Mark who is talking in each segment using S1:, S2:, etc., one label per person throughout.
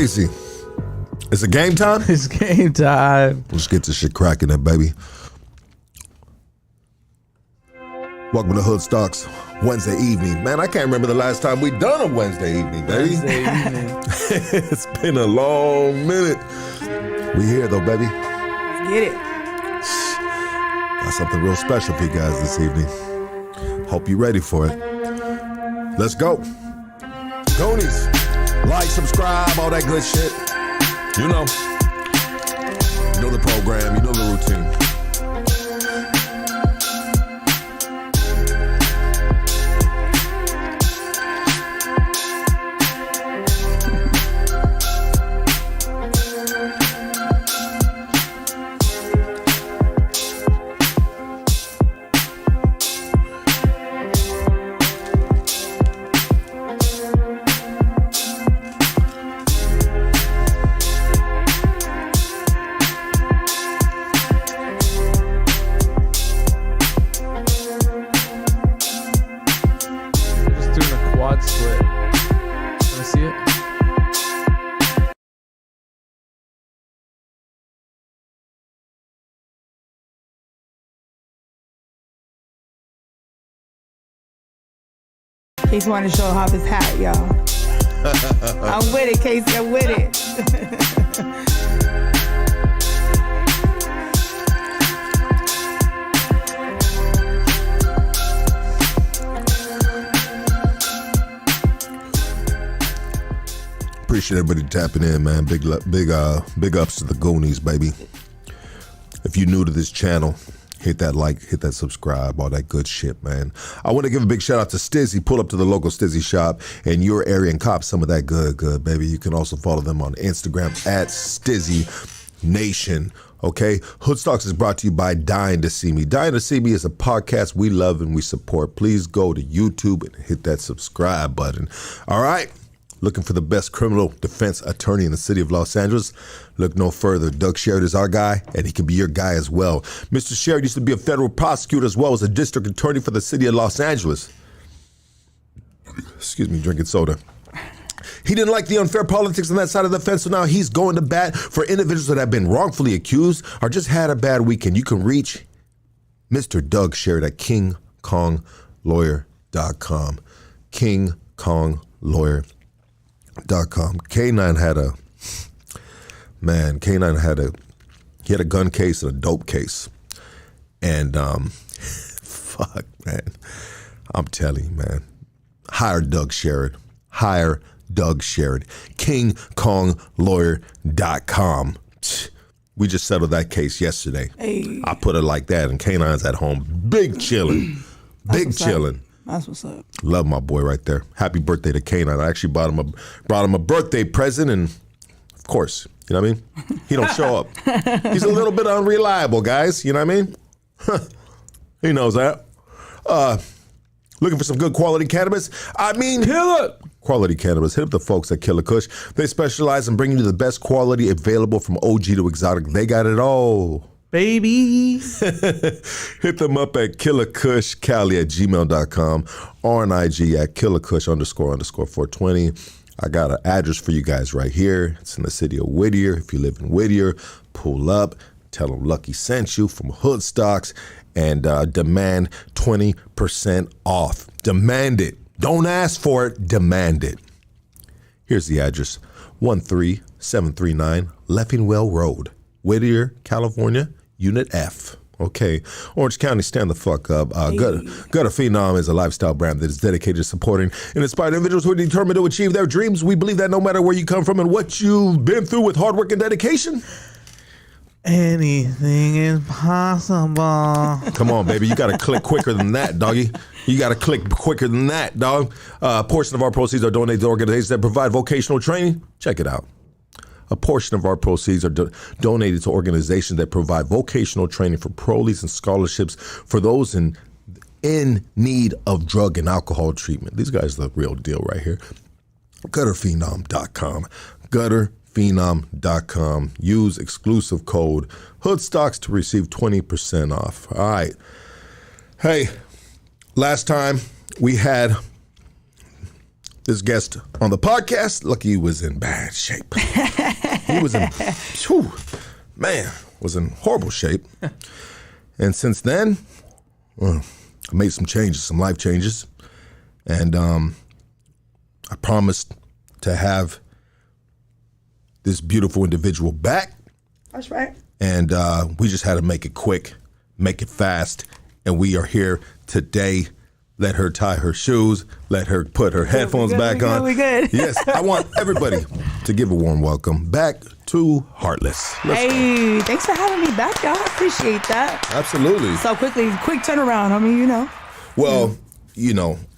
S1: crazy. Is it game time?
S2: It's game time.
S1: Let's get this shit cracking then, baby. Welcome to Hood Stocks Wednesday evening. Man, I can't remember the last time we done a Wednesday evening, baby.
S2: Wednesday evening.
S1: It's been a long minute. We here though, baby.
S3: Let's get it.
S1: Got something real special for you guys this evening. Hope you're ready for it. Let's go. Goonies. Like, subscribe, all that good shit. You know the program, you know the routine.
S3: Case wanted to show off his hat, y'all. I'm with it, Casey. I'm with it.
S1: Appreciate everybody tapping in, man. Big ups to the Goonies, baby. If you're new to this channel, hit that like, hit that subscribe, all that good shit, man. I want to give a big shout out to Stizzy. Pull up to the local Stizzy shop in your area and cop some of that good, baby. You can also follow them on Instagram at Stizzy Nation. Okay, Hood Stocks is brought to you by Dying to See Me. Dying to See Me is a podcast we love and we support. Please go to YouTube and hit that subscribe button. All right. Looking for the best criminal defense attorney in the city of Los Angeles? Look no further. Doug Sherrod is our guy, and he can be your guy as well. Mr. Sherrod used to be a federal prosecutor as well as a district attorney for the city of Los Angeles. Excuse me, drinking soda. He didn't like the unfair politics on that side of the fence, so now he's going to bat for individuals that have been wrongfully accused or just had a bad weekend. You can reach Mr. Doug Sherrod at KingKongLawyer.com. KingKongLawyer.com. K9 had a gun case and a dope case. And fuck, man. I'm telling you, man. Hire Doug Sherrod. KingKongLawyer.com. We just settled that case yesterday.
S3: Hey.
S1: I put it like that, and K9's at home. Big chilling. Big chilling.
S3: That's what's up.
S1: Love my boy right there. Happy birthday to K9. I actually brought him a birthday present, and of course, you know what I mean? He don't show up. He's a little bit unreliable, guys. You know what I mean? He knows that. Looking for some good quality cannabis? I mean, quality cannabis. Hit up the folks at Killer Kush. They specialize in bringing you the best quality available from OG to exotic. They got it all.
S2: Baby.
S1: Hit them up at killerkushcali@gmail.com or on IG at killerkush__420. I got an address for you guys right here. It's in the city of Whittier. If you live in Whittier, pull up, tell them Lucky sent you from Hood Stocks, and demand 20% off. Demand it. Don't ask for it. Demand it. Here's the address. 13739 Leffingwell Road, Whittier, California. Unit F. Okay. Orange County, stand the fuck up. Gutter Phenom is a lifestyle brand that is dedicated to supporting and inspiring individuals who are determined to achieve their dreams. We believe that no matter where you come from and what you've been through with hard work and dedication,
S2: anything is possible.
S1: Come on, baby. You got to click quicker than that, doggy. You got to click quicker than that, dog. A portion of our proceeds are donated to organizations that provide vocational training. Check it out. A portion of our proceeds are donated to organizations that provide vocational training for parolees and scholarships for those in need of drug and alcohol treatment. These guys are the real deal right here. Gutterphenom.com. Gutterphenom.com. Use exclusive code HOODSTOCKS to receive 20% off. All right. Hey, last time we had this guest on the podcast, lucky he was in bad shape. He was in, was in horrible shape. And since then, I made some changes, some life changes. And I promised to have this beautiful individual back.
S3: That's right.
S1: And we just had to make it quick, make it fast. And we are here today. Let her tie her shoes. Let her put her headphones back on.
S3: We good.
S1: Yes, I want everybody to give a warm welcome back to Heartless.
S3: Hey, thanks for having me back, y'all. I appreciate that.
S1: Absolutely.
S3: So quick turnaround. I mean,
S1: Well,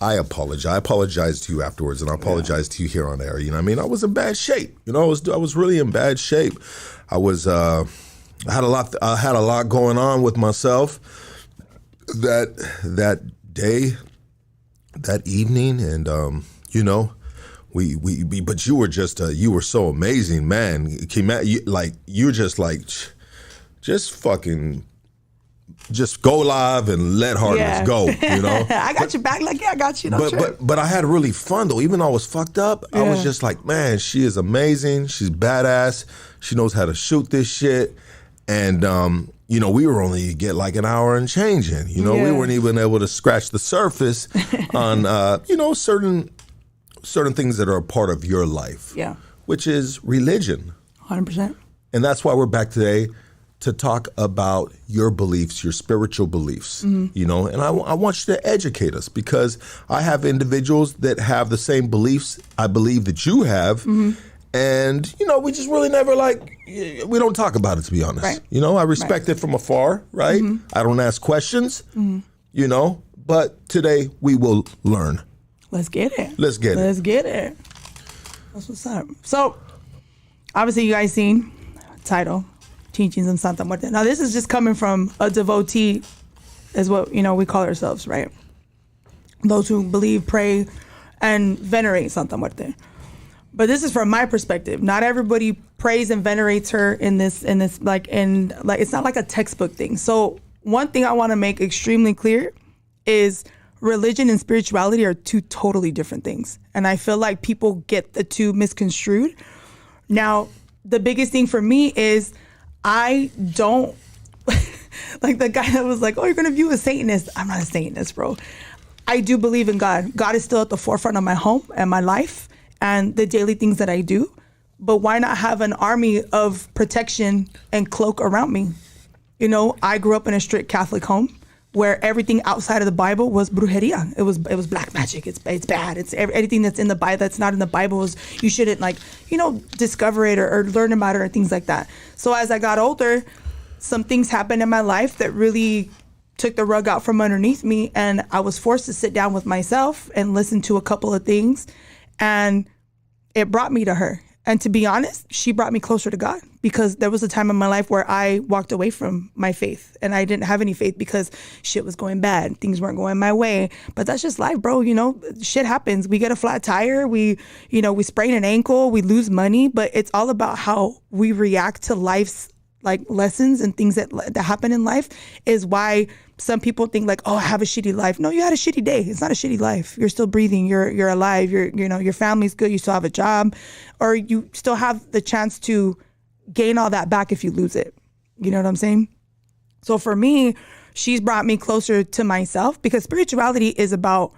S1: I apologize. I apologized to you afterwards, and I apologized to you here on air. I mean, I was in bad shape. I was really in bad shape. I was. I had a lot going on with myself that day, that evening, and we but you were just you were so amazing, man. You're just go live and let Heartless go,
S3: I got your back, I got you.
S1: But I had really fun though. Even though I was fucked up, I was just like, man, she is amazing. She's badass. She knows how to shoot this shit. And we were only get like an hour and change in. We weren't even able to scratch the surface on certain things that are a part of your life. Yeah. Which is religion.
S3: 100%.
S1: And that's why we're back today to talk about your beliefs, your spiritual beliefs, and I want you to educate us, because I have individuals that have the same beliefs I believe that you have, and, we just really never we don't talk about it, to be honest. Right. I respect it from afar, right? I don't ask questions, but today we will learn.
S3: Let's get it.
S1: Let's get
S3: it. That's what's up. So, obviously you guys seen title, Teachings in Santa Muerte. Now, this is just coming from a devotee, is what, we call ourselves, right? Those who believe, pray, and venerate Santa Muerte. But this is from my perspective. Not everybody prays and venerates her in this, it's not like a textbook thing. So one thing I want to make extremely clear is religion and spirituality are two totally different things. And I feel like people get the two misconstrued. Now, the biggest thing for me is I don't, like the guy that was like, oh, you're going to view a Satanist. I'm not a Satanist, bro. I do believe in God. God is still at the forefront of my home and my life and the daily things that I do. But why not have an army of protection and cloak around me? I grew up in a strict Catholic home where everything outside of the Bible was brujeria. It was black magic. It's bad. It's anything that's in the Bible that's not in the Bible you shouldn't discover it or learn about it or things like that. So as I got older, some things happened in my life that really took the rug out from underneath me, and I was forced to sit down with myself and listen to a couple of things, and it brought me to her. And to be honest, she brought me closer to God, because there was a time in my life where I walked away from my faith and I didn't have any faith because shit was going bad. Things weren't going my way. But that's just life, bro. Shit happens. We get a flat tire. We sprain an ankle. We lose money. But it's all about how we react to life's lessons and things that happen in life is why some people think oh, I have a shitty life. No, you had a shitty day. It's not a shitty life. You're still breathing. You're alive. Your family's good. You still have a job, or you still have the chance to gain all that back if you lose it. You know what I'm saying? So for me, she's brought me closer to myself, because spirituality is about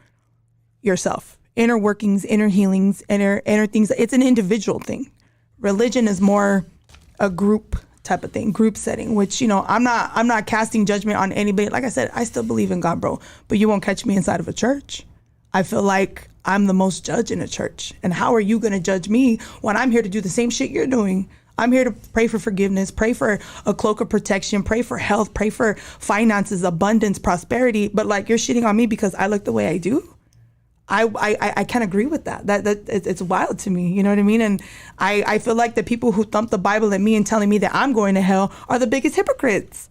S3: yourself, inner workings, inner healings, inner things. It's an individual thing. Religion is more a group type of thing, group setting, which, I'm not casting judgment on anybody. Like I said, I still believe in God, bro, but you won't catch me inside of a church. I feel like I'm the most judge in a church. And how are you going to judge me when I'm here to do the same shit you're doing? I'm here to pray for forgiveness, pray for a cloak of protection, pray for health, pray for finances, abundance, prosperity. But you're shitting on me because I look the way I do. I can't agree with that. That it's wild to me. You know what I mean? And I feel like the people who thump the Bible at me and telling me that I'm going to hell are the biggest hypocrites.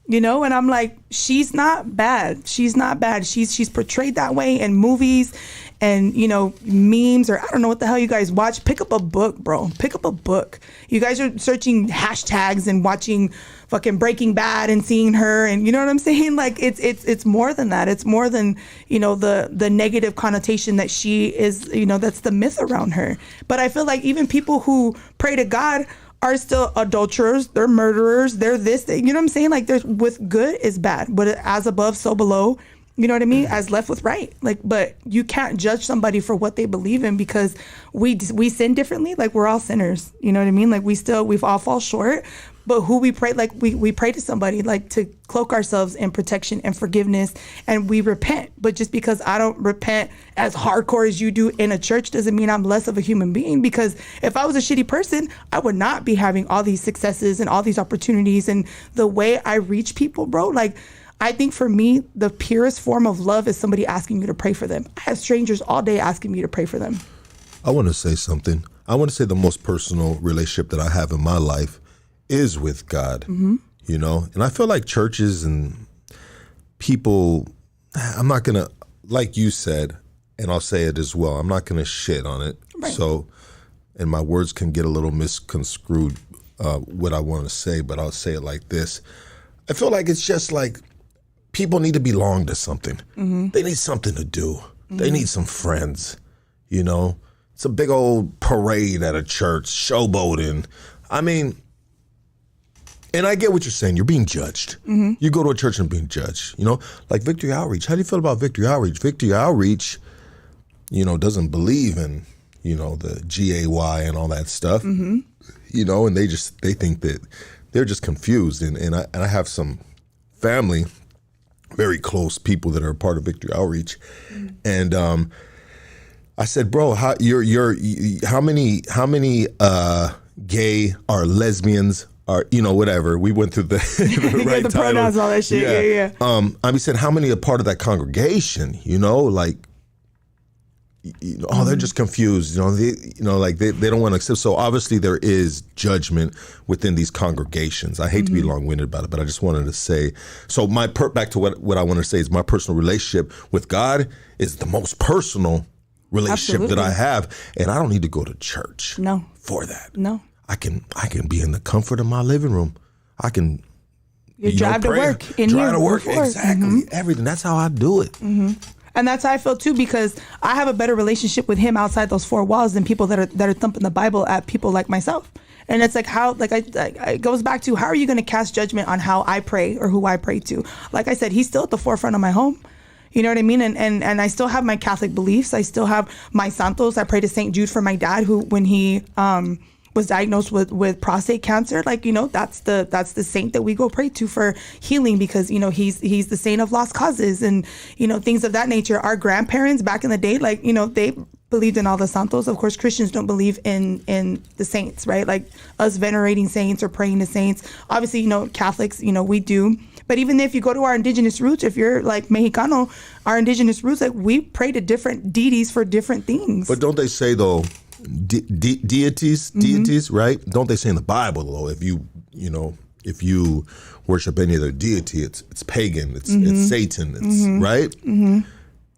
S3: And I'm like, she's not bad. She's not bad. She's portrayed that way in movies and, memes, or I don't know what the hell you guys watch. Pick up a book, bro. Pick up a book. You guys are searching hashtags and watching fucking Breaking Bad and seeing her, and you know what I'm saying? Like it's more than that. It's more than, you know, the negative connotation that she is, you know, that's the myth around her. But I feel like even people who pray to God are still adulterers, they're murderers, they're this, you know what I'm saying? Like there's, with good is bad, but as above, so below. You know what I mean? As left with right. Like, but you can't judge somebody for what they believe in, because we sin differently. Like, we're all sinners. You know what I mean? Like, we've all fall short. But who we pray, like we pray to somebody, like to cloak ourselves in protection and forgiveness, and we repent. But just because I don't repent as hardcore as you do in a church doesn't mean I'm less of a human being. Because if I was a shitty person, I would not be having all these successes and all these opportunities and the way I reach people, bro. Like, I think for me, the purest form of love is somebody asking you to pray for them. I have strangers all day asking me to pray for them.
S1: I want to say something. I want to say the most personal relationship that I have in my life is with God, you know? And I feel like churches and people, I'm not going to, like you said, and I'll say it as well, I'm not going to shit on it.
S3: Right.
S1: So, and my words can get a little misconstrued, what I want to say, but I'll say it like this. I feel like it's just like people need to belong to something. They need something to do. They need some friends, you know? It's a big old parade at a church, showboating. I mean, and I get what you're saying. You're being judged. You go to a church and being judged, you know? Like Victory Outreach. How do you feel about Victory Outreach? Victory Outreach, you know, doesn't believe in, you know, the GAY and all that stuff, you know, and they think that they're just confused. And I have some family, very close people that are a part of Victory Outreach. And I said, bro, how many gay or lesbians or, you know, whatever. We went through the right
S3: the pronouns, all that shit. Yeah.
S1: I said, how many are part of that congregation? You know, like, you know, oh, they're just confused. You know, they don't want to accept. So obviously there is judgment within these congregations. I hate to be long-winded about it, but I just wanted to say. So back to what I want to say is my personal relationship with God is the most personal relationship that I have, and I don't need to go to church.
S3: No.
S1: For that.
S3: No.
S1: I can be in the comfort of my living room. I can
S3: drive to work.
S1: Drive to work. Exactly. Everything. That's how I do it.
S3: And that's how I feel too, because I have a better relationship with him outside those four walls than people that are thumping the Bible at people like myself. And it's like how, like it goes back to, how are you going to cast judgment on how I pray or who I pray to? Like I said, he's still at the forefront of my home. You know what I mean? And I still have my Catholic beliefs. I still have my santos. I pray to St. Jude for my dad, who, when he was diagnosed with prostate cancer, like, you know, that's the saint that we go pray to for healing, because, you know, he's the saint of lost causes and, you know, things of that nature. Our grandparents back in the day, like, you know, they believed in all the santos. Of course, Christians don't believe in the saints, right? Like us venerating saints or praying to saints. Obviously, you know, Catholics, you know, we do. But even if you go to our indigenous roots, if you're like Mexicano, our indigenous roots, like we pray to different deities for different things.
S1: But don't they say though, deities, right? Don't they say in the Bible though, if you worship any other deity, it's pagan, it's Satan, it's right?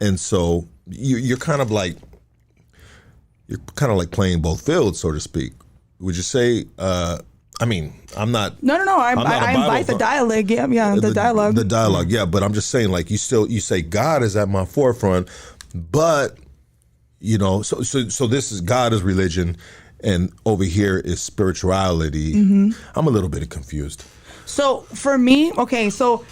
S1: And so you're kind of like playing both fields, so to speak. Would you say? I mean, I'm not.
S3: No. I invite the dialogue. Yeah, the dialogue.
S1: The dialogue, yeah. But I'm just saying, like, you say God is at my forefront, but you know, so this is God is religion, and over here is spirituality. I'm a little bit confused.
S3: So for me, okay, so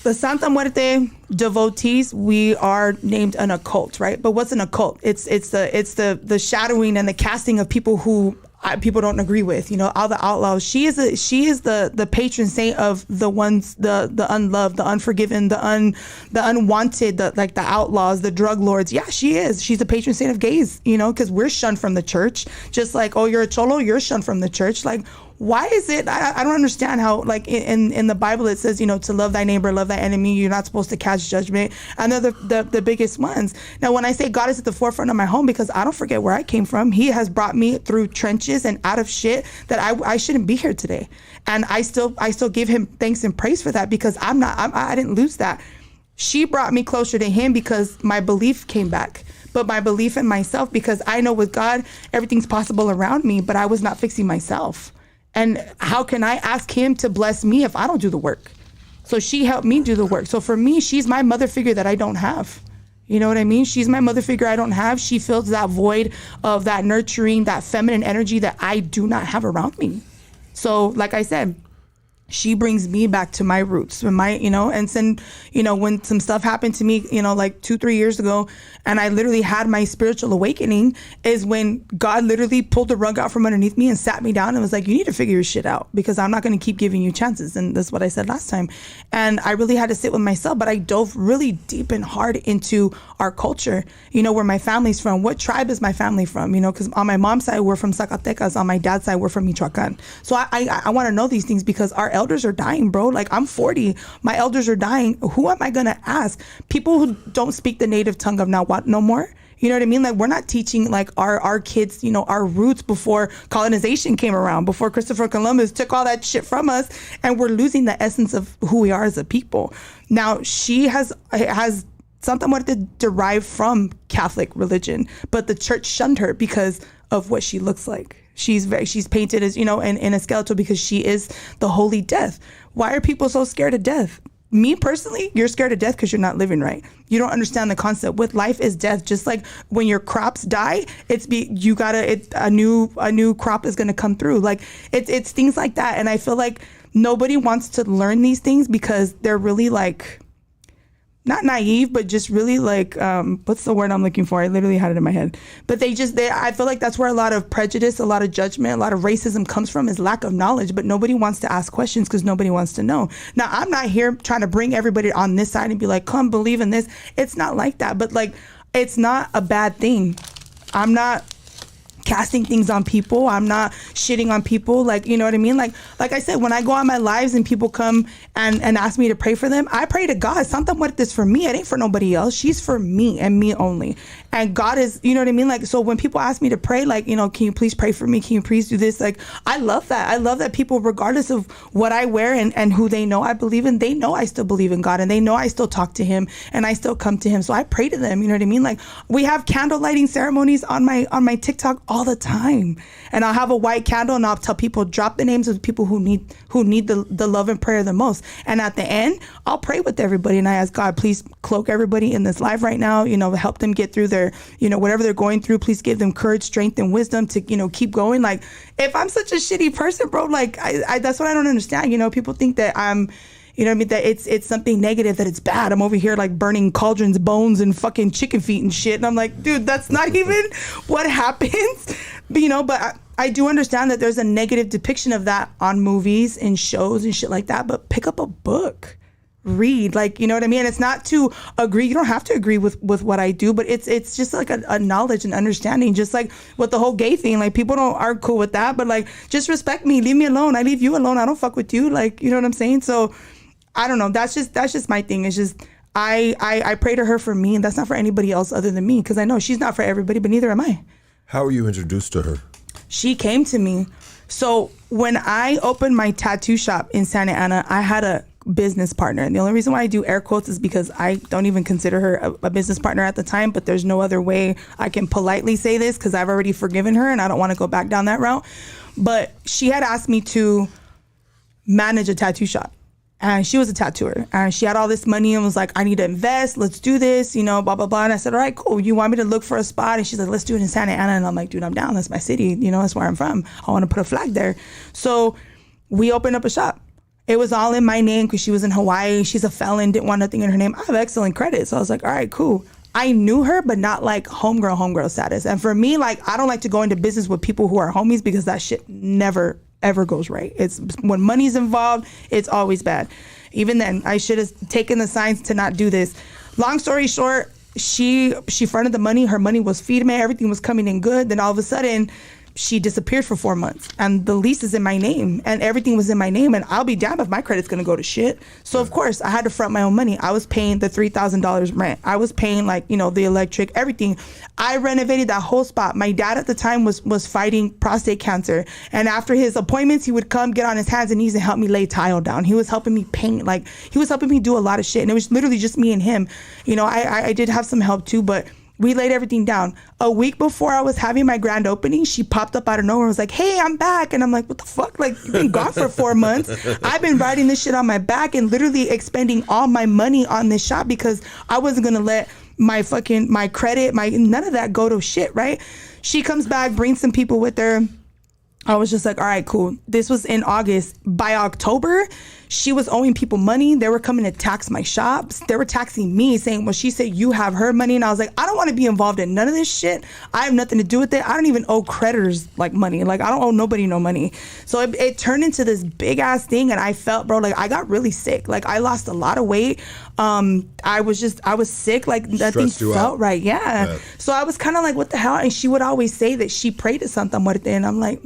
S3: the Santa Muerte devotees, we are named an occult, right? But what's an occult? It's the shadowing and the casting of people who people don't agree with, you know, all the outlaws. She is the patron saint of the ones, the unloved, the unforgiven, the unwanted, the outlaws, the drug lords. Yeah, she is. She's the patron saint of gays, you know, because we're shunned from the church. Just like, oh, you're a cholo, you're shunned from the church. Like, why is it? I don't understand how, like, in the Bible it says, you know, to love thy neighbor, love thy enemy. You're not supposed to cast judgment. And they're the biggest ones. Now, when I say God is at the forefront of my home, because I don't forget where I came from. He has brought me through trenches and out of shit that I shouldn't be here today. And I still give him thanks and praise for that, because I didn't lose that. She brought me closer to him because my belief came back. But my belief in myself, because I know with God, everything's possible around me, but I was not fixing myself. And how can I ask him to bless me if I don't do the work? So she helped me do the work. So for me, she's my mother figure that I don't have. You know what I mean? She's my mother figure I don't have. She fills that void of that nurturing, that feminine energy that I do not have around me. So like I said, she brings me back to my roots, and then, when some stuff happened to me, like 2-3 years ago, and I literally had my spiritual awakening, is when God literally pulled the rug out from underneath me and sat me down and was like, you need to figure your shit out, because I'm not going to keep giving you chances. And that's what I said last time. And I really had to sit with myself, but I dove really deep and hard into our culture, where my family's from. What tribe is my family from? Because on my mom's side, we're from Zacatecas. On my dad's side, we're from Michoacan. So I want to know these things, because our elders are dying, bro. Like, I'm 40. My elders are dying. Who am I going to ask? People who don't speak the native tongue of Nahuatl no more. You know what I mean? Like, we're not teaching like our kids, our roots before colonization came around, before Christopher Columbus took all that shit from us, and we're losing the essence of who we are as a people. Now, she has Santa Muerte derived from Catholic religion, but the church shunned her because of what she looks like. She's painted as, in a skeletal, because she is the holy death. Why are people so scared of death? Me personally, you're scared of death because you're not living right. You don't understand the concept. With life is death. Just like when your crops die, a new crop is gonna come through. Like it's things like that. And I feel like nobody wants to learn these things because they're really like, not naive, but just really like, what's the word I'm looking for? I literally had it in my head. But I feel like that's where a lot of prejudice, a lot of judgment, a lot of racism comes from, is lack of knowledge. But nobody wants to ask questions because nobody wants to know. Now, I'm not here trying to bring everybody on this side and be like, come believe in this. It's not like that. But like, it's not a bad thing. I'm not casting things on people. I'm not shitting on people. Like, you know what I mean? Like I said, when I go on my lives and people come and ask me to pray for them, I pray to God. Santa Muerte is for me. It ain't for nobody else. She's for me and me only. And God is, you know what I mean? Like, so when people ask me to pray, like, can you please pray for me? Can you please do this? Like, I love that. I love that people, regardless of what I wear and who they know I believe in, they know I still believe in God, and they know I still talk to him and I still come to him. So I pray to them. You know what I mean? Like, we have candle lighting ceremonies on my TikTok all the time. And I'll have a white candle and I'll tell people, drop the names of the people who need the love and prayer the most. And at the end, I'll pray with everybody and I ask God, please cloak everybody in this live right now, help them get through their, whatever they're going through. Please give them courage, strength, and wisdom to, keep going. Like, if I'm such a shitty person, bro, like I that's what I don't understand. People think that I'm, that it's something negative, that it's bad. I'm over here like burning cauldrons, bones, and fucking chicken feet and shit. And I'm like, dude, that's not even what happens. But I do understand that there's a negative depiction of that on movies and shows and shit like that. But pick up a book, read, like, you know what I mean? It's not to agree. You don't have to agree with what I do, but it's just like a knowledge and understanding, just like with the whole gay thing. Like, people aren't cool with that, but like, just respect me, leave me alone. I leave you alone. I don't fuck with you. Like, you know what I'm saying? So I don't know. That's just my thing. It's just, I pray to her for me, and that's not for anybody else other than me, because I know she's not for everybody, but neither am I.
S1: How were you introduced to her?
S3: She came to me. So when I opened my tattoo shop in Santa Ana, I had a business partner. And the only reason why I do air quotes is because I don't even consider her a business partner at the time, but there's no other way I can politely say this because I've already forgiven her and I don't want to go back down that route. But she had asked me to manage a tattoo shop. And she was a tattooer, and she had all this money and was like, I need to invest. Let's do this, blah, blah, blah. And I said, all right, cool. You want me to look for a spot? And she's like, let's do it in Santa Ana. And I'm like, dude, I'm down. That's my city. That's where I'm from. I want to put a flag there. So we opened up a shop. It was all in my name because she was in Hawaii. She's a felon, didn't want nothing in her name. I have excellent credit. So I was like, all right, cool. I knew her, but not like homegirl status. And for me, like, I don't like to go into business with people who are homies because that shit never ever goes right. It's when money's involved, it's always bad. Even then, I should have taken the signs to not do this. Long story short, she fronted the money. Her money was firme. Everything was coming in good. Then all of a sudden, she disappeared for 4 months, and the lease is in my name, and everything was in my name, and I'll be damned if my credit's gonna go to shit. So of course I had to front my own money. I was paying the $3,000 rent. I was paying the electric, everything. I renovated that whole spot. My dad at the time was fighting prostate cancer, and after his appointments, he would come get on his hands and knees and help me lay tile down. He was helping me paint, he was helping me do a lot of shit, and it was literally just me and him. I did have some help too, but We laid everything down. A week before I was having my grand opening, she popped up out of nowhere and was like, hey, I'm back. And I'm like, what the fuck? Like, you've been gone for 4 months. I've been riding this shit on my back and literally expending all my money on this shop because I wasn't going to let my credit, none of that go to shit, right? She comes back, brings some people with her. I was just like, all right, cool. This was in August. By October, she was owing people money. They were coming to tax my shops. They were taxing me, saying, well, she said you have her money. And I was like, I don't want to be involved in none of this shit. I have nothing to do with it. I don't even owe creditors like money. Like, I don't owe nobody no money. So it turned into this big ass thing. And I felt, bro, like I got really sick. Like I lost a lot of weight. I was sick. Like nothing felt right. Yeah. So I was kind of like, what the hell? And she would always say that she prayed to Santa Muerte. And I'm like,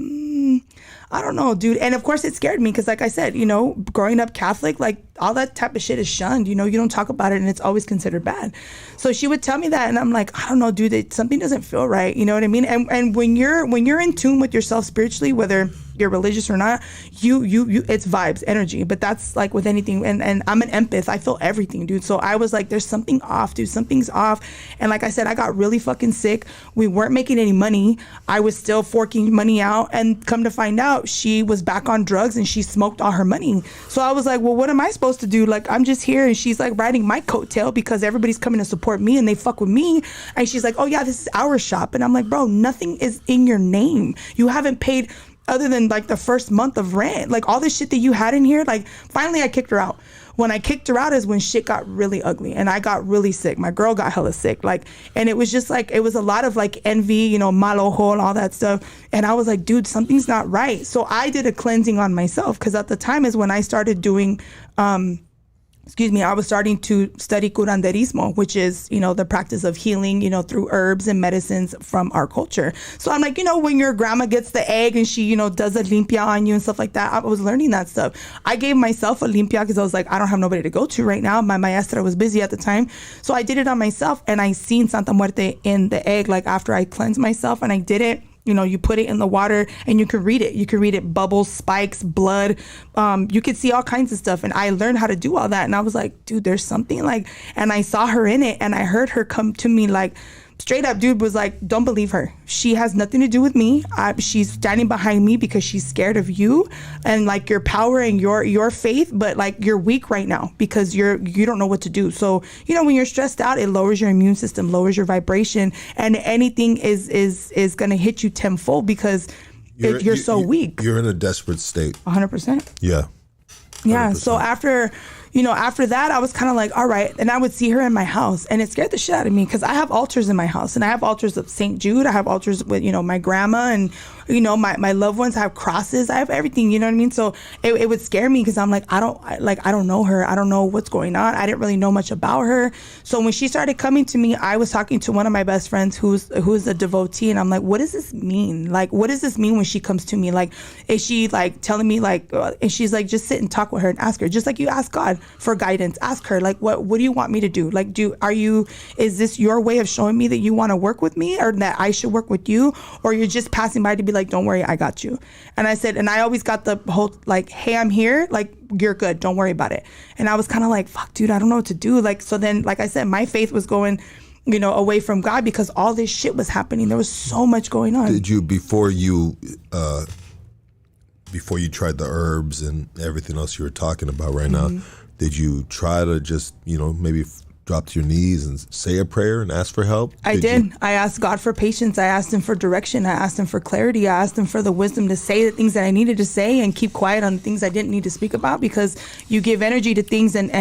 S3: I don't know, dude. And of course it scared me because like I said, you know, growing up Catholic, like all that type of shit is shunned. You know, you don't talk about it and it's always considered bad. So she would tell me that and I'm like, I don't know, dude, something doesn't feel right. You know what I mean? And when you're in tune with yourself spiritually, whether you're religious or not, you it's vibes, energy. But that's like with anything. And I'm an empath. I feel everything, dude. So I was like, there's something off, dude. Something's off. And like I said, I got really fucking sick. We weren't making any money. I was still forking money out. And come to find out, she was back on drugs and she smoked all her money. So I was like, well, what am I supposed to do? Like, I'm just here. And she's like riding my coattail because everybody's coming to support me and they fuck with me. And she's like, oh yeah, this is our shop. And I'm like, bro, nothing is in your name. You haven't paid other than like the first month of rent. Like all this shit that you had in here, like finally I kicked her out. When I kicked her out is when shit got really ugly and I got really sick. My girl got hella sick. Like, and it was just like, it was a lot of like envy, you know, mal ojo and all that stuff. And I was like, dude, something's not right. So I did a cleansing on myself because at the time is when I started doing, I was starting to study curanderismo, which is, you know, the practice of healing, you know, through herbs and medicines from our culture. So I'm like, you know, when your grandma gets the egg and she, you know, does a limpia on you and stuff like that, I was learning that stuff. I gave myself a limpia because I was like, I don't have nobody to go to right now. My maestra was busy at the time. So I did it on myself and I seen Santa Muerte in the egg, like after I cleansed myself and I did it. You know, you put it in the water and you can read it. You can read it, bubbles, spikes, blood. You could see all kinds of stuff. And I learned how to do all that. And I was like, dude, there's something like, and I saw her in it and I heard her come to me like, straight up, dude, was like, don't believe her. She has nothing to do with me. She's standing behind me because she's scared of you and like your power and your faith, but like you're weak right now because you don't know what to do. So, you know, when you're stressed out, it lowers your immune system, lowers your vibration, and anything is going to hit you tenfold because you're so weak.
S1: You're in a desperate state.
S3: 100%.
S1: Yeah. 100%.
S3: Yeah. So after that, I was kind of like, all right. And I would see her in my house and it scared the shit out of me because I have altars in my house and I have altars of St. Jude. I have altars with, you know, my grandma and, you know, my loved ones. I have crosses. I have everything, you know what I mean? So it would scare me because I'm like, I don't know her. I don't know what's going on. I didn't really know much about her. So when she started coming to me, I was talking to one of my best friends who's a devotee. And I'm like, what does this mean? Like, what does this mean when she comes to me? Like, is she like telling me like, and she's like, just sit and talk with her and ask her, just like you ask God for guidance. Ask her, like, what do you want me to do? Like, is this your way of showing me that you want to work with me or that I should work with you? Or you're just passing by to be like, don't worry, I got you. And I said, and I always got the whole like, hey, I'm here. Like, you're good. Don't worry about it. And I was kind of like, fuck, dude, I don't know what to do. Like, so then, like I said, my faith was going, you know, away from God because all this shit was happening. There was so much going on.
S1: Did you, before you tried the herbs and everything else you were talking about right now, did you try to just, you know, maybe drop to your knees and say a prayer and ask for help?
S3: I did. I asked God for patience. I asked him for direction. I asked him for clarity. I asked him for the wisdom to say the things that I needed to say and keep quiet on the things I didn't need to speak about because you give energy to things and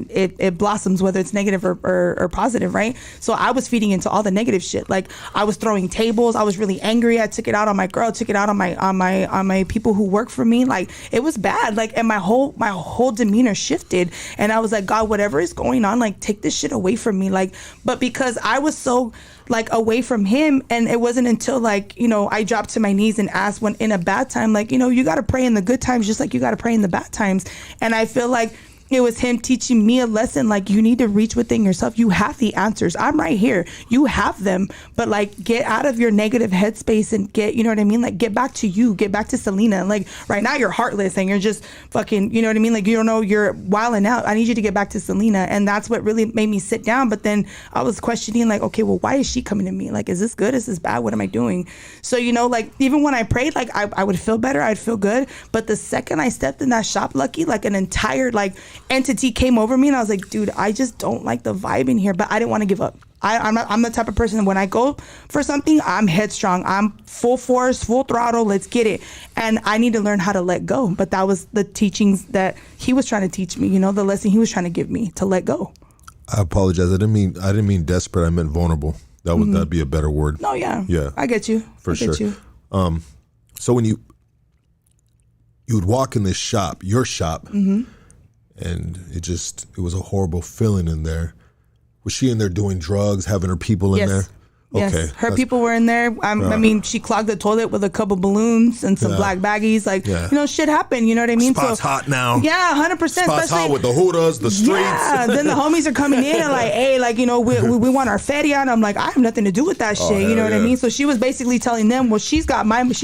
S3: it blossoms, whether it's negative or positive, right? So I was feeding into all the negative shit. Like I was throwing tables. I was really angry. I took it out on my girl, took it out on my people who work for me. Like it was bad. Like, and my whole demeanor shifted. And I was like, God, whatever is going on, like take this shit away from me. Like, but because I was so like away from him, and it wasn't until like, you know, I dropped to my knees and asked when in a bad time, like, you know, you got to pray in the good times just like you got to pray in the bad times. And I feel like it was him teaching me a lesson. Like, you need to reach within yourself. You have the answers. I'm right here. You have them. But like, get out of your negative headspace and get, you know what I mean? Like, get back to you. Get back to Selena. Like, right now you're heartless and you're just fucking, you know what I mean? Like, you don't know, you're wilding out. I need you to get back to Selena. And that's what really made me sit down. But then I was questioning, like, okay, well, why is she coming to me? Like, is this good? Is this bad? What am I doing? So, you know, like, even when I prayed, like, I would feel better. I'd feel good. But the second I stepped in that shop, Lucky, like an entire, like, entity came over me and I was like, dude, I just don't like the vibe in here. But I didn't want to give up. I'm the type of person, when I go for something, I'm headstrong. I'm full force, full throttle. Let's get it. And I need to learn how to let go. But that was the teachings that he was trying to teach me, you know, the lesson he was trying to give me, to let go.
S1: I apologize. I didn't mean desperate. I meant vulnerable. That'd be a better word.
S3: No, yeah.
S1: Yeah.
S3: I get you.
S1: For sure. So when you would walk in this shop, your shop, and it was a horrible feeling in there. Was she in there doing drugs, having her people in there?
S3: Yes,
S1: Okay.
S3: her people were in there. I mean, she clogged the toilet with a couple balloons and some black baggies. Like, you know, shit happened. You know what I mean?
S1: Spot's hot now.
S3: Yeah, 100%.
S1: Spot's hot with the hooters, the streets.
S3: Yeah, then the homies are coming in and like, hey, like, you know, we want our feria. And I'm like, I have nothing to do with that shit. You know what I mean? So she was basically telling them, well, she's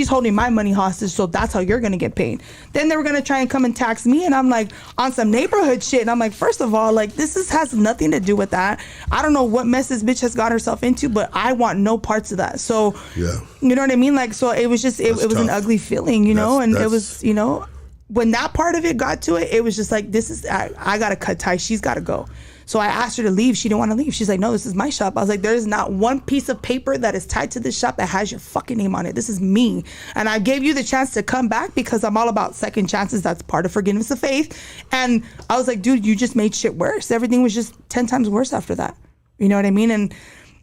S3: holding my money hostage, so that's how you're going to get paid. Then they were going to try and come and tax me. And I'm like, on some neighborhood shit. And I'm like, first of all, like, has nothing to do with that. I don't know what mess this bitch has got herself into, but I want no parts of that. So, you know what I mean? Like, so it was just, it was an ugly feeling, you know, and it was, you know, when that part of it got to it, it was just like, I got to cut ties. She's got to go. So I asked her to leave. She didn't want to leave. She's like, no, this is my shop. I was like, there is not one piece of paper that is tied to this shop that has your fucking name on it. This is me. And I gave you the chance to come back because I'm all about second chances. That's part of forgiveness of faith. And I was like, dude, you just made shit worse. Everything was just 10 times worse after that. You know what I mean? And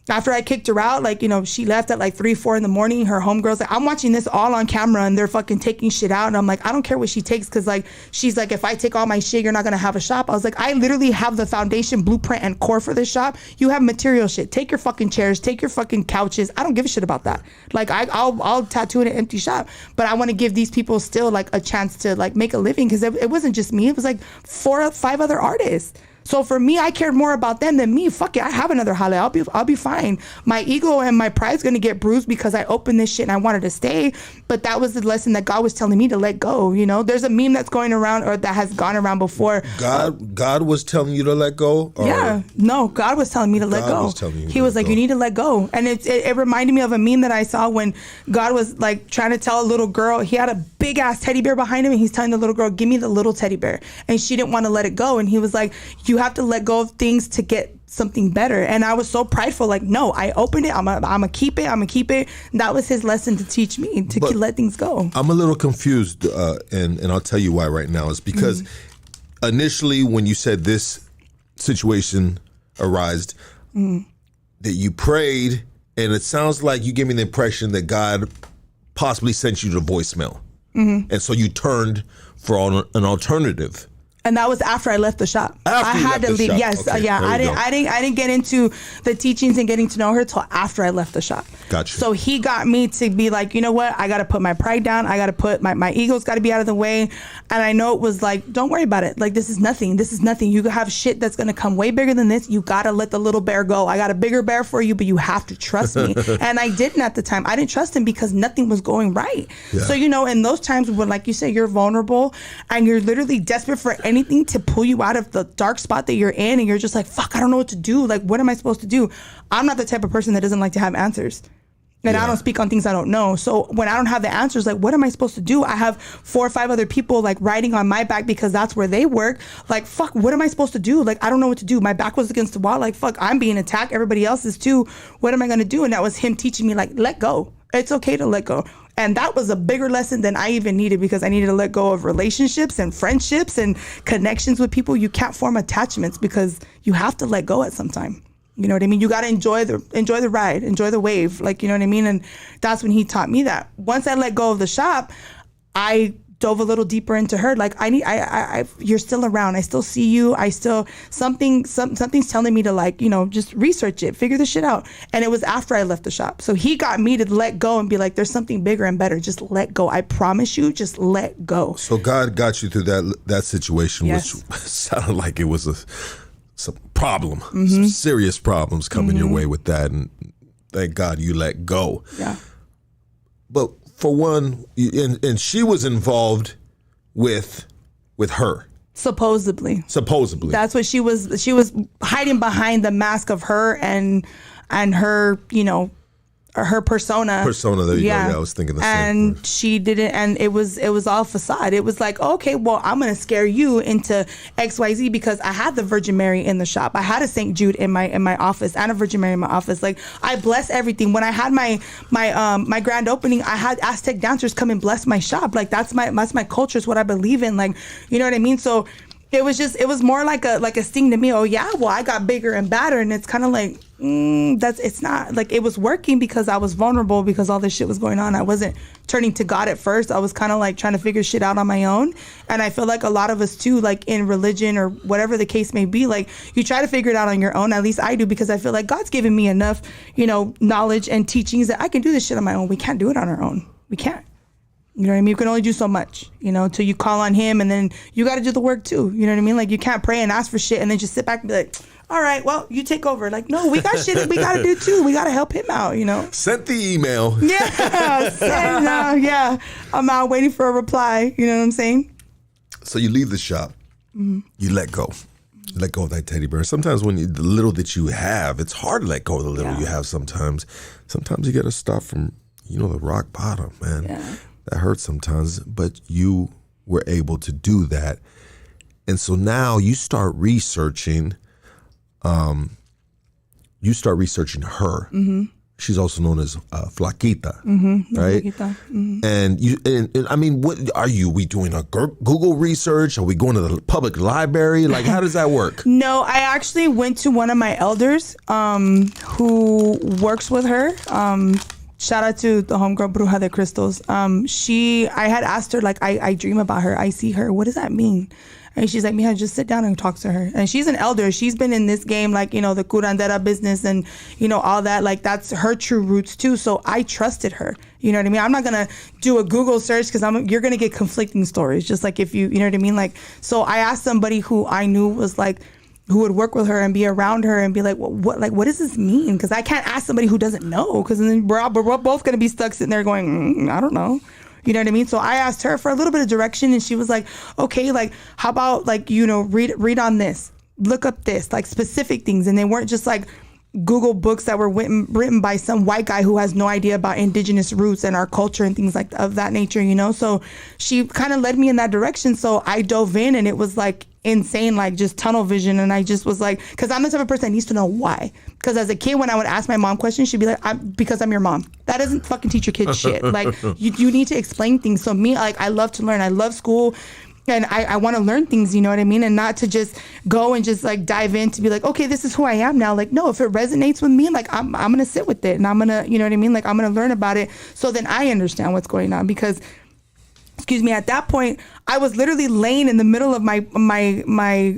S3: after I kicked her out, like, you know, she left at like 3, 4 in the morning. Her homegirl's like, I'm watching this all on camera and they're fucking taking shit out. And I'm like, I don't care what she takes. Cause like, she's like, if I take all my shit, you're not going to have a shop. I was like, I literally have the foundation, blueprint and core for this shop. You have material shit. Take your fucking chairs, take your fucking couches. I don't give a shit about that. Like I'll tattoo in an empty shop, but I want to give these people still like a chance to like make a living. Cause it wasn't just me. It was like 4 or 5 other artists. So for me, I cared more about them than me. Fuck it, I have another holiday. I'll be fine. My ego and my pride's gonna get bruised because I opened this shit and I wanted to stay. But that was the lesson that God was telling me to let go. You know, there's a meme that's going around or that has gone around before.
S1: God was telling you to let go? Or
S3: yeah, no, God was telling me to let go. He was like, you need to let go. And it reminded me of a meme that I saw when God was like trying to tell a little girl, he had a big ass teddy bear behind him and he's telling the little girl, give me the little teddy bear. And she didn't want to let it go. And he was like, you have to let go of things to get something better. And I was so prideful, like, no, I opened it, I'm gonna keep it. That was his lesson to teach me to let things go.
S1: I'm a little confused, and I'll tell you why right now. Is because initially when you said this situation arose, that you prayed, and it sounds like you gave me the impression that God possibly sent you the voicemail. And so you turned for an alternative.
S3: And that was after I left the shop. I had to leave. Yes,
S1: okay,
S3: yeah. I didn't get into the teachings and getting to know her till after I left the shop.
S1: Gotcha.
S3: So he got me to be like, you know what? I got to put my pride down. I got to put my ego's got to be out of the way. And I know it was like, don't worry about it. Like, this is nothing. This is nothing. You have shit that's gonna come way bigger than this. You gotta let the little bear go. I got a bigger bear for you, but you have to trust me. And I didn't at the time. I didn't trust him because nothing was going right. Yeah. So, you know, in those times when, like you say, you're vulnerable and you're literally desperate for anything to pull you out of the dark spot that you're in, and you're just like, fuck, I don't know what to do. Like, what am I supposed to do? I'm not the type of person that doesn't like to have answers. And I don't speak on things I don't know. So when I don't have the answers, like, what am I supposed to do? I have 4 or 5 other people like riding on my back because that's where they work. Like, fuck, what am I supposed to do? Like, I don't know what to do. My back was against the wall. Like, fuck, I'm being attacked. Everybody else is too. What am I going to do? And that was him teaching me, like, let go. It's okay to let go. And that was a bigger lesson than I even needed, because I needed to let go of relationships and friendships and connections with people. You can't form attachments because you have to let go at some time. You know what I mean? You got to enjoy the ride, enjoy the wave. Like, you know what I mean? And that's when he taught me that. Once I let go of the shop, I dove a little deeper into her. Like you're still around. I still see you. I still, something's telling me to like, just research it, figure this shit out. And it was after I left the shop. So he got me to let go and be like, there's something bigger and better. Just let go. I promise you, just let go.
S1: So God got you through that situation,
S3: Yes.
S1: which sounded like it was some problem, some serious problems coming your way with that. And thank God you let go.
S3: Yeah.
S1: But for one, and she was involved with her.
S3: Supposedly. That's what she was hiding behind the mask of her and her, her persona.
S1: There you go. Yeah, I was thinking the same.
S3: And she didn't, and it was all facade. It was like, okay, well, I'm gonna scare you into XYZ because I had the Virgin Mary in the shop. I had a St. Jude in my office and a Virgin Mary in my office. Like, I bless everything. When I had my grand opening, I had Aztec dancers come and bless my shop. Like, that's my culture. It's what I believe in. Like, you know what I mean? So it was more like a sting to me. Oh yeah, well, I got bigger and badder, and it's kind of like, it's not like it was working because I was vulnerable because all this shit was going on. I wasn't turning to God at first. I was kind of like trying to figure shit out on my own. And I feel like a lot of us too, like in religion or whatever the case may be, like you try to figure it out on your own. At least I do, because I feel like God's given me enough, knowledge and teachings that I can do this shit on my own. We can't do it on our own. We can't. You know what I mean? You can only do so much, till you call on him, and then you got to do the work too. You know what I mean? Like, you can't pray and ask for shit and then just sit back and be like, all right, well, you take over. Like, no, we got shit that we got to do too. We got to help him out,
S1: Sent the email.
S3: Yeah. Yeah. I'm out waiting for a reply. You know what I'm saying? So
S1: you leave the shop. Mm-hmm. You let go. Let go of that teddy bear. Sometimes when the little that you have, it's hard to let go of the little you have sometimes. Sometimes you got to start from, the rock bottom, man.
S3: Yeah.
S1: That hurts sometimes, but you were able to do that. And so now you start researching her. Mm-hmm. She's also known as Flaquita, right? Flaquita. Mm-hmm. And I mean, what are you? We doing a Google research? Are we going to the public library? Like, how does that work?
S3: No, I actually went to one of my elders who works with her. Shout out to the homegirl Bruja de Crystals. I had asked her, like, I dream about her. I see her. What does that mean? And she's like, Mija, just sit down and talk to her. And she's an elder. She's been in this game, like, the curandera business and, all that. Like, that's her true roots too. So I trusted her. You know what I mean? I'm not going to do a Google search because you're going to get conflicting stories. Just like if you know what I mean? Like, so I asked somebody who I knew was like, who would work with her and be around her and be like, what does this mean? Because I can't ask somebody who doesn't know, because then we're both going to be stuck sitting there going, I don't know. You know what I mean? So I asked her for a little bit of direction, and she was like, okay, like, how about, like, read on this, look up this, like, specific things. And they weren't just like Google books that were written by some white guy who has no idea about indigenous roots and our culture and things like of that nature, So she kind of led me in that direction. So I dove in, and it was like insane, like just tunnel vision. And I just was like, because I'm the type of person that needs to know why. Because as a kid, when I would ask my mom questions, she'd be like, because I'm your mom. That doesn't fucking teach your kids shit. Like, you need to explain things. So me, like, I love to learn. I love school. And I want to learn things, you know what I mean? And not to just go and just like dive in to be like, okay, this is who I am now. Like, no, if it resonates with me, like, I'm going to sit with it, and I'm going to, you know what I mean? Like, I'm going to learn about it. So then I understand what's going on, because, excuse me, at that point, I was literally laying in the middle of my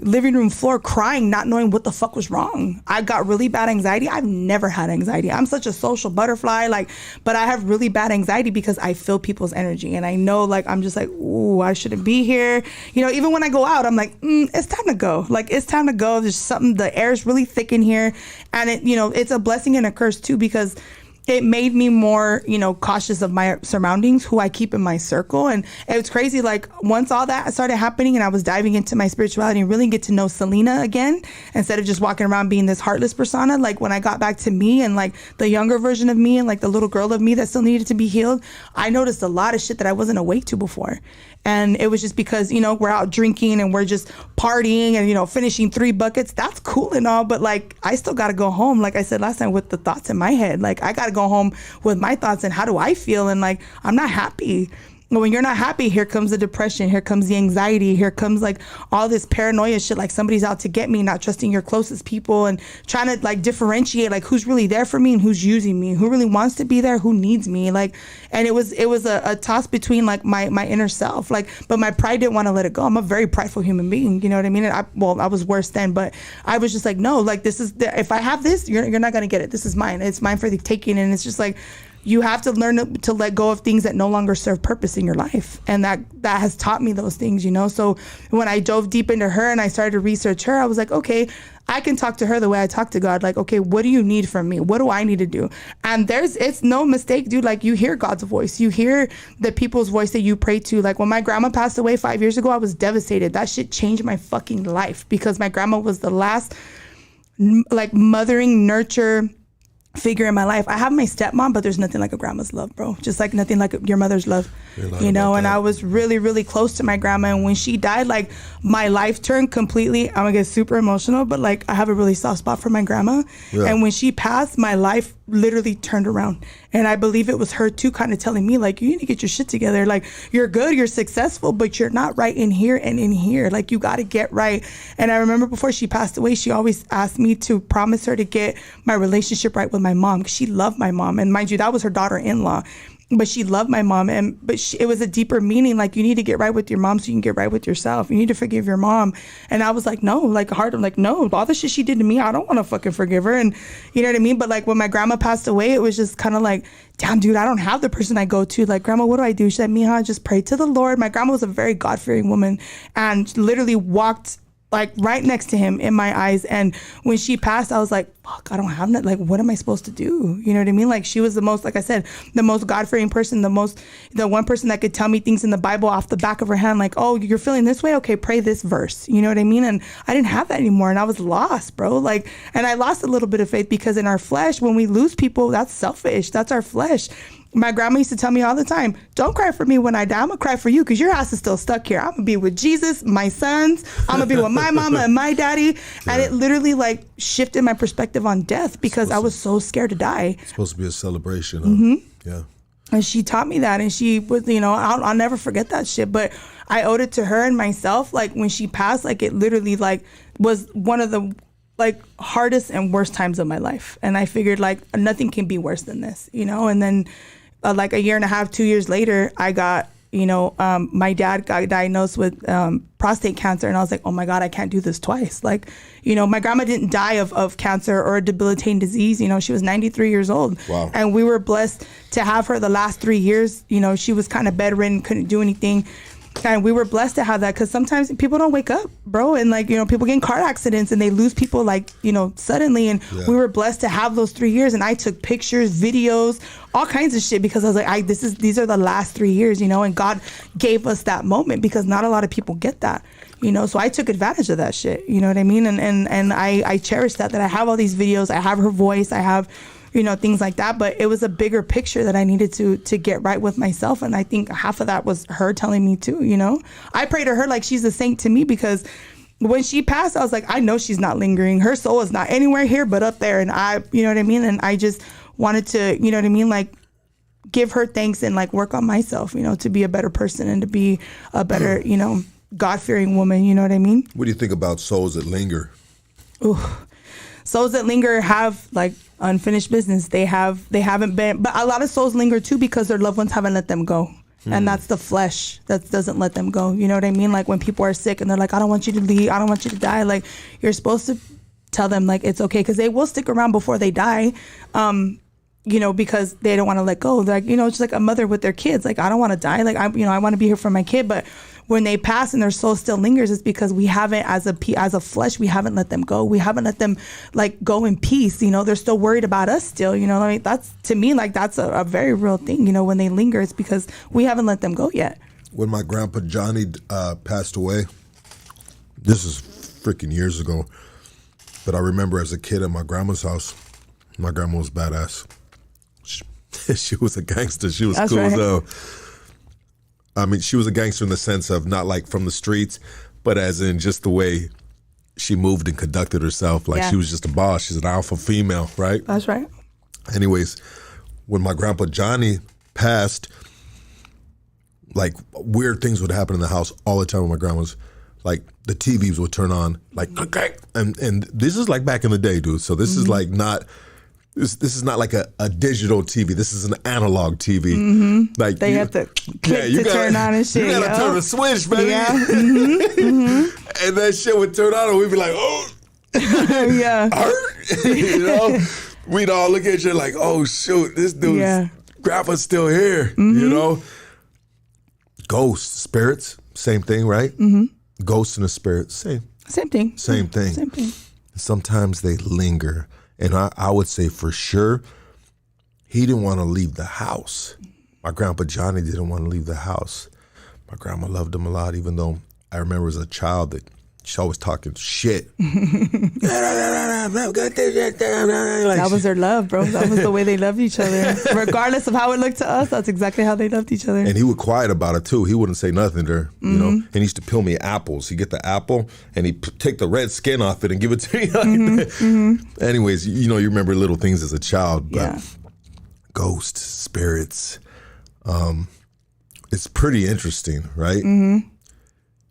S3: living room floor crying, not knowing what the fuck was wrong. I got really bad anxiety. I've never had anxiety. I'm such a social butterfly, like, but I have really bad anxiety because I feel people's energy, and I know, like, I'm just like, ooh, I shouldn't be here. Even when I go out, I'm like, it's time to go. Like, it's time to go. There's something, the air is really thick in here, and it's a blessing and a curse too, because it made me more, cautious of my surroundings, who I keep in my circle. And it was crazy. Like, once all that started happening and I was diving into my spirituality and really get to know Selena again, instead of just walking around being this heartless persona, like, when I got back to me and like the younger version of me and like the little girl of me that still needed to be healed, I noticed a lot of shit that I wasn't awake to before. And it was just because, we're out drinking and we're just partying and, finishing 3 buckets. That's cool and all, but like, I still got to go home, like I said last time, with the thoughts in my head. Like, I got to go home with my thoughts and how do I feel? And like, I'm not happy. when you're not happy, here comes the depression, here comes the anxiety, here comes like all this paranoia shit, like somebody's out to get me, not trusting your closest people, and trying to like differentiate like who's really there for me and who's using me, who really wants to be there, who needs me. Like, and it was a toss between like my inner self, like, but my pride didn't want to let it go. I'm a very prideful human being, you know what I mean? And I was worse then, but I was just like, no, like this is if I have this, you're not gonna get it. This is mine. It's mine for the taking. And it's just like, you have to learn to let go of things that no longer serve purpose in your life. And that has taught me those things, you know? So when I dove deep into her and I started to research her, I was like, okay, I can talk to her the way I talk to God. Like, okay, what do you need from me? What do I need to do? And it's no mistake, dude. Like, you hear God's voice. You hear the people's voice that you pray to. Like, when my grandma passed away 5 years ago, I was devastated. That shit changed my fucking life, because my grandma was the last like mothering, nurture figure in my life. I have my stepmom, but there's nothing like a grandma's love, bro. Just like nothing like your mother's love, you know. And I was really, really close to my grandma, and when she died, like, my life turned completely. I'm gonna get super emotional, but like, I have a really soft spot for my grandma. And when she passed, my life literally turned around. And I believe it was her too, kind of telling me, like, you need to get your shit together. Like, you're good, you're successful, but you're not right in here and in here. Like, you got to get right. And I remember before she passed away, she always asked me to promise her to get my relationship right with my mom, because she loved my mom. And mind you, that was her daughter-in-law. But she loved my mom, it was a deeper meaning. Like, you need to get right with your mom so you can get right with yourself. You need to forgive your mom. And I was like, no, like, hard. I'm like, no, all the shit she did to me, I don't want to fucking forgive her. And you know what I mean? But like, when my grandma passed away, it was just kind of like, damn, dude, I don't have the person I go to. Like, grandma, what do I do? She said, Mija, just pray to the Lord. My grandma was a very God-fearing woman, and literally walked like right next to him in my eyes. And when she passed, I was like, fuck, I don't have that. Like, what am I supposed to do? You know what I mean? Like, she was the most, like I said, the most God-fearing person, the one person that could tell me things in the Bible off the back of her hand. Like, oh, you're feeling this way? Okay, pray this verse. You know what I mean? And I didn't have that anymore. And I was lost, bro. Like, and I lost a little bit of faith, because in our flesh, when we lose people, that's selfish. That's our flesh. My grandma used to tell me all the time, don't cry for me when I die. I'm going to cry for you, because your ass is still stuck here. I'm going to be with Jesus, my sons. I'm going to be with my mama and my daddy. Yeah. And it literally like shifted my perspective on death, because I was so scared to die.
S1: It's supposed to be a celebration. Yeah.
S3: And she taught me that. And she was, you know, I'll never forget that shit. But I owed it to her and myself. Like, when she passed, like, it literally like was one of the like hardest and worst times of my life. And I figured like nothing can be worse than this, you know? And then like a year and a half, 2 years later, I got, you know, my dad got diagnosed with prostate cancer. And I was like, oh my God, I can't do this twice. Like, you know, my grandma didn't die of cancer or a debilitating disease. You know, she was 93 years old.
S1: Wow.
S3: And we were blessed to have her the last 3 years. You know, she was kind of bedridden, couldn't do anything. And we were blessed to have that, because sometimes people don't wake up, bro. And like, you know, people get in car accidents and they lose people like, you know, suddenly. And we were blessed to have those 3 years. And I took pictures, videos, all kinds of shit, because I was like, these are the last 3 years, you know, and God gave us that moment, because not a lot of people get that, you know. So I took advantage of that shit, you know what I mean? And I cherish that I have all these videos, I have her voice, I have, you know, things like that. But it was a bigger picture that I needed to get right with myself. And I think half of that was her telling me too, you know. I pray to her like she's a saint to me, because when she passed, I was like, I know she's not lingering. Her soul is not anywhere here but up there. And you know what I mean? And I just wanted to, you know what I mean, like, give her thanks and like work on myself, you know, to be a better person and to be a better, you know, God-fearing woman. You know what I mean?
S1: What do you think about souls that linger?
S3: Ooh. Souls that linger have like unfinished business. They haven't been, but a lot of souls linger too, because their loved ones haven't let them go. And that's the flesh that doesn't let them go. You know what I mean? Like, when people are sick and they're like, I don't want you to leave, I don't want you to die. Like, you're supposed to tell them like it's okay, because they will stick around before they die. You know, because they don't want to let go. Like, you know, it's just like a mother with their kids. Like, I don't want to die. Like, I want to be here for my kid. But when they pass and their soul still lingers, it's because we haven't, as a flesh, we haven't let them go. We haven't let them like go in peace. You know, they're still worried about us still. You know, I mean, that's, to me, like, that's a very real thing. You know, when they linger, it's because we haven't let them go yet.
S1: When my grandpa Johnny passed away, this is freaking years ago, but I remember as a kid at my grandma's house, my grandma was badass. She was a gangster. She was
S3: That's
S1: cool
S3: right.
S1: though. I mean, she was a gangster in the sense of not like from the streets, but as in just the way she moved and conducted herself. Like, she was just a boss. She's an alpha female, right?
S3: That's right.
S1: Anyways, when my grandpa Johnny passed, like weird things would happen in the house all the time with my grandma's. Like the TVs would turn on, like, and this is like back in the day, dude. So this is like not. This is not like a digital TV. This is an analog TV. Like
S3: They have to click to turn on and shit.
S1: You gotta turn the switch, baby.
S3: Yeah.
S1: And that shit would turn on, and we'd be like, "Oh,
S3: Yeah.
S1: hurt." You know, we'd all look at you like, "Oh shoot, this dude's grandpa's still here." You know, ghosts, spirits, same thing, right? Ghosts and the spirits, same thing.
S3: Same thing.
S1: Sometimes they linger. And I would say for sure, he didn't want to leave the house. My grandpa Johnny didn't want to leave the house. My grandma loved him a lot, even though I remember as a child that she always talking shit.
S3: That was their love, bro. That was the way they loved each other. Regardless of how it looked to us, that's exactly how they loved each other.
S1: And he would quiet about it too. He wouldn't say nothing to her, you know. And he used to peel me apples. He'd get the apple and he'd take the red skin off it and give it to me like that. Anyways, you know, you remember little things as a child, but ghosts, spirits, it's pretty interesting, right?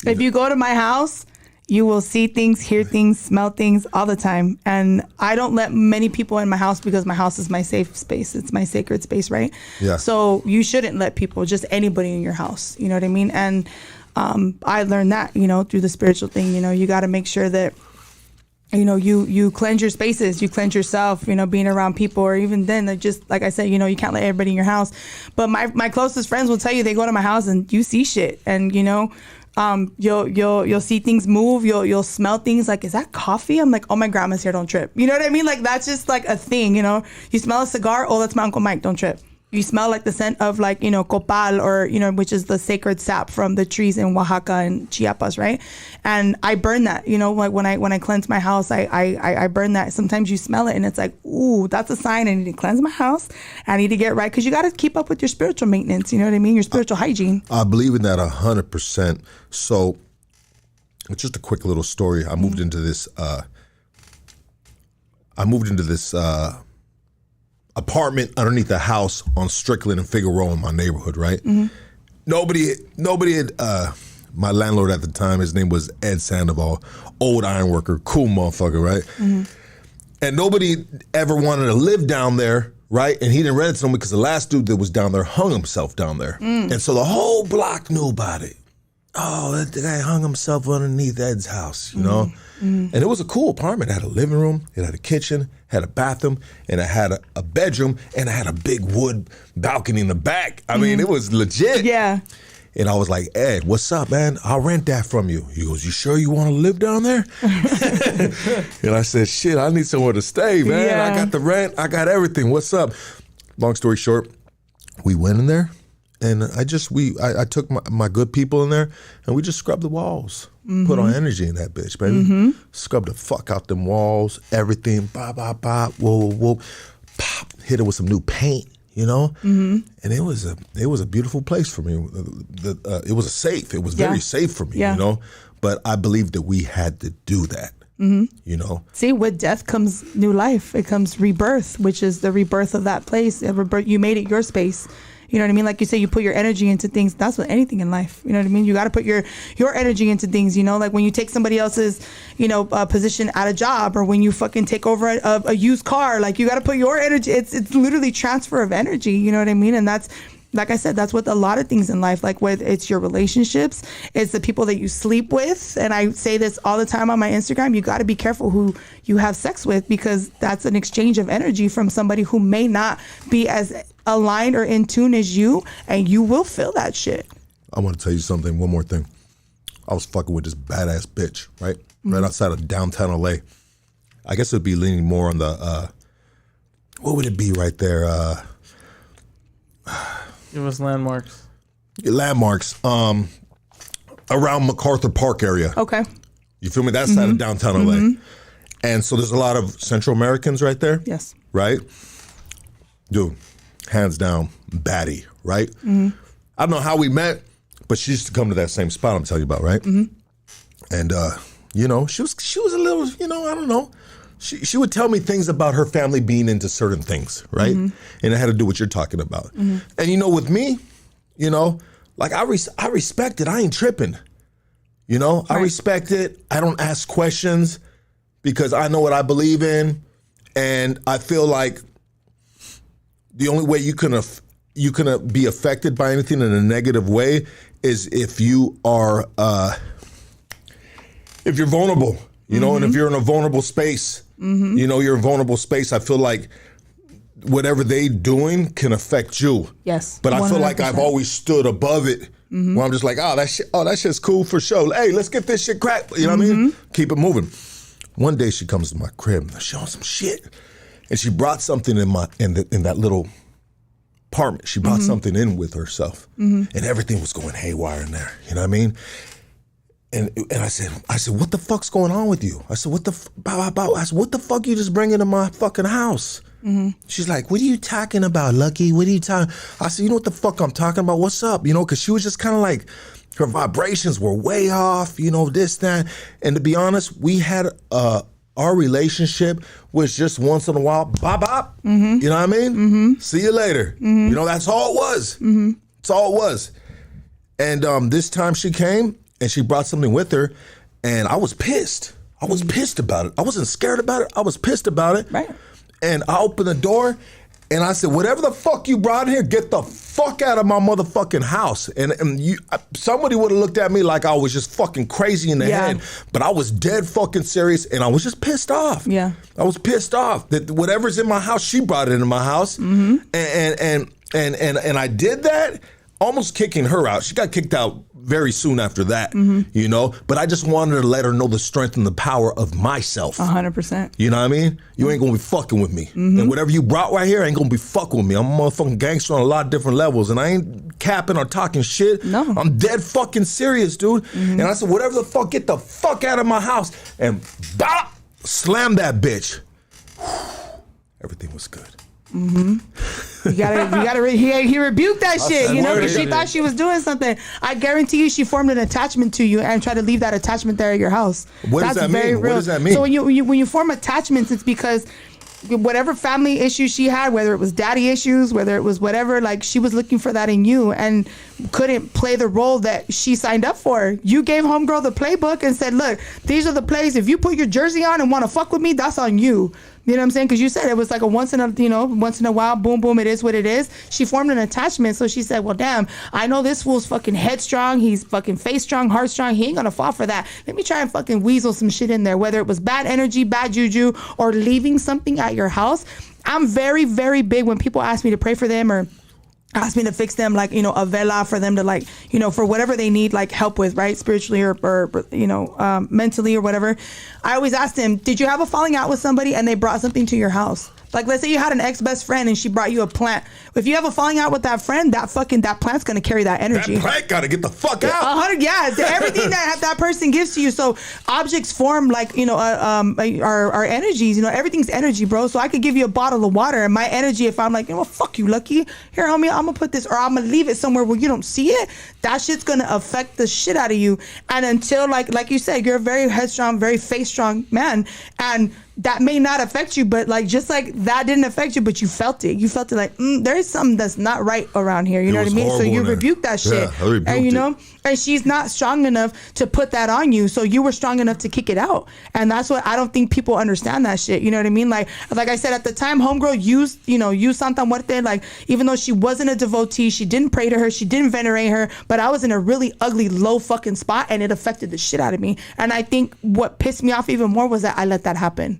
S3: If you go to my house, you will see things, hear things, smell things all the time. And I don't let many people in my house because my house is my safe space. It's my sacred space, right?
S1: Yeah.
S3: So you shouldn't let people, just anybody in your house. You know what I mean? And I learned that, you know, through the spiritual thing. You know, you got to make sure that, you know, you cleanse your spaces, you cleanse yourself, you know, being around people, or even then, just like I said, you know, you can't let everybody in your house. But my closest friends will tell you, they go to my house and you see shit, and you know, you'll see things move, you'll smell things like, is that coffee? I'm like, oh, my grandma's here, don't trip. You know what I mean? Like, that's just like a thing, you know. You smell a cigar, oh, that's my Uncle Mike, don't trip. You smell like the scent of, like, you know, copal, or, you know, which is the sacred sap from the trees in Oaxaca and Chiapas, right? And I burn that, you know, like when I cleanse my house, I burn that. Sometimes you smell it and it's like, ooh, that's a sign I need to cleanse my house. I need to get right, because you got to keep up with your spiritual maintenance, you know what I mean? Your spiritual hygiene.
S1: I believe in that 100%. So, just a quick little story. I moved into this. Apartment underneath the house on Strickland and Figueroa in my neighborhood, right? Nobody had, my landlord at the time, his name was Ed Sandoval, old ironworker, cool motherfucker, right? And nobody ever wanted to live down there, right? And he didn't rent it to them because the last dude that was down there hung himself down there. And so the whole block knew about it. Oh, that guy hung himself underneath Ed's house, you know? And it was a cool apartment. It had a living room, it had a kitchen, had a bathroom, and it had a bedroom, and it had a big wood balcony in the back. I mean, it was legit.
S3: Yeah.
S1: And I was like, Ed, what's up, man? I'll rent that from you. He goes, you sure you want to live down there? And I said, shit, I need somewhere to stay, man.
S3: Yeah.
S1: I got the rent. I got everything. What's up? Long story short, we went in there, and I took my good people in there, and we just scrubbed the walls. Put on energy in that bitch, baby. Scrubbed the fuck out them walls, everything. Bop, bop, bop. Whoa, whoa, whoa. Pop. Hit it with some new paint, you know? And it was a beautiful place for me. It was safe. It was very safe for me, you know? But I believe that we had to do that, you know?
S3: See, with death comes new life. It comes rebirth, which is the rebirth of that place. You made it your space. You know what I mean? Like you say, you put your energy into things. That's with anything in life. You know what I mean? You got to put your energy into things, you know? Like when you take somebody else's, you know, position at a job, or when you fucking take over a used car, like you got to put your energy. It's literally transfer of energy. You know what I mean? And that's, like I said, that's with a lot of things in life. Like with, it's your relationships, it's the people that you sleep with. And I say this all the time on my Instagram, you got to be careful who you have sex with, because that's an exchange of energy from somebody who may not be as aligned or in tune as you, and you will feel that shit.
S1: I want to tell you something, one more thing. I was fucking with this badass bitch, right? Right outside of downtown LA. I guess it would be leaning more on the, what would it be right there?
S2: Give us landmarks.
S1: Landmarks, around MacArthur Park area.
S3: Okay.
S1: You feel me? That side of downtown LA. And so there's a lot of Central Americans right there.
S3: Yes.
S1: Right? Dude, hands down, baddie, right? I don't know how we met, but she used to come to that same spot I'm telling you about, right? And, you know, she was a little, you know, I don't know. She would tell me things about her family being into certain things, right? And it had to do what you're talking about. And, you know, with me, you know, Like I respect it. I ain't tripping. You know, I respect it. I don't ask questions because I know what I believe in, and I feel like the only way you can be affected by anything in a negative way is if you are if you're vulnerable. You know, and if you're in a vulnerable space, you know, you're in a vulnerable space. I feel like whatever they doing can affect you.
S3: Yes.
S1: But I feel
S3: 100%.
S1: like I've always stood above it. Where I'm just like, that shit's cool for sure. Hey, let's get this shit cracked. You know what I mean? Keep it moving. One day she comes to my crib and she on some shit, and she brought something in that little apartment. She brought something in with herself, and everything was going haywire in there. You know what I mean? And I said, what the fuck's going on with you? I said, what the fuck you just bring into my fucking house? She's like, what are you talking about, Lucky? What are you talking? I said, you know what the fuck I'm talking about? What's up? You know, because she was just kind of like, her vibrations were way off, you know, this, that. And to be honest, we had our relationship was just once in a while, bop. You know what I mean? See you later. You know, that's all it was. That's all it was. And this time she came and she brought something with her, and I was pissed. I was pissed about it. I wasn't scared about it. I was pissed about it.
S3: Right.
S1: And I opened the door, and I said, whatever the fuck you brought in here, get the fuck out of my motherfucking house. And somebody would have looked at me like I was just fucking crazy in the head, but I was dead fucking serious, and I was just pissed off.
S3: Yeah.
S1: I was pissed off that whatever's in my house, she brought it into my house. And I did that, almost kicking her out. She got kicked out very soon after that, you know? But I just wanted to let her know the strength and the power of myself.
S3: 100%.
S1: You know what I mean? You ain't gonna be fucking with me. And whatever you brought right here ain't gonna be fucking with me. I'm a motherfucking gangster on a lot of different levels, and I ain't capping or talking shit.
S3: No.
S1: I'm dead fucking serious, dude. And I said, whatever the fuck, get the fuck out of my house. And bop, slam that bitch. Everything was good.
S3: You gotta. He rebuked that shit, you know, because she thought she was doing something. I guarantee you, she formed an attachment to you and tried to leave that attachment there at your house.
S1: What does that mean?
S3: Real.
S1: What does that mean?
S3: So when you form attachments, it's because whatever family issues she had, whether it was daddy issues, whether it was whatever, like she was looking for that in you and couldn't play the role that she signed up for. You gave homegirl the playbook and said, look, these are the plays. If you put your jersey on and want to fuck with me, that's on you. You know what I'm saying? Because you said it was like a once in a while, boom, boom, it is what it is. She formed an attachment. So she said, well, damn, I know this fool's fucking headstrong. He's fucking face strong, heart strong. He ain't going to fall for that. Let me try and fucking weasel some shit in there, whether it was bad energy, bad juju, or leaving something at your house. I'm very, very big when people ask me to pray for them or ask me to fix them, like, you know, a vela for them to, like, you know, for whatever they need, like, help with, right, spiritually or you know, mentally or whatever. I always ask them, did you have a falling out with somebody and they brought something to your house? Like, let's say you had an ex-best friend and she brought you a plant. If you have a falling out with that friend, that plant's going to carry that energy.
S1: That plant got to get the fuck out.
S3: 100, yeah. Everything that person gives to you. So objects form, like, you know, our energies. You know, everything's energy, bro. So I could give you a bottle of water, and my energy, if I'm like, you know, fuck you, Lucky. Here, homie, I'm going to put this, or I'm going to leave it somewhere where you don't see it. That shit's going to affect the shit out of you. And until, like you said, you're a very headstrong, very face-strong man. And that may not affect you, but like, just like that didn't affect you, but you felt it. You felt it like, there is something that's not right around here. You know what I mean? So you rebuked that shit.
S1: Yeah, I rebuked
S3: and you know,
S1: it.
S3: and she's not strong enough to put that on you. So you were strong enough to kick it out. And that's what I don't think people understand that shit. You know what I mean? Like I said, at the time, homegirl used Santa Muerte. Like, even though she wasn't a devotee, she didn't pray to her, she didn't venerate her, but I was in a really ugly, low fucking spot, and it affected the shit out of me. And I think what pissed me off even more was that I let that happen.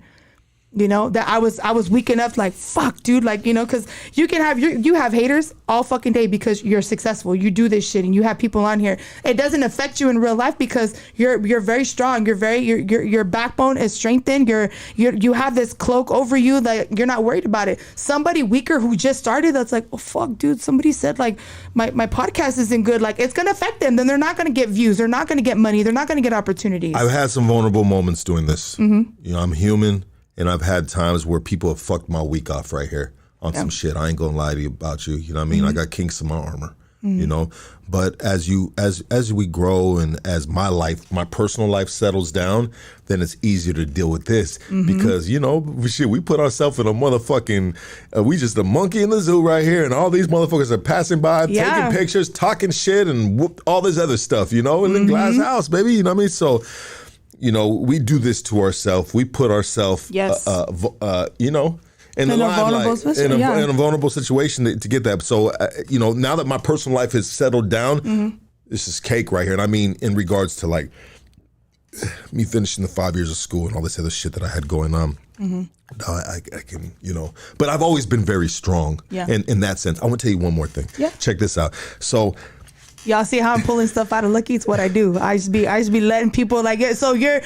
S3: You know, that I was weak enough, like, fuck, dude, like, you know, because you can have you have haters all fucking day because you're successful, you do this shit, and you have people on here. It doesn't affect you in real life because you're very strong, your backbone is strengthened, you have this cloak over you that you're not worried about it. Somebody weaker who just started, that's like, oh fuck, dude, somebody said like my podcast isn't good, like, it's gonna affect them. Then they're not gonna get views, they're not gonna get money, they're not gonna get opportunities.
S1: I've had some vulnerable moments doing this. You know, I'm human. And I've had times where people have fucked my week off right here on some shit. I ain't gonna lie to you about you. You know what I mean? I got kinks in my armor. you know. But as we grow and as my personal life settles down, then it's easier to deal with this because, you know, shit, we put ourselves in a motherfucking, we just a monkey in the zoo right here, and all these motherfuckers are passing by, taking pictures, talking shit, and all this other stuff, you know, in the glass house, baby, you know what I mean? So, you know, we do this to ourselves. We put ourselves, you know, in a vulnerable situation to get that. So, you know, now that my personal life has settled down, this is cake right here. And I mean, in regards to like me finishing the 5 years of school and all this other shit that I had going on. I can, you know, but I've always been very strong in that sense. I want to tell you one more thing. Check this out. So,
S3: y'all see how I'm pulling stuff out of Lucky? It's what I do. I just be letting people like it. So you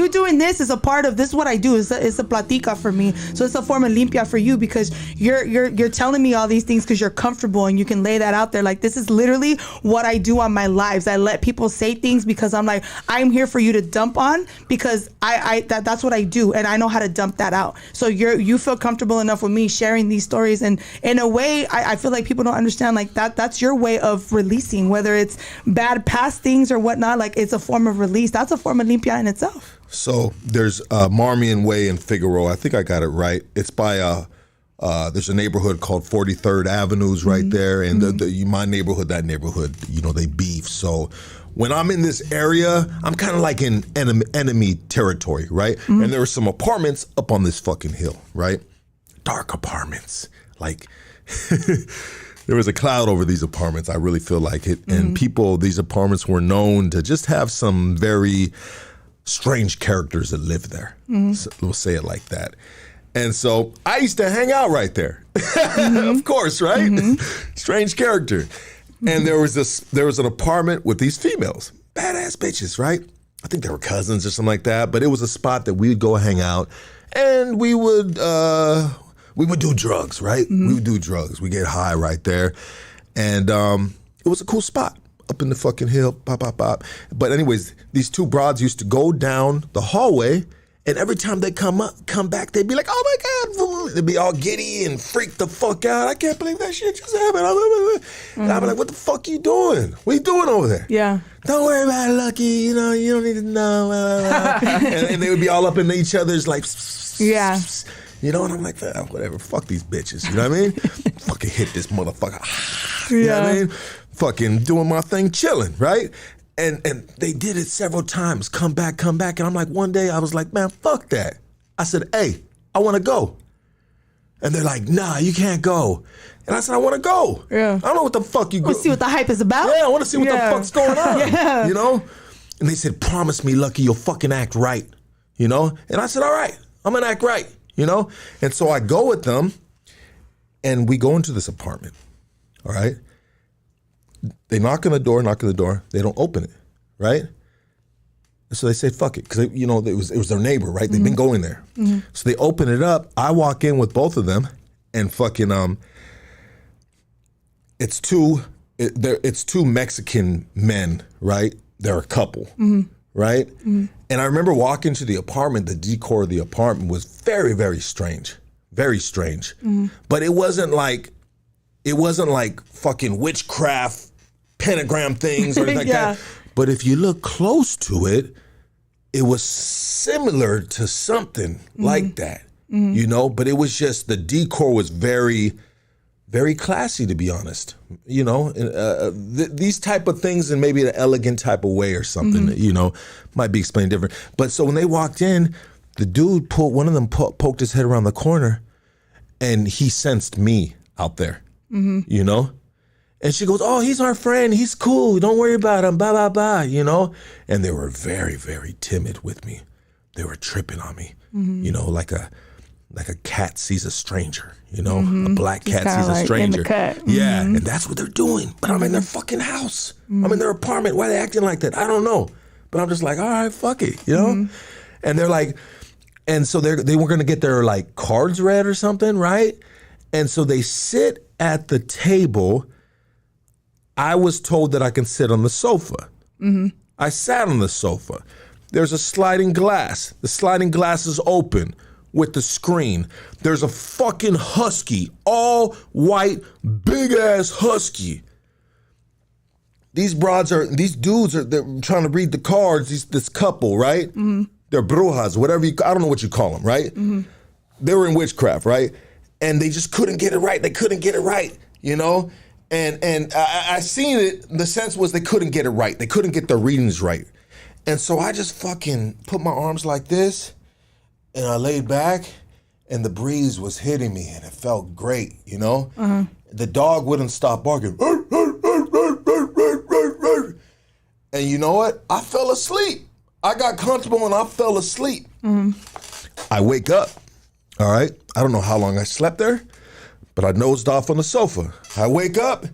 S3: doing this is a part of this. Is what I do. It's a platica for me. So it's a form of limpia for you because you're telling me all these things because you're comfortable and you can lay that out there. Like this is literally what I do on my lives. I let people say things because I'm like I'm here for you to dump on because that's what I do and I know how to dump that out. So you feel comfortable enough with me sharing these stories and in a way I feel like people don't understand like that's your way of releasing. Whether it's bad past things or whatnot, like it's a form of release. That's a form of limpia in itself.
S1: So there's Marmion Way in Figueroa. I think I got it right. It's by there's a neighborhood called 43rd Avenues right there, and my neighborhood, that neighborhood, you know, they beef. So when I'm in this area, I'm kind of like in enemy territory, right? And there were some apartments up on this fucking hill, right? Dark apartments, like. There was a cloud over these apartments. I really feel like it. And these apartments were known to just have some very strange characters that lived there. So we'll say it like that. And so I used to hang out right there. Of course, right? Strange character. And there was an apartment with these females. Badass bitches, right? I think they were cousins or something like that. But it was a spot that we would go hang out. And we would do drugs, right? We would do drugs. We get high right there. And it was a cool spot up in the fucking hill, pop, pop, pop. But anyways, these two broads used to go down the hallway, and every time they come back, they'd be like, oh my God. They'd be all giddy and freak the fuck out. I can't believe that shit just happened. And I'd be like, what the fuck you doing? What you doing over there?
S3: Yeah.
S1: Don't worry about it, Lucky. You know, you don't need to know. and they would be all up in each other's like,
S3: yeah.
S1: You know, and I'm like, whatever, fuck these bitches, you know what I mean? Fucking hit this motherfucker. You know what I mean? Fucking doing my thing, chilling, right? And they did it several times, come back. And I'm like, one day I was like, man, fuck that. I said, hey, I want to go. And they're like, nah, you can't go. And I said, I want to go. Yeah. I don't know what the fuck you go.
S3: I want to see what the hype is about.
S1: Yeah, I want to see what the fuck's going on, you know? And they said, promise me, Lucky, you'll fucking act right, you know? And I said, all right, I'm going to act right. You know? And so I go with them and we go into this apartment. All right? They knock on the door. They don't open it. Right? And so they say, fuck it. Because, you know, it was their neighbor, right? They've been going there. So they open it up. I walk in with both of them and fucking, it's two Mexican men, right? They're a couple. Right? And I remember walking to the apartment, the decor of the apartment was very, very strange. Very strange. But it wasn't like fucking witchcraft, pentagram things or anything like that. But if you look close to it, it was similar to something like that. You know, but it was just the decor was very, very classy, to be honest. You know, these type of things in maybe an elegant type of way or something, you know, might be explained different. But so when they walked in, the dude one of them poked his head around the corner and he sensed me out there, you know? And she goes, oh, he's our friend. He's cool. Don't worry about him. Blah, blah, blah, you know? And they were very, very timid with me. They were tripping on me, you know, like a cat sees a stranger, you know? A black cat sees a stranger. Yeah, and that's what they're doing. But I'm in their fucking house. I'm in their apartment. Why are they acting like that? I don't know. But I'm just like, all right, fuck it, you know? And they're like, and so they were going to get their like cards read or something, right? And so they sit at the table. I was told that I can sit on the sofa. I sat on the sofa. There's a sliding glass. The sliding glass is open with the screen. There's a fucking husky, all white, big ass husky, these dudes they're trying to read the cards. This couple, right? Mm-hmm. They're brujas, whatever I don't know what you call them, right? Mm-hmm. They were in witchcraft, right? And they just couldn't get it right. They couldn't get it right, you know? And I seen it, the sense was they couldn't get it right. They couldn't get their readings right. And so I just fucking put my arms like this, and I laid back, and the breeze was hitting me, and it felt great, you know? Uh-huh. The dog wouldn't stop barking. And you know what? I fell asleep. I got comfortable, and I fell asleep. Mm-hmm. I wake up, all right? I don't know how long I slept there, but I nosed off on the sofa. I wake up,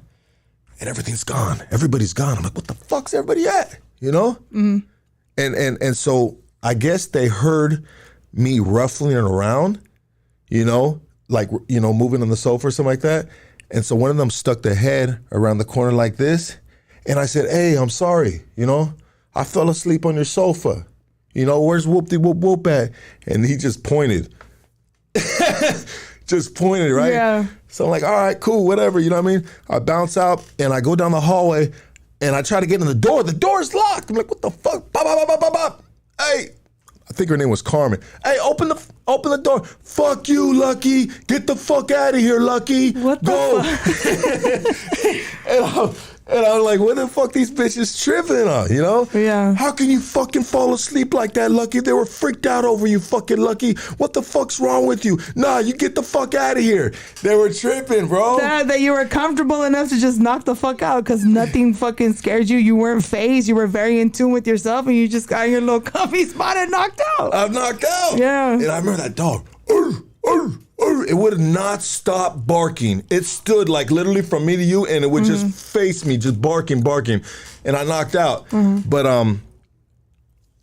S1: and everything's gone. Everybody's gone. I'm like, what the fuck's everybody at? You know? Mm-hmm. And so I guess they heard me ruffling around, you know, like, you know, moving on the sofa or something like that. And so one of them stuck their head around the corner like this. And I said, hey, I'm sorry, you know, I fell asleep on your sofa. You know, where's whoop-de-whoop-whoop at? And he just pointed. Just pointed, right?
S3: Yeah.
S1: So I'm like, all right, cool, whatever, you know what I mean? I bounce out and I go down the hallway and I try to get in the door. The door's locked. I'm like, what the fuck? Bop, bop, bop, bop, bop. Hey, I think her name was Carmen. Hey, open the door. Fuck you, Lucky. Get the fuck out of here, Lucky.
S3: What the
S1: fuck? And I'm like, what the fuck these bitches tripping on, you know?
S3: Yeah.
S1: How can you fucking fall asleep like that, Lucky? They were freaked out over you, fucking Lucky. What the fuck's wrong with you? Nah, you get the fuck out of here. They were tripping, bro.
S3: That you were comfortable enough to just knock the fuck out because nothing fucking scared you. You weren't phased. You were very in tune with yourself and you just got your little comfy spot and knocked out.
S1: I'm knocked out.
S3: Yeah.
S1: And I remember that dog. It would not stop barking. It stood like literally from me to you, and it would just face me, just barking. And I knocked out. Mm-hmm. But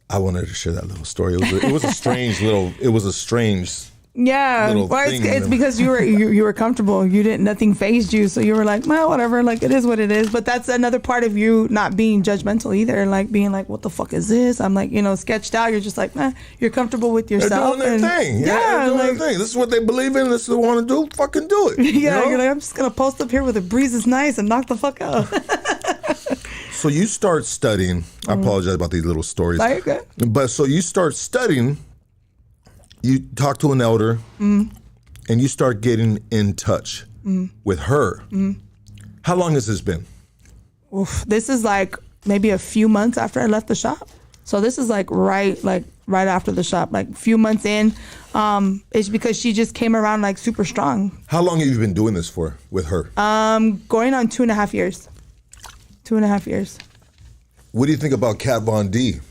S1: I wanted to share that little story. It was a strange little. It was a strange.
S3: Yeah, well, it's because you were comfortable. Nothing fazed you, so you were like, well, whatever. Like it is what it is. But that's another part of you not being judgmental either. Like being like, what the fuck is this? I'm like, you know, sketched out. You're just like, you're comfortable with yourself.
S1: They're doing their thing. Yeah, they're doing their thing. This is what they believe in. This is what they want to do. Fucking do it.
S3: Yeah,
S1: you know?
S3: You're like, I'm just gonna post up here where the breeze is nice and knock the fuck out.
S1: So you start studying. I apologize about these little stories.
S3: Okay.
S1: But so you start studying. You talk to an elder, and you start getting in touch with her. How long has this been?
S3: Oof, this is like maybe a few months after I left the shop. So this is like right after the shop, like a few months in. It's because she just came around like super strong.
S1: How long have you been doing this for with her?
S3: Going on 2.5 years. 2.5 years.
S1: What do you think about Kat Von D?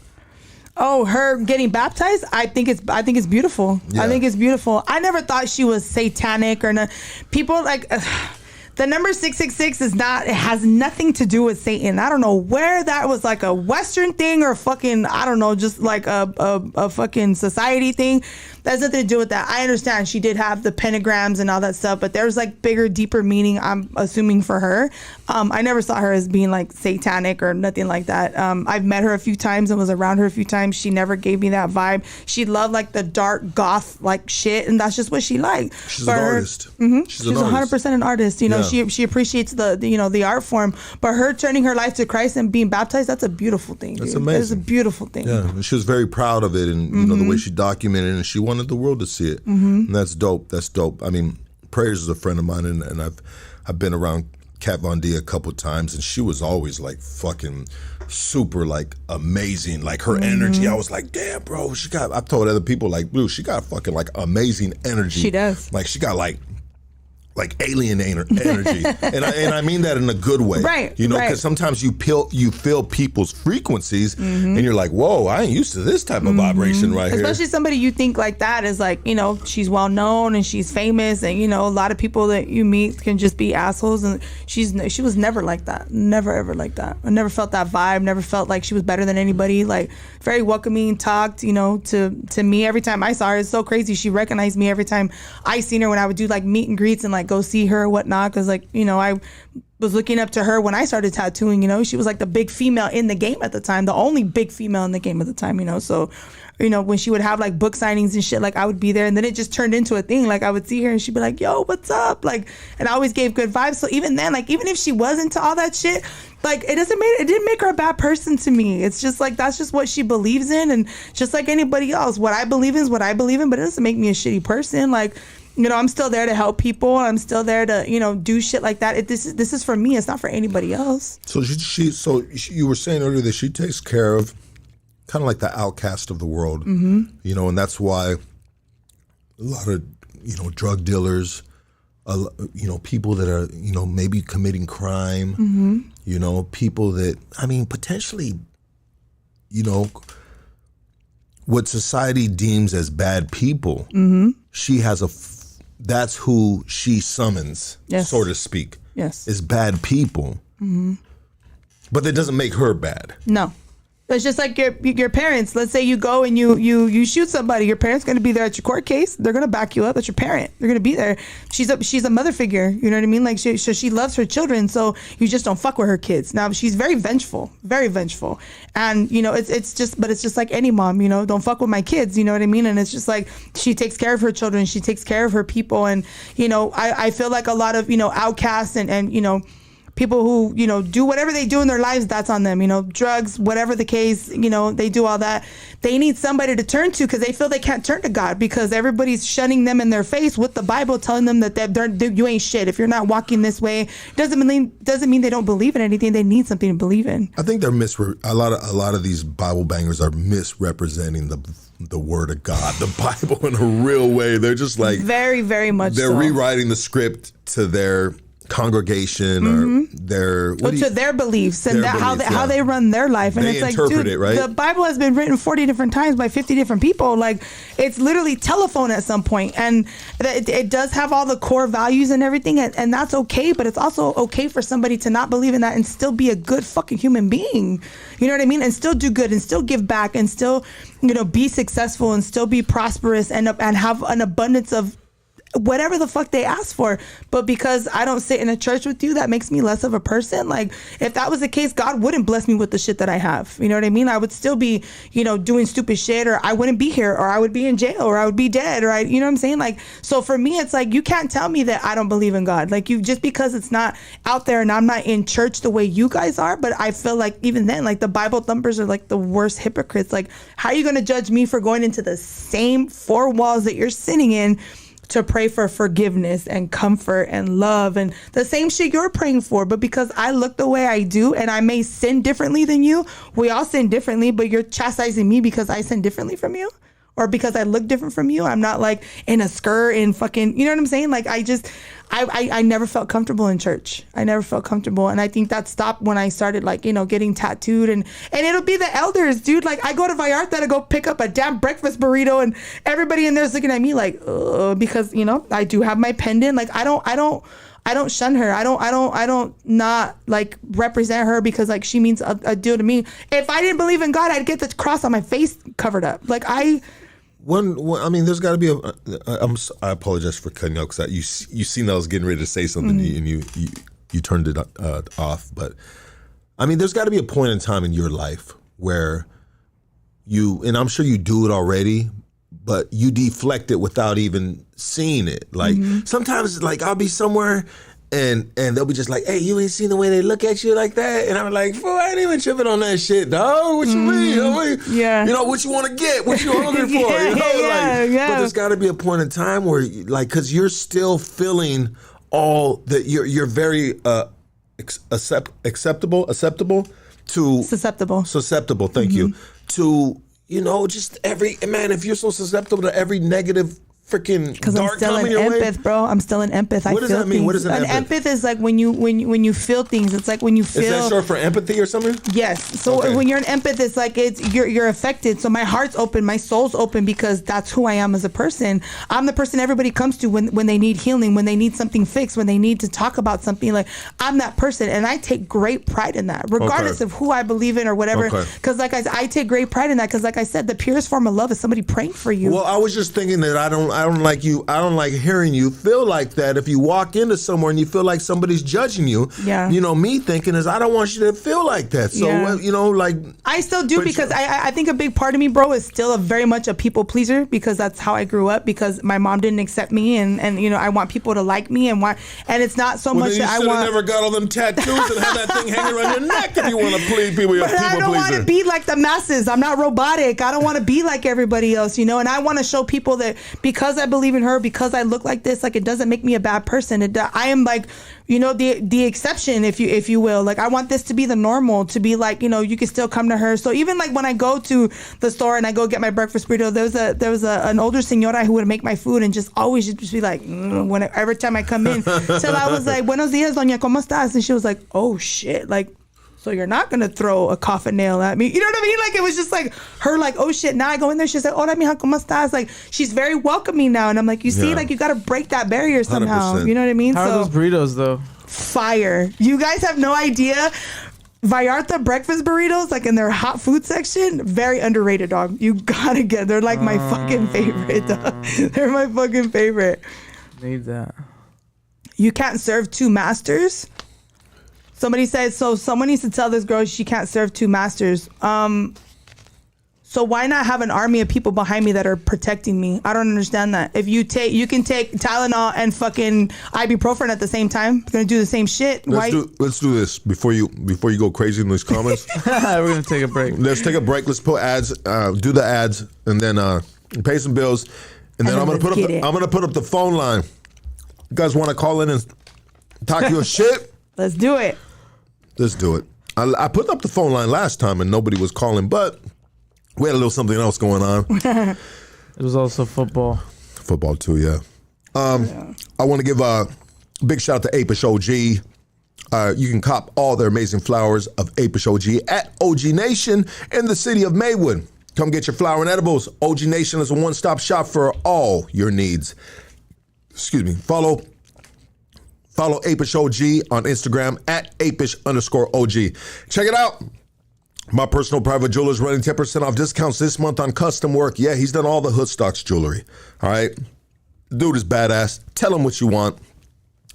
S3: Oh, her getting baptized? I think it's beautiful. Yeah. I think it's beautiful. I never thought she was satanic or not. People like the number 666 it has nothing to do with Satan. I don't know where that was, like a Western thing or fucking, I don't know, just like a fucking society thing. That has nothing to do with that. I understand she did have the pentagrams and all that stuff, but there's like bigger, deeper meaning, I'm assuming, for her. I never saw her as being like satanic or nothing like that. I've met her a few times and was around her a few times. She never gave me that vibe. She loved like the dark goth like shit, and that's just what she liked.
S1: She's an artist.
S3: She's 100% an artist. You know, she appreciates the art form, but her turning her life to Christ and being baptized, that's a beautiful thing.
S1: That's amazing.
S3: It's a beautiful thing.
S1: Yeah, and she was very proud of it, and you know the way she documented it, and she wanted the world to see it. And that's dope. That's dope. I mean, Prayers is a friend of mine, and I've been around Kat Von D a couple times, and she was always like fucking super like amazing, like her energy. I was like, damn, bro, I've told other people like, Blue, she got fucking like amazing energy.
S3: She does.
S1: Like she got like alien energy, and I mean that in a good way,
S3: right?
S1: You know, because sometimes you feel people's frequencies, and you're like, whoa, I ain't used to this type of vibration right here.
S3: Especially somebody you think like that is like, you know, she's well known and she's famous, and you know, a lot of people that you meet can just be assholes, and she was never like that, never ever like that. I never felt that vibe, never felt like she was better than anybody. Like very welcoming, talked, you know, to me every time I saw her. It's so crazy. She recognized me every time I seen her when I would do like meet and greets and like go see her or whatnot. Cause like, you know, I was looking up to her when I started tattooing, you know, she was like the big female in the game at the time, the only big female in the game at the time, you know. So, you know, when she would have like book signings and shit, like I would be there, and then it just turned into a thing. Like I would see her and she'd be like, yo, what's up? Like, and I always gave good vibes. So even then, like, even if she was into all that shit, like it didn't make her a bad person to me. It's just like, that's just what she believes in. And just like anybody else, what I believe in is what I believe in, but it doesn't make me a shitty person. Like, you know, I'm still there to help people. I'm still there to, you know, do shit like that. This is for me. It's not for anybody else.
S1: So you were saying earlier that she takes care of kind of like the outcast of the world, you know, and that's why a lot of, you know, drug dealers, you know, people that are, you know, maybe committing crime, you know, people that, I mean, potentially, you know, what society deems as bad people, she has that's who she summons, so to speak, is bad people. But that doesn't make her bad. No.
S3: It's just like your parents. Let's say you go and you shoot somebody. Your parents going to be there at your court case. They're going to back you up. That's your parent. They're going to be there. She's a mother figure. You know what I mean? Like she loves her children. So you just don't fuck with her kids. Now she's very vengeful, and you know it's just like any mom. You know, don't fuck with my kids. You know what I mean? And it's just like she takes care of her children. She takes care of her people. And you know, I feel like a lot of, you know, outcasts and you know, people who, you know, do whatever they do in their lives, that's on them. You know, drugs, whatever the case, you know, they do all that. They need somebody to turn to because they feel they can't turn to God because everybody's shunning them in their face with the Bible, telling them that you ain't shit. If you're not walking this way, doesn't mean they don't believe in anything. They need something to believe in.
S1: I think they're a lot of these Bible bangers are misrepresenting the word of God, the Bible in a real way. They're just like
S3: very, very much.
S1: They're rewriting the script to their congregation or their
S3: to their beliefs and how they run their life, and
S1: they
S3: it's like,
S1: dude,
S3: it,
S1: right?
S3: The Bible has been written 40 different times by 50 different people. Like it's literally telephone at some point, and it does have all the core values and everything, and that's okay. But it's also okay for somebody to not believe in that and still be a good fucking human being. You know what I mean? And still do good and still give back and still, you know, be successful and still be prosperous and have an abundance of whatever the fuck they ask for. But because I don't sit in a church with you, that makes me less of a person. Like if that was the case, God wouldn't bless me with the shit that I have. You know what I mean? I would still be, you know, doing stupid shit, or I wouldn't be here, or I would be in jail, or I would be dead, or you know what I'm saying? Like, so for me, it's like, you can't tell me that I don't believe in God. Like just because it's not out there and I'm not in church the way you guys are. But I feel like even then, like the Bible thumpers are like the worst hypocrites. Like, how are you going to judge me for going into the same four walls that you're sitting in to pray for forgiveness and comfort and love and the same shit you're praying for? But because I look the way I do and I may sin differently than you, we all sin differently, but you're chastising me because I sin differently from you, or because I look different from you. I'm not like in a skirt and fucking, you know what I'm saying? Like I never felt comfortable in church. I never felt comfortable. And I think that stopped when I started, like, you know, getting tattooed, and it'll be the elders, dude. Like I go to Vallarta to go pick up a damn breakfast burrito, and everybody in there's looking at me like, because, you know, I do have my pendant. Like I don't shun her. I don't not like represent her because like she means a deal to me. If I didn't believe in God, I'd get the cross on my face covered up. Like I
S1: mean, there's got to be I apologize for cutting out because you seen I was getting ready to say something and you turned it off. But I mean, there's got to be a point in time in your life where and I'm sure you do it already, but you deflect it without even seeing it. Like sometimes, like I'll be somewhere and they'll be just like, "Hey, you ain't seen the way they look at you like that," and I'm like, "Fool, I ain't even tripping on that shit, dog. What you mean? I mean,
S3: yeah,
S1: you know what you want to get, what you hungry for, you know?" But there's got to be a point in time where, like, because you're still feeling all that you're very susceptible to susceptible. Thank you to. You know, just if you're so susceptible to every negative freaking dark coming your way.
S3: Because I'm still an empath, bro. I'm still an empath.
S1: What does that mean? What is an empath?
S3: An empath is like when you feel things. It's like when you feel.
S1: Is that short for empathy or something?
S3: Yes. So when you're an empath, it's like you're affected. So my heart's open, my soul's open because that's who I am as a person. I'm the person everybody comes to when they need healing, when they need something fixed, when they need to talk about something. Like I'm that person, and I take great pride in that, regardless of who I believe in or whatever. Because like I take great pride in that. Because like I said, the purest form of love is somebody praying for you.
S1: Well, I was just thinking that I don't don't like you. I don't like hearing you feel like that. If you walk into somewhere and you feel like somebody's judging you, you know, me thinking is I don't want you to feel like that. So you know, like
S3: I still do because I think a big part of me, bro, is still very much a people pleaser because that's how I grew up. Because my mom didn't accept me, and you know, I want people to like me and it's not so much that I want.
S1: You never got all them tattoos and have that thing hanging around your neck if you want to please people. You're a people pleaser.
S3: I don't want to be like the masses. I'm not robotic. I don't want to be like everybody else, you know. And I want to show people that because I believe in her, because I look like this, like it doesn't make me a bad person. I am like, you know, the exception, if you will. Like I want this to be the normal, to be like, you know, you can still come to her. So even like when I go to the store and I go get my breakfast burrito, there was an older señora who would make my food and just always just be like, every time I come in, till I was like, buenos dias, doña, ¿cómo estás? And she was like, oh shit, like, so you're not gonna throw a coffin nail at me, you know what I mean? Like it was just like her, like, oh shit. Now I go in there, she's like, hola mija, ¿cómo estás? Like she's very welcoming now, and I'm like, you see, like you gotta break that barrier somehow. 100%. You know what I mean?
S2: How are those burritos though?
S3: Fire. You guys have no idea. Vallarta breakfast burritos, like in their hot food section, very underrated, dog. You gotta get. They're like my fucking favorite, dog. They're my fucking favorite.
S2: Need that.
S3: You can't serve two masters. Somebody said, so someone needs to tell this girl she can't serve two masters. So why not have an army of people behind me that are protecting me? I don't understand that. If you can take Tylenol and fucking ibuprofen at the same time. You're gonna do the same shit.
S1: Let's do this before you go crazy in these comments.
S2: We're gonna take a break.
S1: Let's take a break. Let's put ads. Do the ads, and then pay some bills, and then I'm gonna put up the phone line. You guys want to call in and talk your shit?
S3: Let's do it.
S1: Let's do it. I put up the phone line last time and nobody was calling, but we had a little something else going on.
S2: It was also football.
S1: Football too, yeah. I want to give a big shout out to Apish OG. You can cop all their amazing flowers of Apish OG at OG Nation in the city of Maywood. Come get your flower and edibles. OG Nation is a one-stop shop for all your needs. Excuse me. Follow Apish OG on Instagram at Apish_OG. Check it out. My personal private jeweler is running 10% off discounts this month on custom work. Yeah, he's done all the Hoodstocks jewelry. All right. Dude is badass. Tell him what you want.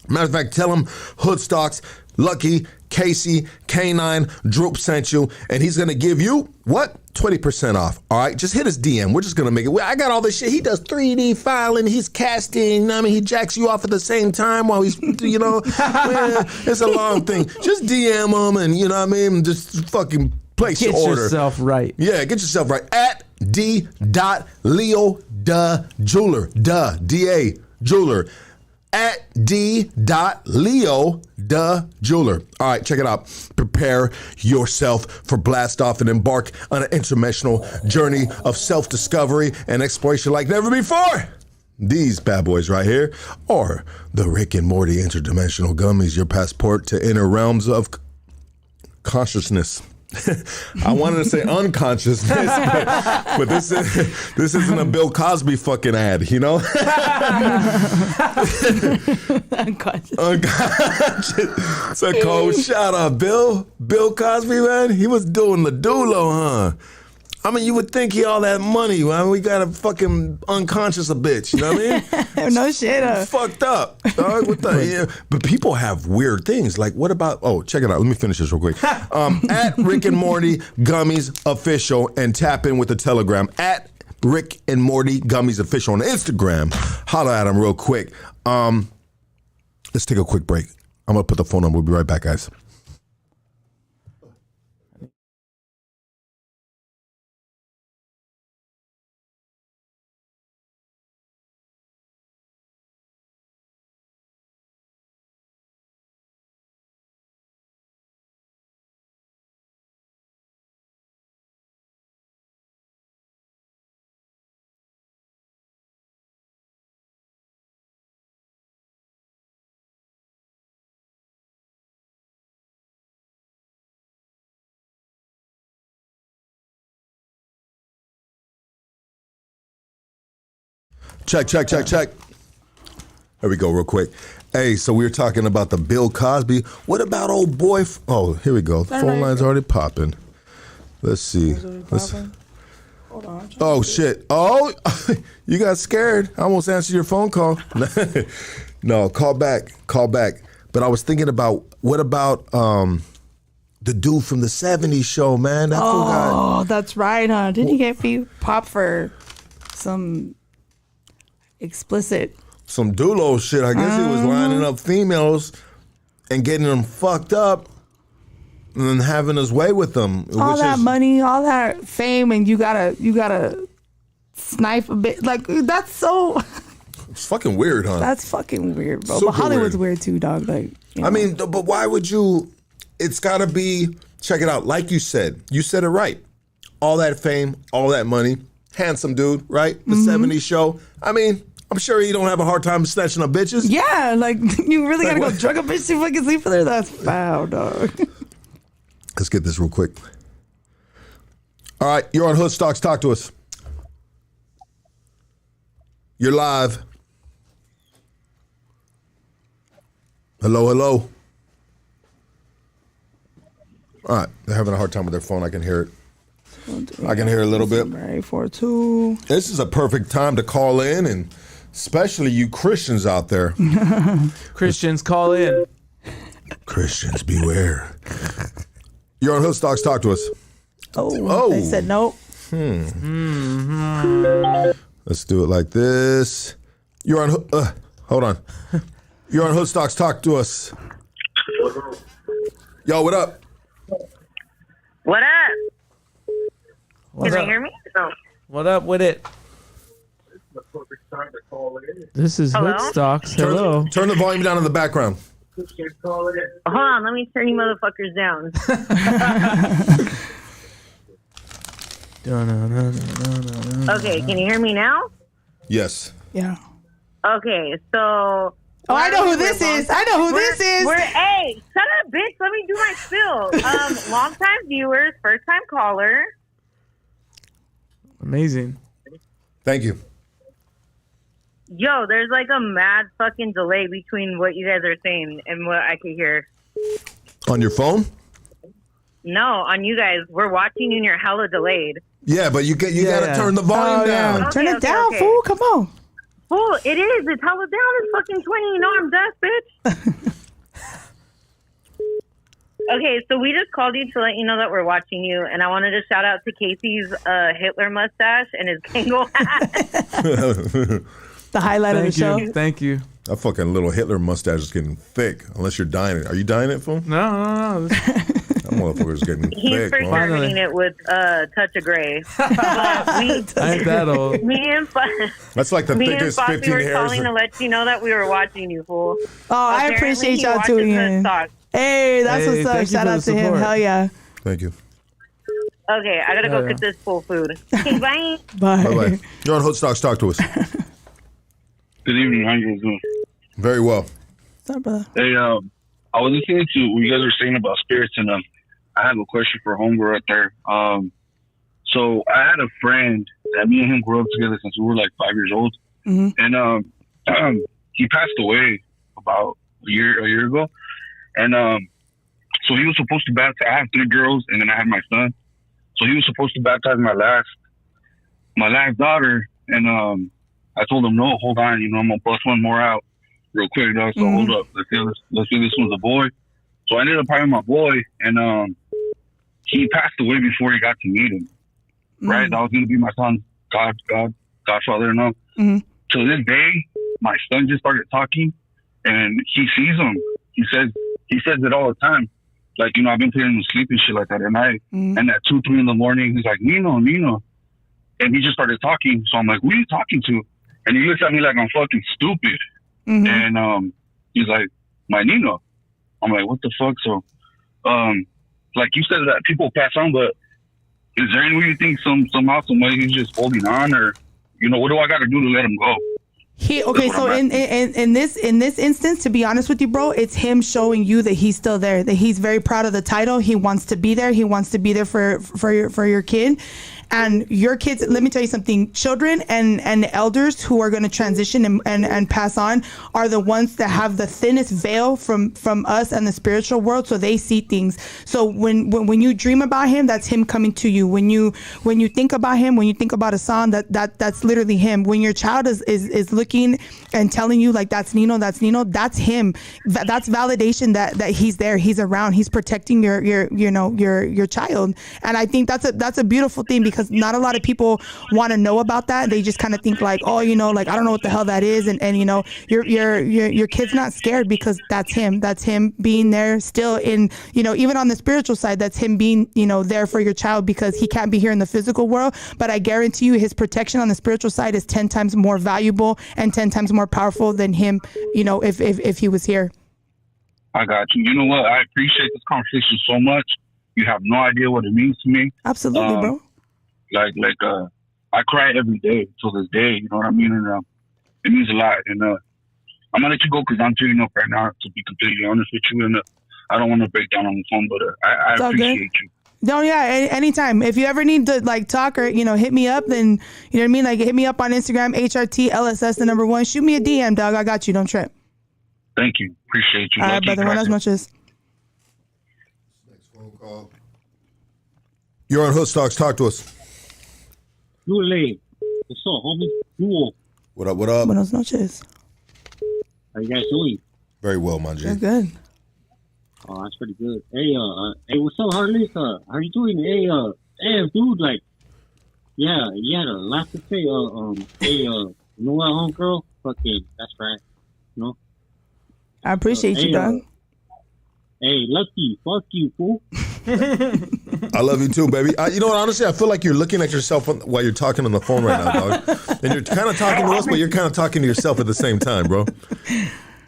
S1: Matter of fact, tell him Hoodstocks, Lucky, Casey, K9, Droop sent you, and he's going to give you, what? 20% off. All right, just hit his DM. We're just going to make it. I got all this shit. He does 3D filing. He's casting. I mean, he jacks you off at the same time while he's, you know, man, it's a long thing. Just DM him and, you know what I mean, just fucking place your order. Get
S2: yourself right.
S1: Yeah, get yourself right. At D.Leo Jeweler. D.A. Jeweler. At D.Leo Jeweler. All right, check it out. Prepare yourself for blast off and embark on an interdimensional journey of self-discovery and exploration like never before. These bad boys right here are the Rick and Morty interdimensional gummies, your passport to inner realms of consciousness. I wanted to say unconsciousness, but this isn't a Bill Cosby fucking ad, you know?
S3: Unconscious.
S1: It's a cold shout out, Bill Cosby, man. He was doing the doolo, huh? I mean, you would think he all that money, man. We got a fucking unconscious a bitch, you know what I mean?
S3: No shit.
S1: Fucked up. Dog, what the, yeah. But people have weird things. Like, what about, check it out. Let me finish this real quick. At Rick and Morty Gummies Official and tap in with the Telegram. At Rick and Morty Gummies Official on Instagram. Holla at him real quick. Let's take a quick break. I'm going to put the phone on. We'll be right back, guys. Check. There we go, real quick. Hey, so we were talking about the Bill Cosby. What about old boy? Here we go. The phone line's already popping. Let's see.
S3: Hold on.
S1: Oh shit! Oh, you got scared. I almost answered your phone call. No, call back. But I was thinking about what about the dude from the '70s show, man? That fool got.
S3: Oh, that's right, huh? Didn't he get popped for some explicit?
S1: Some doulo shit. I guess he was lining up females and getting them fucked up and then having his way with them.
S3: All that money, all that fame, and you gotta snipe a bit. Like, that's so.
S1: It's fucking weird, huh?
S3: That's fucking weird, bro.
S1: Super
S3: But Hollywood's
S1: weird.
S3: weird too, dog. Like,
S1: I mean, but why would you? It's got to be. Check it out. Like you said it right. All that fame, all that money, handsome dude, right? The '70s show. I mean, I'm sure you don't have a hard time snatching up bitches.
S3: yeah, like you really gotta go
S1: what?
S3: drug a bitch to fucking sleep with her. That's foul, dog.
S1: Let's get this real quick. All right, you're on Hood Stocks. Talk to us. You're live. Hello. All right, they're having a hard time with their phone. I can hear it. I can hear it a little bit.
S3: 842.
S1: This is a perfect time to call in, and especially you Christians out there.
S2: Christians, call in.
S1: Christians, beware. You're on Hood Stocks. Talk to us.
S3: Oh, they said nope.
S1: Let's do it like this. You're on. Hold on. You're on Hood Stocks. Talk to us. Yo, what up?
S4: What up?
S2: What
S4: Can
S2: up?
S4: I hear me? No.
S2: What up with it? This is
S4: Hello?
S2: Hood Stocks. Hello.
S1: Turn the volume down in the background.
S4: Hold on, let me turn you motherfuckers down. Okay, can you hear me now?
S1: Yes.
S3: Yeah.
S4: Okay, so.
S3: Oh, I know who this is. I know who this is.
S4: Hey, shut up, bitch. Let me do my spill. Long time viewers, first time caller.
S2: Amazing.
S1: Thank you.
S4: Yo, there's like a mad fucking delay between what you guys are saying and what I could hear.
S1: On your phone?
S4: No, on you guys. We're watching you and you're hella delayed.
S1: Yeah, but you gotta turn the volume down.
S3: Turn it
S4: Okay,
S3: down,
S4: okay.
S3: fool. Come on.
S4: Oh, it is. It's hella down. It's fucking 20. You know I'm deaf, bitch. Okay, so we just called you to let you know that we're watching you, and I wanted to shout out to Casey's Hitler mustache and his Kangol hat.
S3: The highlight of the show.
S2: Thank you.
S1: That fucking little Hitler mustache is getting thick. Unless you're dyeing it. Are you dyeing it, fool?
S2: No.
S1: That motherfucker's getting
S4: He's
S1: thick.
S4: for
S1: man.
S4: sure hitting it with a touch of gray. But
S2: I ain't that old.
S4: me and
S1: That's like the
S4: me and
S1: thickest
S4: Foxy
S1: 15
S4: were
S1: hairs.
S4: calling to let you know that we were watching you, fool.
S3: Oh, I
S4: Apparently,
S3: appreciate
S4: he
S3: y'all
S4: watches
S3: tuning
S4: Hood
S3: in.
S4: Stocks.
S3: Hey, that's
S2: Hey,
S3: what's up.
S2: thank you
S3: Shout
S2: for
S3: out
S2: the
S3: to him.
S2: support.
S3: Hell yeah.
S1: Thank you.
S4: Okay, I gotta go
S2: Yeah.
S4: cook this full food. Okay, bye.
S3: Bye.
S1: Bye-bye. You're on Hood Stocks. Talk to us.
S5: Good evening. How you guys doing?
S1: Very well.
S3: What's up, brother?
S5: Hey, I was listening to what you guys were saying about spirits, and I have a question for Homegirl right there. So I had a friend that me and him grew up together since we were like 5 years old,
S3: Mhm.
S5: and he passed away about a year ago, and so he was supposed to baptize. I have 3 girls, and then I had my son. So he was supposed to baptize my last daughter, and I told him, no, hold on, I'm gonna bust one more out real quick, dog. So hold up, let's see this one's a boy. So I ended up having my boy, and he passed away before he got to meet him. Right, that was gonna be my son's godfather, and all.
S3: Mhm.
S5: To this day, my son just started talking, and he sees him. He says it all the time. Like, I've been putting him to sleep and shit like that at night.
S3: Mhm.
S5: And at 2-3 in the morning, he's like, Nino. And he just started talking. So I'm like, who are you talking to? And he looks at me like I'm fucking stupid.
S3: Mhm.
S5: And he's like, my Nino. I'm like, what the fuck? So, like you said that people pass on, but is there any way you think somehow somebody he's just holding on, or what do I got to do to let him go?
S3: Okay, so in this instance, to be honest with you, bro, it's him showing you that he's still there, that he's very proud of the title. He wants to be there. He wants to be there for your kid. And your kids, let me tell you something, children and elders who are going to transition and pass on are the ones that have the thinnest veil from us and the spiritual world, so they see things. So when you dream about him, that's him coming to you. When you think about him, when you think about a song, that's literally him. When your child is looking and telling you like that's Nino, that's him. That's validation that he's there, he's around, he's protecting your child. And I think that's a beautiful thing, because not a lot of people want to know about that. They just kind of think like, oh, like I don't know what the hell that is, and your kid's not scared because that's him being there still in, even on the spiritual side, that's him being there for your child, because he can't be here in the physical world, but I guarantee you his protection on the spiritual side is 10 times more valuable and 10 times more powerful than him, if he was here.
S5: I got you. You know what? I appreciate this conversation so much. You have no idea what it means to me.
S3: Absolutely, bro.
S5: I cry every day till this day. You know what I mean? And it means a lot. And I'm gonna let you go because I'm tearing up right now. To be completely honest with you, and I don't want to break down on the phone, but I appreciate you.
S3: No, yeah, anytime. If you ever need to like talk or hit me up, then you know what I mean. Like hit me up on Instagram, HRTLSS, the number 1. Shoot me a DM, dog. I got you. Don't trip.
S5: Thank you. Appreciate you.
S3: All right, brother. Buenas noches.
S1: Next phone call. You're on Hoodstocks. Talk to us.
S6: Yule, what's up, homie? Yule.
S1: What up? What up?
S3: Buenas noches.
S6: How you guys doing?
S1: Very well, my G.
S3: You're good.
S6: Oh, that's pretty good. Hey, what's up, Harley? How you doing? Hey, dude, like, yeah, you had a lot to say. You know what, homegirl? Fucking, that's right. You know?
S3: I appreciate you, dog.
S6: Hey, Lucky, fuck you, fool.
S1: I love you too, baby. You know what? Honestly, I feel like you're looking at yourself while you're talking on the phone right now, dog. And you're kind of talking to us, but you're kind of talking to yourself at the same time, bro.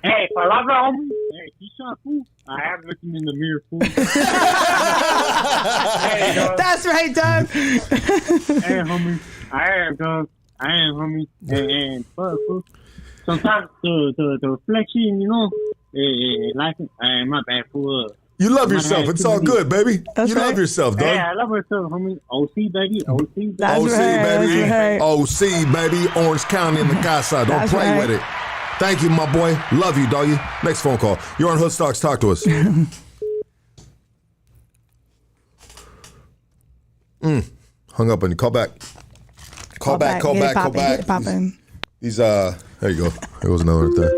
S6: Hey, palabra, homie. Hey, you shot, fool. I am looking in the mirror, fool. Hey, dog.
S3: That's right, dog.
S6: Hey, homie. I am, dog. I am, homie. And fuck, fool. Sometimes the reflection, like, my bad, fool.
S1: You love yourself. It's all good, baby.
S3: That's
S1: you
S3: right.
S1: love yourself, dog.
S6: Hey, I love myself, homie. OC, baby. OC, baby.
S3: That's
S1: OC,
S3: right,
S1: baby.
S3: that's right.
S1: OC, baby. Orange County in the casa. Don't
S3: That's
S1: play
S3: right.
S1: with it. Thank you, my boy. Love you, doggy. Next phone call. You're on Hoodstocks. Talk to us. Hung up on you. Call back. Call back.
S3: Get it poppin'.
S1: These, there you go. There goes another right there.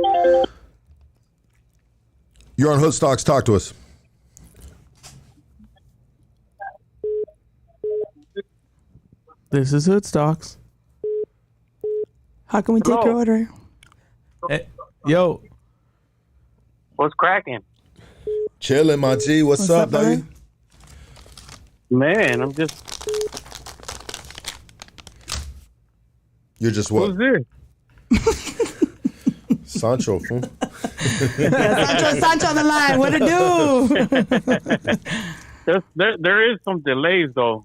S1: You're on Hoodstocks. Talk to us.
S2: This is Hoodstocks.
S3: How can we take your order?
S2: Hey, yo,
S7: What's cracking?
S1: Chilling, my G. What's up,
S3: up,
S1: doggy?
S7: Man, I'm just.
S1: You're just what?
S7: Who's this?
S1: Sancho, fool.
S3: Sancho on the line. What to do?
S7: There is some delays though.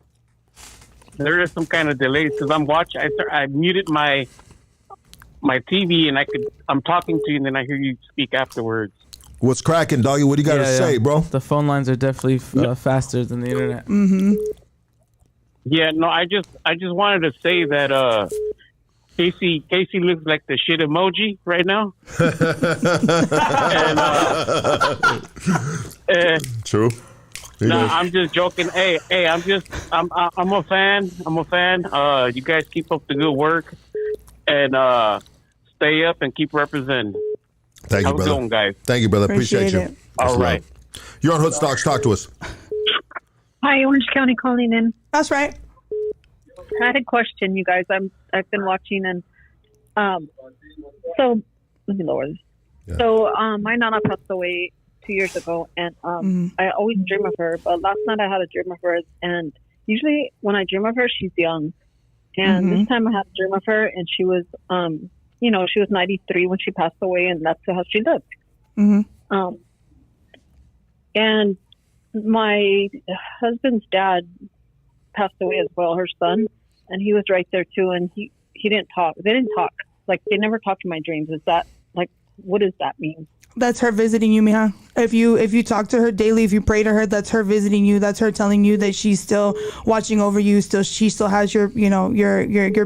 S7: There is some kind of delays because I'm watching. I muted my TV and I'm talking to you and then I hear you speak afterwards.
S1: What's cracking, doggy? What do you got to say, bro?
S2: The phone lines are definitely faster than the internet.
S3: Mm-hmm.
S7: Yeah, no, I just wanted to say that Casey looks like the shit emoji right now.
S1: True.
S7: No, I'm just joking. Hey, I'm a fan. I'm a fan. You guys keep up the good work and stay up and keep representing.
S1: Thank you,
S7: How's it
S1: brother.
S7: going, guys?
S1: Thank you, brother. Appreciate you.
S3: Appreciate it.
S1: Much
S7: All right.
S1: love. You're on Hoodstocks. Talk to us.
S4: Hi, Orange County calling in.
S3: That's right.
S4: I had a question, you guys. I've been watching and so let me lower this.
S1: Yeah.
S4: So my nana passed away 2 years ago, and I always dream of her. But last night I had a dream of her, and usually when I dream of her, she's young. And this time I had a dream of her, and she was, she was 93 when she passed away, and that's how she looked.
S3: Mm-hmm.
S4: And my husband's dad passed away as well, her son, and he was right there too. And he didn't talk. They didn't talk. Like they never talked in my dreams. Is that like what does that mean?
S3: That's her visiting you, mija. If you talk to her daily, if you pray to her, that's her visiting you. That's her telling you that she's still watching over you. She still has your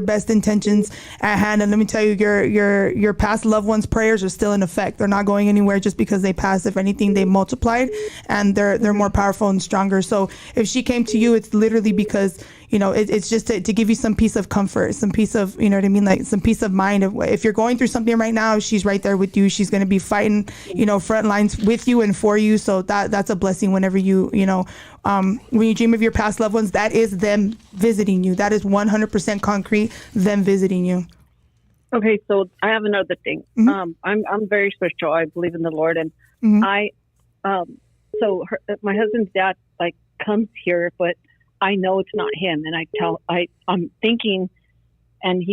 S3: best intentions at hand. And let me tell you, your past loved ones' prayers are still in effect. They're not going anywhere just because they passed. If anything, they multiplied, and they're more powerful and stronger. So if she came to you, it's literally because it's just to give you some piece of comfort, some piece of, you know what I mean, like some peace of mind. If you're going through something right now, she's right there with you. She's going to be fighting, front lines with you and for you. So that's a blessing whenever when you dream of your past loved ones, that is them visiting you. That is 100% concrete, them visiting you.
S4: Okay, so I have another thing.
S3: Mm-hmm.
S4: I'm very spiritual. I believe in the Lord, and
S3: Mm-hmm.
S4: my husband's dad comes here, but I know it's not him, and I'm thinking, and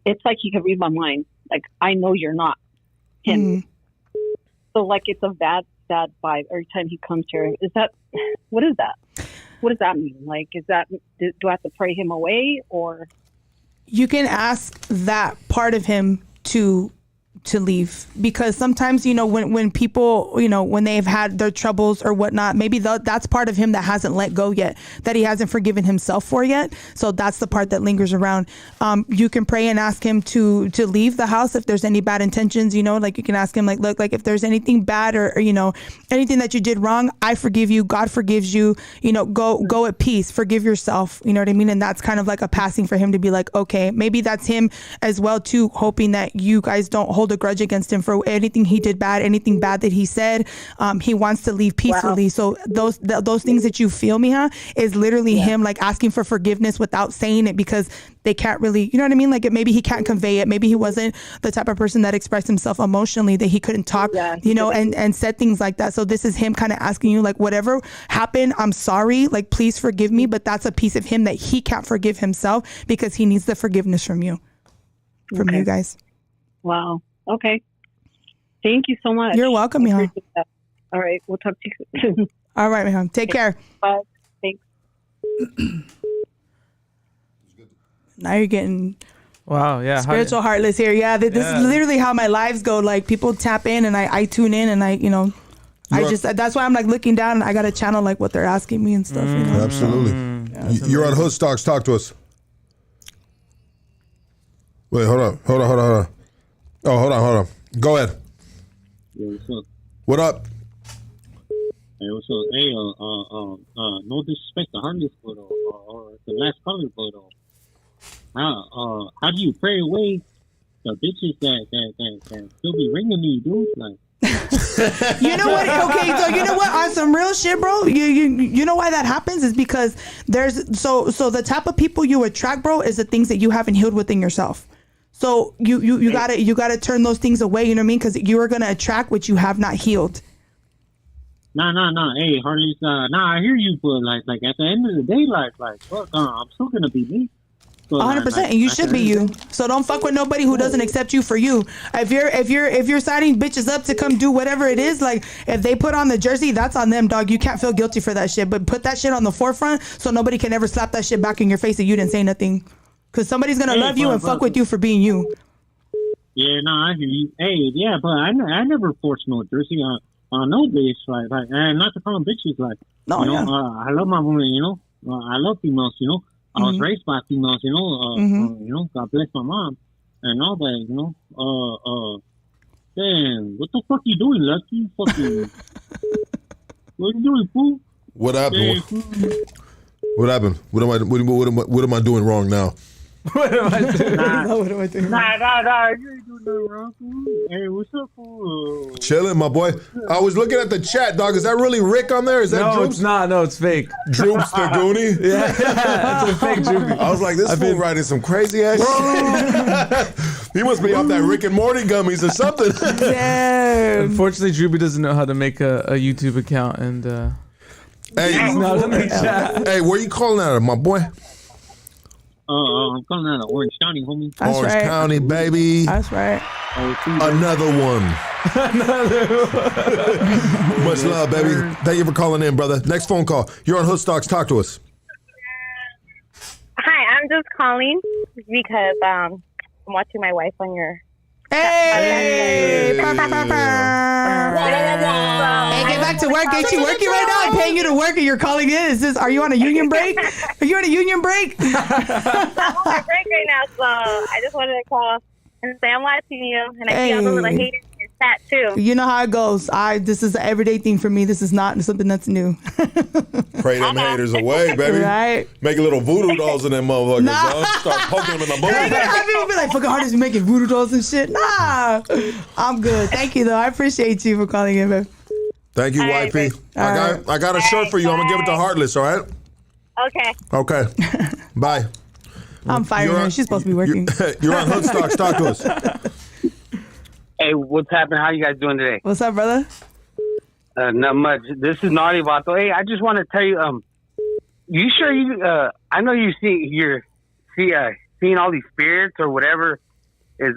S4: it's like he can read my mind. Like, I know you're not him.
S3: Mm-hmm.
S4: So it's a bad vibe every time he comes here. What is that? What does that mean? Do I have to pray him away, or?
S3: You can ask that part of him to leave, because sometimes when people when they've had their troubles or whatnot, maybe that's part of him that hasn't let go yet, that he hasn't forgiven himself for yet. So that's the part that lingers around. You can pray and ask him to leave the house if there's any bad intentions. You can ask him look, if there's anything bad or anything that you did wrong, I forgive you, God forgives you, go at peace, forgive yourself, you know what I mean? And that's kind of like a passing for him to be like, okay, maybe that's him as well too, hoping that you guys don't hold a grudge against him for anything he did bad, anything bad that he said. He wants to leave peacefully. Wow. So those things that you feel, Mija, is literally him asking for forgiveness without saying it, because they can't really, you know what I mean? Maybe he can't convey it. Maybe he wasn't the type of person that expressed himself emotionally, that he couldn't talk, and said things like that. So this is him kind of asking you, whatever happened, I'm sorry, please forgive me. But that's a piece of him that he can't forgive himself, because he needs the forgiveness from you, you guys.
S4: Wow. Okay. Thank you so much.
S3: You're welcome, Mija.
S4: All right. We'll talk to you soon.
S3: All right, Mija. Take care.
S4: Bye. Thanks.
S3: Now you're getting spiritual heartless here. Yeah, this is literally how my lives go. People tap in and I tune in, and that's why I'm looking down and I got to channel what they're asking me and stuff.
S1: Absolutely. Yeah, you're on Hood Stocks. Talk to us. Wait, hold on. Oh, hold on. Go ahead.
S6: Yeah, what's up?
S1: What up?
S6: Hey, what's up? Hey, no disrespect to Harness, but or the last caller, but how do you pray away the bitches that still be ringing me, dude?
S3: You know what? Okay, so you know what? On some real shit, bro. You know why that happens is because there's so the type of people you attract, bro, is the things that you haven't healed within yourself. So you gotta turn those things away. You know what I mean? Because you are gonna attract what you have not healed.
S6: Nah. Hey, Harley's. I hear you, but at the end of the day, fuck, I'm still gonna be me.
S3: 100%, and you should be you. So don't fuck with nobody who doesn't accept you for you. If you're signing bitches up to come do whatever it is, if they put on the jersey, that's on them, dog. You can't feel guilty for that shit. But put that shit on the forefront so nobody can ever slap that shit back in your face that you didn't say nothing. Because somebody's gonna love you and fuck with you for being you.
S6: Yeah, I hear you. Hey, yeah, but I never forced no jersey on no bitch. And not to call them bitches. I love my woman. I love females. I was raised by females. God bless my mom and all that. Damn, what the fuck you doing, Lucky? Fucking, what you doing, fool?
S1: What happened? What happened? What am I doing wrong now?
S3: What am I doing? What am I doing?
S6: Nah. You ain't doing nothing wrong, fool. Hey, what's up, fool?
S1: Chilling, my boy. I was looking at the chat, dog. Is that really Rick on there? Is that
S2: No,
S1: Droops?
S2: it's not. No, it's fake.
S1: Droops the Goonie?
S2: Yeah, it's a fake Droopy.
S1: I was like, this fool writing some crazy ass shit. He must be off that Rick and Morty gummies or something.
S3: Damn.
S2: Unfortunately, Droopy doesn't know how to make a YouTube account, and
S1: hey,
S2: he's not in the chat.
S1: Hey, where you calling out of, my boy?
S6: I'm calling out of Orange County, homie.
S3: That's
S1: Orange
S3: right.
S1: County, baby.
S3: That's right.
S1: Another one. Much love, baby. Thank you for calling in, brother. Next phone call. You're on Hood Stocks. Talk to us.
S8: Hi, I'm just calling because I'm watching my wife on your
S3: Hey! Hey, get back to work. Ain't you working right now? I'm paying you to work and you're calling in. Are you on a union break? Are you on a union break?
S8: I'm on my break right now, so I just wanted to call and say I'm watching you, and I see all the little haters in your chat too.
S3: You know how it goes. This is an everyday thing for me. This is not something that's new.
S1: Pray them haters away, baby.
S3: Right?
S1: Make little voodoo dolls in them motherfuckers, dog. Start poking them in the booty.
S3: Have people be like, fucking hard is making voodoo dolls and shit? Nah. I'm good. Thank you, though. I appreciate you for calling in, babe.
S1: Thank you, YP. I got a shirt for you. I'm going to give it to Heartless, all right?
S8: Okay.
S1: Bye.
S3: I'm firing her. She's supposed to be working.
S1: You're on Hoodstocks. Talk to us.
S7: Hey, what's happening? How you guys doing today?
S3: What's up, brother?
S7: Not much. This is Naughty Vato. Hey, I just want to tell you, you sure you, I know you're seeing all these spirits or whatever is,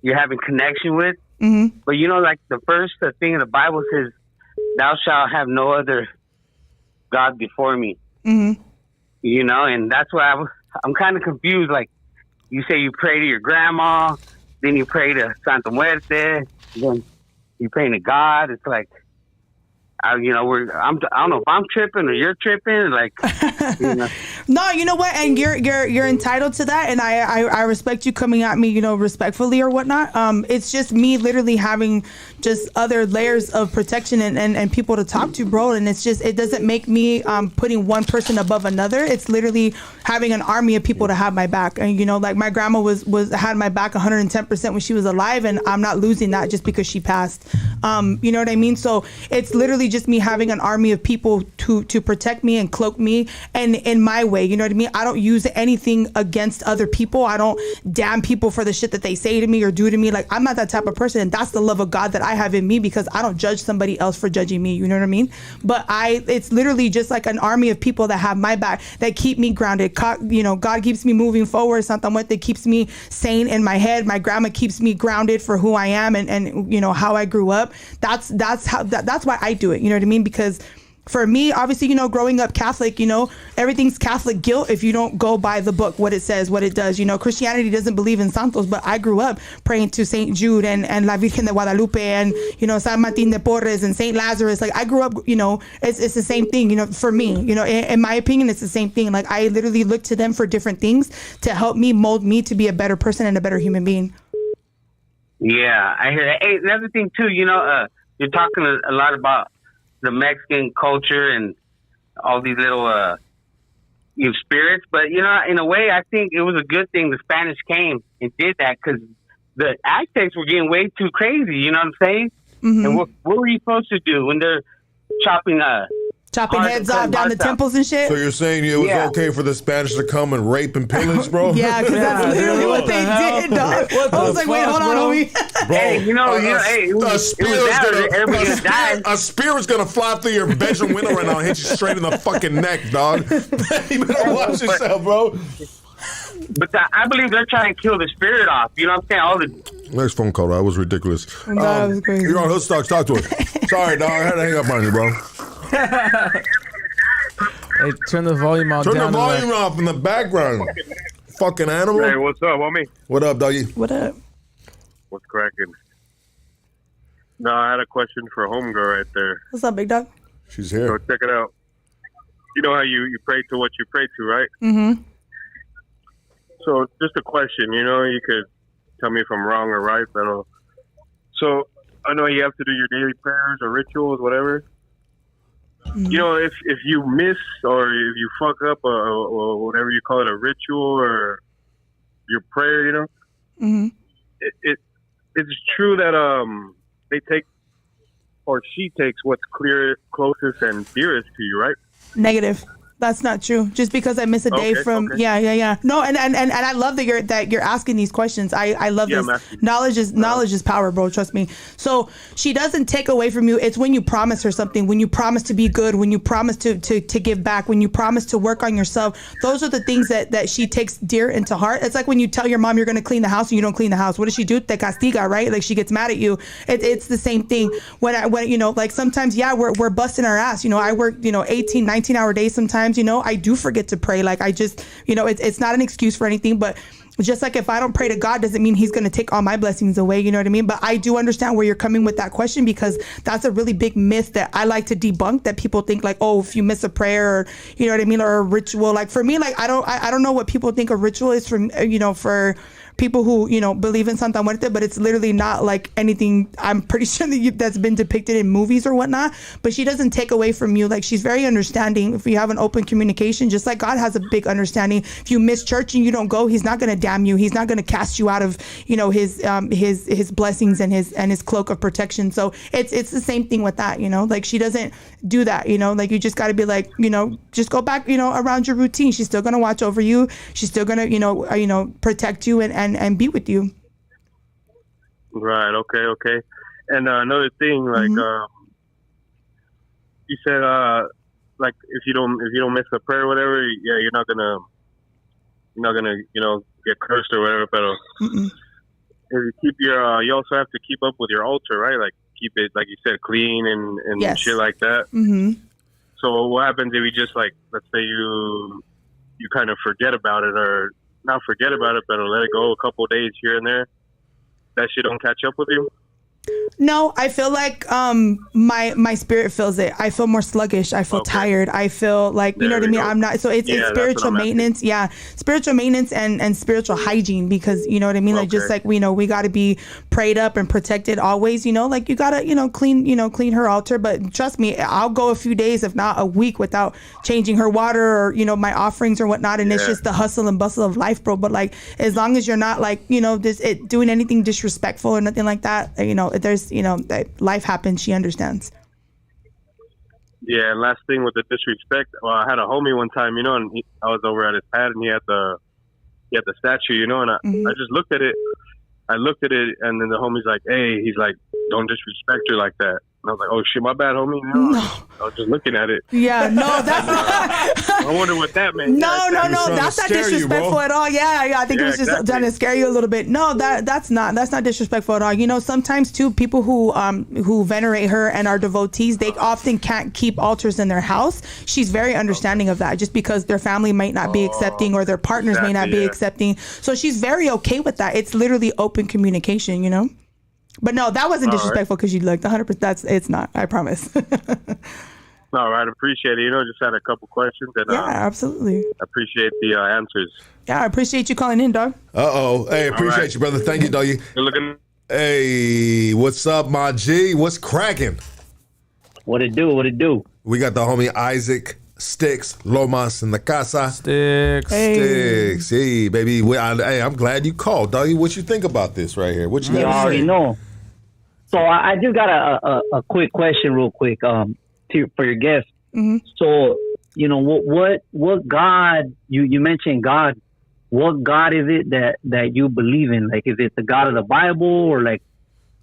S7: you're having connection with.
S3: Mm-hmm.
S7: But you know, like the first thing in the Bible says, thou shalt have no other God before me.
S3: Mm-hmm.
S7: You know, and that's why I'm kind of confused. Like, you say you pray to your grandma, then you pray to Santa Muerte, then you pray to God. It's like, I don't know if I'm tripping or you're tripping. Like, you know.
S3: No, you know what? And you're entitled to that, and I respect you coming at me, you know, respectfully or whatnot. It's just me literally having just other layers of protection and people to talk to, bro. And it's just, it doesn't make me putting one person above another. It's literally having an army of people to have my back. And you know, like my grandma had my back 110% when she was alive, and I'm not losing that just because she passed. You know what I mean? So it's literally just me having an army of people to protect me and cloak me and in my way. You know what I mean? I don't use anything against other people. I don't damn people for the shit that they say to me or do to me. Like, I'm not that type of person, and that's the love of God that I have in me, because I don't judge somebody else for judging me. You know what I mean? But it's literally just like an army of people that have my back, that keep me grounded. You know, God keeps me moving forward. Santa Muerte keeps me sane in my head. My grandma keeps me grounded for who I am and you know, how I grew up. That's why I do it. You know what I mean? Because for me, obviously, you know, growing up Catholic, you know, everything's Catholic guilt if you don't go by the book, what it says, what it does. You know, Christianity doesn't believe in santos, but I grew up praying to St. Jude and La Virgen de Guadalupe and, you know, San Martin de Porres and St. Lazarus. Like, I grew up, you know, it's the same thing, you know, for me, you know, in my opinion, it's the same thing. Like, I literally look to them for different things to help me mold me to be a better person and a better human being.
S7: Yeah, I hear that. Hey, another thing too, you know, you're talking a lot about the Mexican culture and all these little spirits, but you know, in a way, I think it was a good thing the Spanish came and did that, because the Aztecs were getting way too crazy. You know what I'm saying?
S3: Mm-hmm.
S7: And what were you supposed to do when they're chopping
S3: heads off down the temples and shit?
S1: So you're saying it was okay for the Spanish to come and rape and pillage, bro?
S3: Yeah, because that's literally what they did, dog. I was like, wait, hold on, homie.
S1: Bro,
S7: hey, you know, it was everybody gonna die.
S1: A spear is gonna fly through your bedroom window right now and hit you straight in the fucking neck, dog. You better watch yourself, bro.
S7: But I believe they're trying to kill the spirit off. You know what I'm saying?
S1: Next phone call, that was ridiculous.
S3: That was crazy.
S1: You're on Hoodstocks. Talk to us. Sorry, dog. I had to hang up on you, bro.
S2: Hey, turn the volume down.
S1: Turn the volume off in the background. Fucking animal.
S9: Hey, what's up, homie?
S1: What up, doggy?
S3: What up?
S9: What's cracking? No, I had a question for homegirl right there.
S3: What's up, big dog?
S1: She's
S9: So
S1: here.
S9: check it out. You know how you pray to what you pray to, right?
S3: Mm-hmm.
S9: So just a question, you know, you could tell me if I'm wrong or right, but so I know you have to do your daily prayers or rituals, whatever.
S3: Mm-hmm.
S9: You know, if you miss or if you fuck up or whatever you call it, a ritual or your prayer, you know,
S3: Mm-hmm.
S9: it's true that they take or she takes what's closest and dearest to you, right?
S3: Negative. That's not true. Just because I miss a day from yeah. No, and I love that you're asking these questions. I love this. Knowledge is power, bro. Trust me. So she doesn't take away from you. It's when you promise her something, when you promise to be good, when you promise to give back, when you promise to work on yourself. Those are the things that she takes dear into heart. It's like when you tell your mom you're going to clean the house and you don't clean the house. What does she do? Te castiga, right? Like, she gets mad at you. It's the same thing. When you know, like, sometimes, yeah, we're busting our ass. You know, I work, 18, 19 hour days sometimes. You know, I do forget to pray. Like, I just, it's not an excuse for anything, but just like if I don't pray to God, doesn't mean he's going to take all my blessings away. You know what I mean? But I do understand where you're coming with that question, because that's a really big myth that I like to debunk, that people think like, oh, if you miss a prayer, or, you know what I mean, or a ritual, like for me, like I don't know what people think a ritual is for, you know, for people who, you know, believe in Santa Muerte, but it's literally not like anything I'm pretty sure that's been depicted in movies or whatnot. But she doesn't take away from you. Like, she's very understanding. If you have an open communication, just like God has a big understanding. If you miss church and you don't go, he's not going to damn you. He's not going to cast you out of, you know, his blessings and his cloak of protection. So it's the same thing with that, you know, like she doesn't do that, you know, like you just got to be like, you know, just go back, you know, around your routine. She's still going to watch over you. She's still going to, you know, protect you and be with you.
S9: Right. Okay. And another thing, like you said, like if you don't miss a prayer or whatever, yeah, you're not gonna, you know, get cursed or whatever. But if you keep your, you also have to keep up with your altar, right? Like keep it, like you said, clean and
S3: yes.
S9: shit like that.
S3: Mm-hmm.
S9: So what happens if you just, like, let's say you kind of forget about it, or not forget about it, but let it go a couple of days here and there? That shit don't catch up with you?
S3: No, I feel like my spirit feels it. I feel more sluggish. I feel tired. I feel like, you know what I mean? I'm not, so it's spiritual maintenance. Yeah. Spiritual maintenance and spiritual hygiene, because, you know what I mean? Like, just like, you know, we got to be prayed up and protected always, you know, like you got to, you know, clean her altar. But trust me, I'll go a few days, if not a week, without changing her water or, you know, my offerings or whatnot. And it's just the hustle and bustle of life, bro. But like, as long as you're not like, you know, doing anything disrespectful or nothing like that, you know, there's, you know, that life happens. She understands.
S9: Yeah. And last thing with the disrespect, well, I had a homie one time, you know, and I was over at his pad, and he had the statue, you know, and I just looked at it. I looked at it, and then the homie's like, "Hey," he's like, "don't disrespect her like that." And I was like, "Oh shit, my bad, homie." You know,
S3: No.
S9: I was just looking at it.
S3: Yeah, no, that's not.
S9: I wonder what that meant.
S3: No, that's not disrespectful at all. Yeah, I think it was just trying to scare you a little bit. No, that's not disrespectful at all. You know, sometimes too, people who venerate her and are devotees, they often can't keep altars in their house. She's very understanding of that, just because their family might not be accepting, or their partners may not be accepting. So she's very okay with that. It's literally open communication, you know. But no, that wasn't disrespectful, because you looked 100%. It's not. I promise.
S9: All right, appreciate it. You know, just had a couple questions, and
S3: absolutely
S9: appreciate the answers.
S3: Yeah, I appreciate you calling in, dog.
S1: Hey, appreciate you, brother. Thank you, doggy.
S9: Good looking.
S1: Hey, what's up, my G? What's cracking?
S10: What it do?
S1: We got the homie Isaac Sticks Lomas in the casa.
S2: Sticks.
S1: Hey, baby. Hey, I'm glad you called, doggy. What you think about this right here? What you got to say?
S10: You already know. So I just got a quick question, real quick, for your guest.
S3: Mm-hmm.
S10: So, you know, what God, you mentioned God. What God is it that you believe in? Like, is it the God of the Bible, or like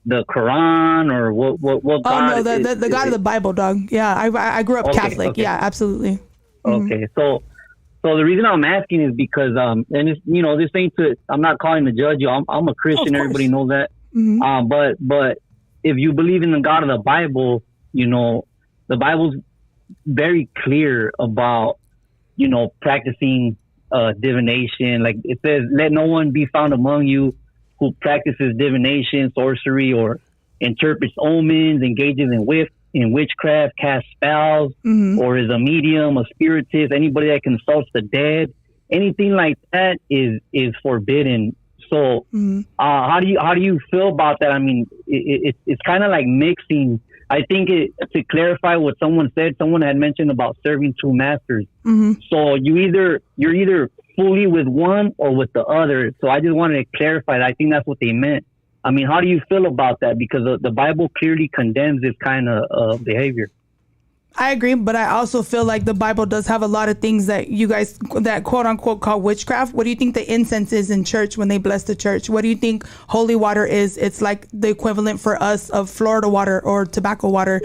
S10: the Quran, or what God?
S3: Oh no, the God of the Bible, dog. Yeah, I grew up Catholic. Okay. Yeah, absolutely. Mm-hmm.
S10: Okay, so the reason I'm asking is because and it's, you know, this ain't to, I'm not calling to judge you. I'm a Christian. Everybody knows that.
S3: Mm-hmm.
S10: But if you believe in the God of the Bible, you know, the Bible's very clear about, you know, practicing divination. Like it says, let no one be found among you who practices divination, sorcery, or interprets omens, engages in witchcraft, casts spells, or is a medium, a spiritist, anybody that consults the dead. Anything like that is forbidden. So how do you feel about that? I mean, it's kind of like mixing. I think to clarify what someone said, someone had mentioned about serving two masters. So you're either fully with one or with the other. So I just wanted to clarify that. I think that's what they meant. I mean, how do you feel about that? Because the Bible clearly condemns this kind of behavior.
S3: I agree, but I also feel like the Bible does have a lot of things that you guys, that quote unquote call witchcraft. What do you think the incense is in church when they bless the church? What do you think holy water is? It's like the equivalent for us of Florida water or tobacco water.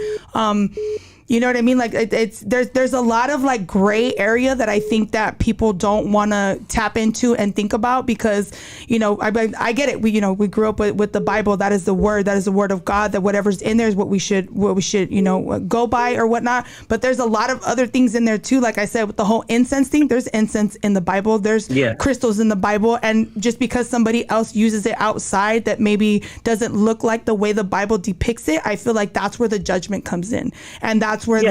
S3: You know what I mean? Like there's a lot of like gray area that I think that people don't want to tap into and think about because, you know, I get it. We grew up with the Bible. That is the word of God, that whatever's in there is what we should, you know, go by or whatnot. But there's a lot of other things in there too. Like I said, with the whole incense thing, there's incense in the Bible. There's crystals in the Bible. And just because somebody else uses it outside that maybe doesn't look like the way the Bible depicts it, I feel like that's where the judgment comes in. And that's where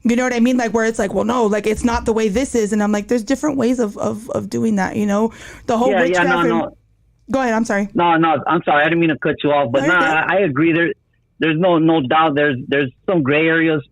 S3: you know what I mean? Like where it's like, well, no, like it's not the way this is. And I'm like, there's different ways of doing that, you know? The whole witchcraft. No. Go ahead. I'm sorry.
S10: No, I'm sorry. I didn't mean to cut you off, but I agree. There's no doubt. There's some gray areas,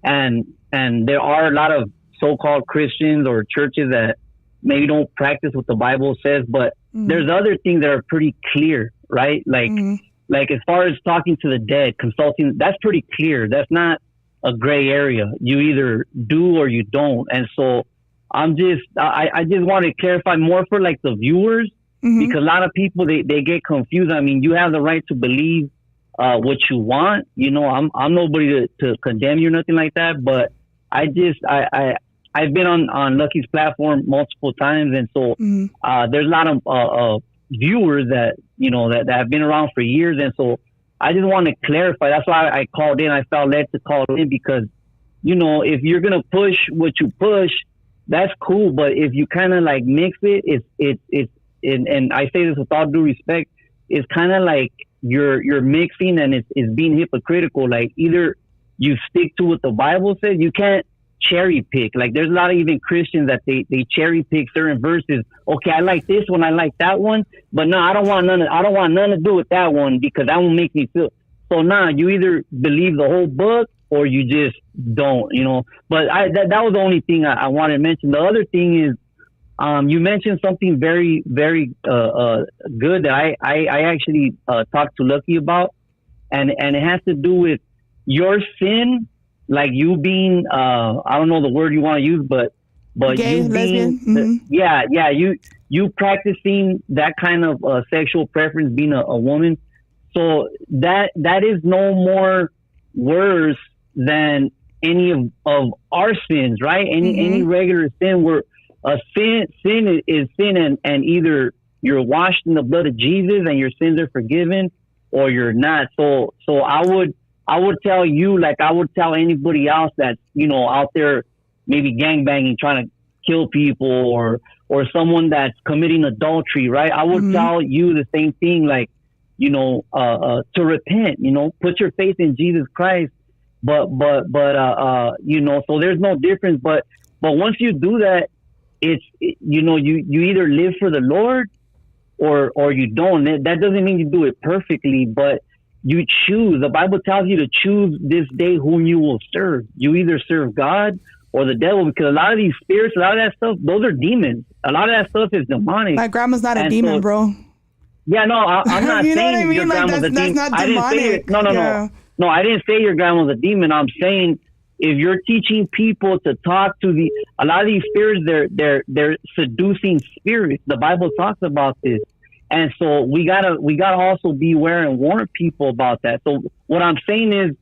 S10: and there are a lot of so-called Christians or churches that maybe don't practice what the Bible says, but there's other things that are pretty clear, right? Like as far as talking to the dead, consulting, that's pretty clear. That's not a gray area. You either do or you don't. And so I just want to clarify more for like the viewers, because a lot of people, they get confused. I mean, you have the right to believe what you want. You know, I'm nobody to condemn you or nothing like that, but I've been on Lucky's platform multiple times. And so there's a lot of viewers that, you know, that have been around for years. And so I just want to clarify. That's why I called in. I felt led to call in because, you know, if you're going to push what you push, that's cool. But if you kind of like mix it, it's and I say this with all due respect, it's kind of like you're mixing and it's being hypocritical. Like either you stick to what the Bible says, you can't cherry pick. Like there's a lot of even Christians that they cherry pick certain verses. Okay, I like this one, I like that one, but no, I don't want none to do with that one because that one makes me feel. So now you either believe the whole book or you just don't, you know. But that was the only thing I wanted to mention. The other thing is, you mentioned something very, very good that I actually talked to Lucky about, and it has to do with your sin. Like you being, I don't know the word you want to use, but
S3: gay,
S10: you being,
S3: lesbian?
S10: you practicing that kind of sexual preference, being a woman. So that is no more worse than any of our sins, right? Any regular sin where sin is sin, and either you're washed in the blood of Jesus and your sins are forgiven, or you're not. So I would tell you, like I would tell anybody else that's, you know, out there maybe gangbanging, trying to kill people, or someone that's committing adultery, right? I would tell you the same thing, like, you know, to repent, you know, put your faith in Jesus Christ. But you know, so there's no difference. But once you do that, you know, you either live for the Lord or you don't. That doesn't mean you do it perfectly, but you choose. The Bible tells you to choose this day whom you will serve. You either serve God or the devil, because a lot of these spirits, a lot of that stuff, those are demons. A lot of that stuff is demonic.
S3: My grandma's not a demon, bro.
S10: Yeah, no, I'm not
S3: you
S10: saying
S3: know what I mean?
S10: your
S3: Like
S10: grandma's a demon.
S3: That's not demonic.
S10: No, I didn't say your grandma's a demon. I'm saying if you're teaching people to talk to a lot of these spirits, they're seducing spirits. The Bible talks about this. And so we gotta also be aware and warn people about that. So what I'm saying is,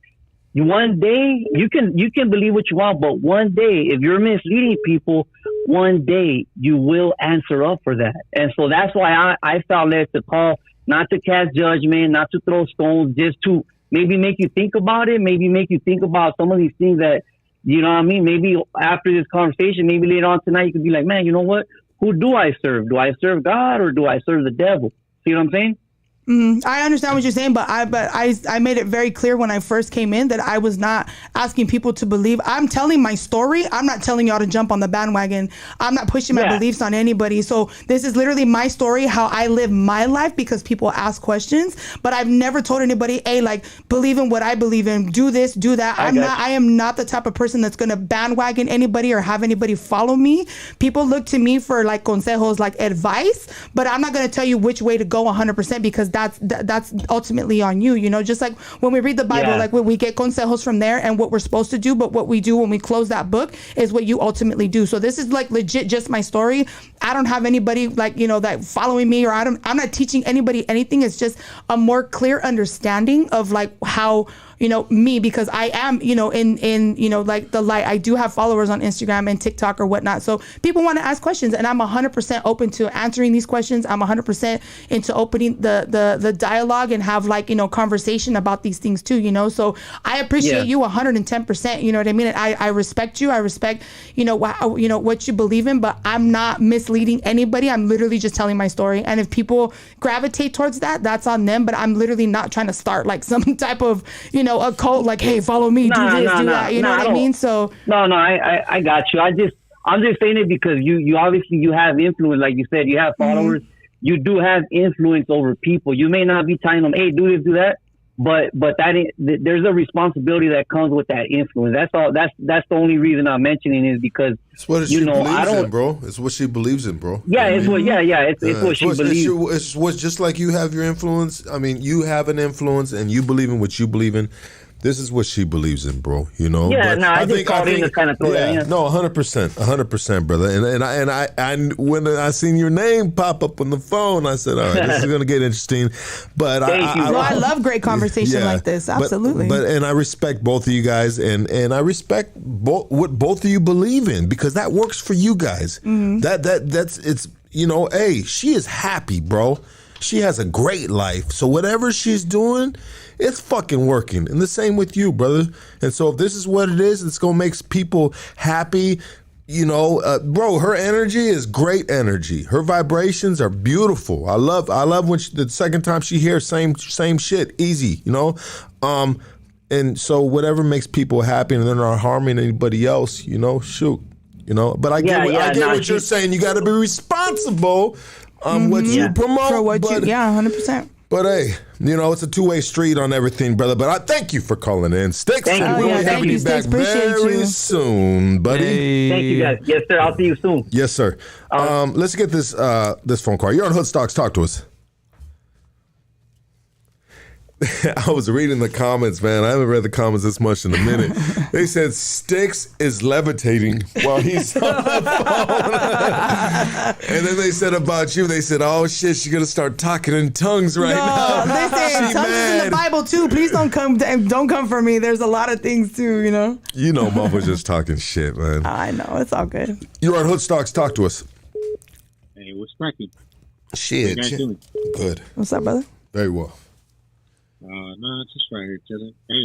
S10: one day you can believe what you want, but one day if you're misleading people, one day you will answer up for that. And so that's why I felt led to call, not to cast judgment, not to throw stones, just to maybe make you think about it, maybe make you think about some of these things that, you know what I mean? Maybe after this conversation, maybe later on tonight, you could be like, man, you know what? Who do I serve? Do I serve God or do I serve the devil? See what I'm saying?
S3: I understand what you're saying, but I made it very clear when I first came in that I was not asking people to believe. I'm telling my story. I'm not telling y'all to jump on the bandwagon. I'm not pushing my beliefs on anybody. So this is literally my story, how I live my life, because people ask questions. But I've never told anybody, hey, like, believe in what I believe in. Do this, do that. I am not the type of person that's going to bandwagon anybody or have anybody follow me. People look to me for like consejos, like advice, but I'm not going to tell you which way to go 100%, because that's ultimately on you, you know, just like when we read the Bible, like when we get consejos from there and what we're supposed to do, but what we do when we close that book is what you ultimately do. So this is like legit just my story. I don't have anybody like, you know, that following me, or I'm not teaching anybody anything. It's just a more clear understanding of like how, me, because I am, in like the light. I do have followers on Instagram and TikTok or whatnot. So people want to ask questions, and I'm 100% open to answering these questions. I'm 100% into opening the dialogue and have like, conversation about these things too, So I appreciate you 110%, you know what I mean? And I respect you. I respect, what you believe in, but I'm not misleading anybody. I'm literally just telling my story. And if people gravitate towards that, that's on them. But I'm literally not trying to start like some type of, a cult, like, hey, follow me, do that. You know what I mean? So
S10: I got you. I'm just saying it because you obviously you have influence, like you said, you have followers. Mm-hmm. You do have influence over people. You may not be telling them, hey, do this, do that, but there's a responsibility that comes with that influence. That's all. That's the only reason I'm mentioning is because
S1: it's what she believes in, bro. It's what she believes in, bro.
S10: Yeah, it's what she believes.
S1: It's what's just like you have your influence. I mean, you have an influence, and you believe in what you believe in. This is what she believes in, bro.
S10: Yeah, but I just called in to kind of throw that in.
S1: No, 100%, brother. And I when I seen your name pop up on the phone, I said, all right, this is gonna get interesting. But
S3: I love great conversation like this. Absolutely.
S1: But I respect both of you guys, and I respect what both of you believe in, because that works for you guys. Mm-hmm. That's hey, she is happy, bro. She has a great life. So whatever she's doing, it's fucking working. And the same with you, brother. And so if this is what it is, it's going to make people happy. Bro, her energy is great energy. Her vibrations are beautiful. I love when the second time she hears same shit, easy, and so whatever makes people happy and they're not harming anybody else, shoot, But I get what you're saying. You got to be responsible. What you promote.
S3: For what 100%.
S1: But hey, it's a two-way street on everything, brother. But I thank you for calling in. Sticks, and we'll be having you back very soon, buddy.
S10: Hey. Thank you, guys. Yes, sir. I'll see you soon.
S1: Yes, sir. Let's get this phone call. You're on Hood Stocks. Talk to us. I was reading the comments, man. I haven't read the comments this much in a minute. They said Sticks is levitating while he's on the phone. And then they said about you, they said, oh shit, she's gonna start talking in tongues now.
S3: They say tongues is in the Bible too. Please don't come for me. There's a lot of things too,
S1: Mom was just talking shit, man.
S3: I know, it's all good.
S1: You're on Hood Stocks. Talk to us.
S6: Hey, what's cracking?
S1: Shit.
S6: What you guys doing?
S1: Good.
S3: What's up, brother?
S1: Very well.
S6: No, just right here chilling. Hey,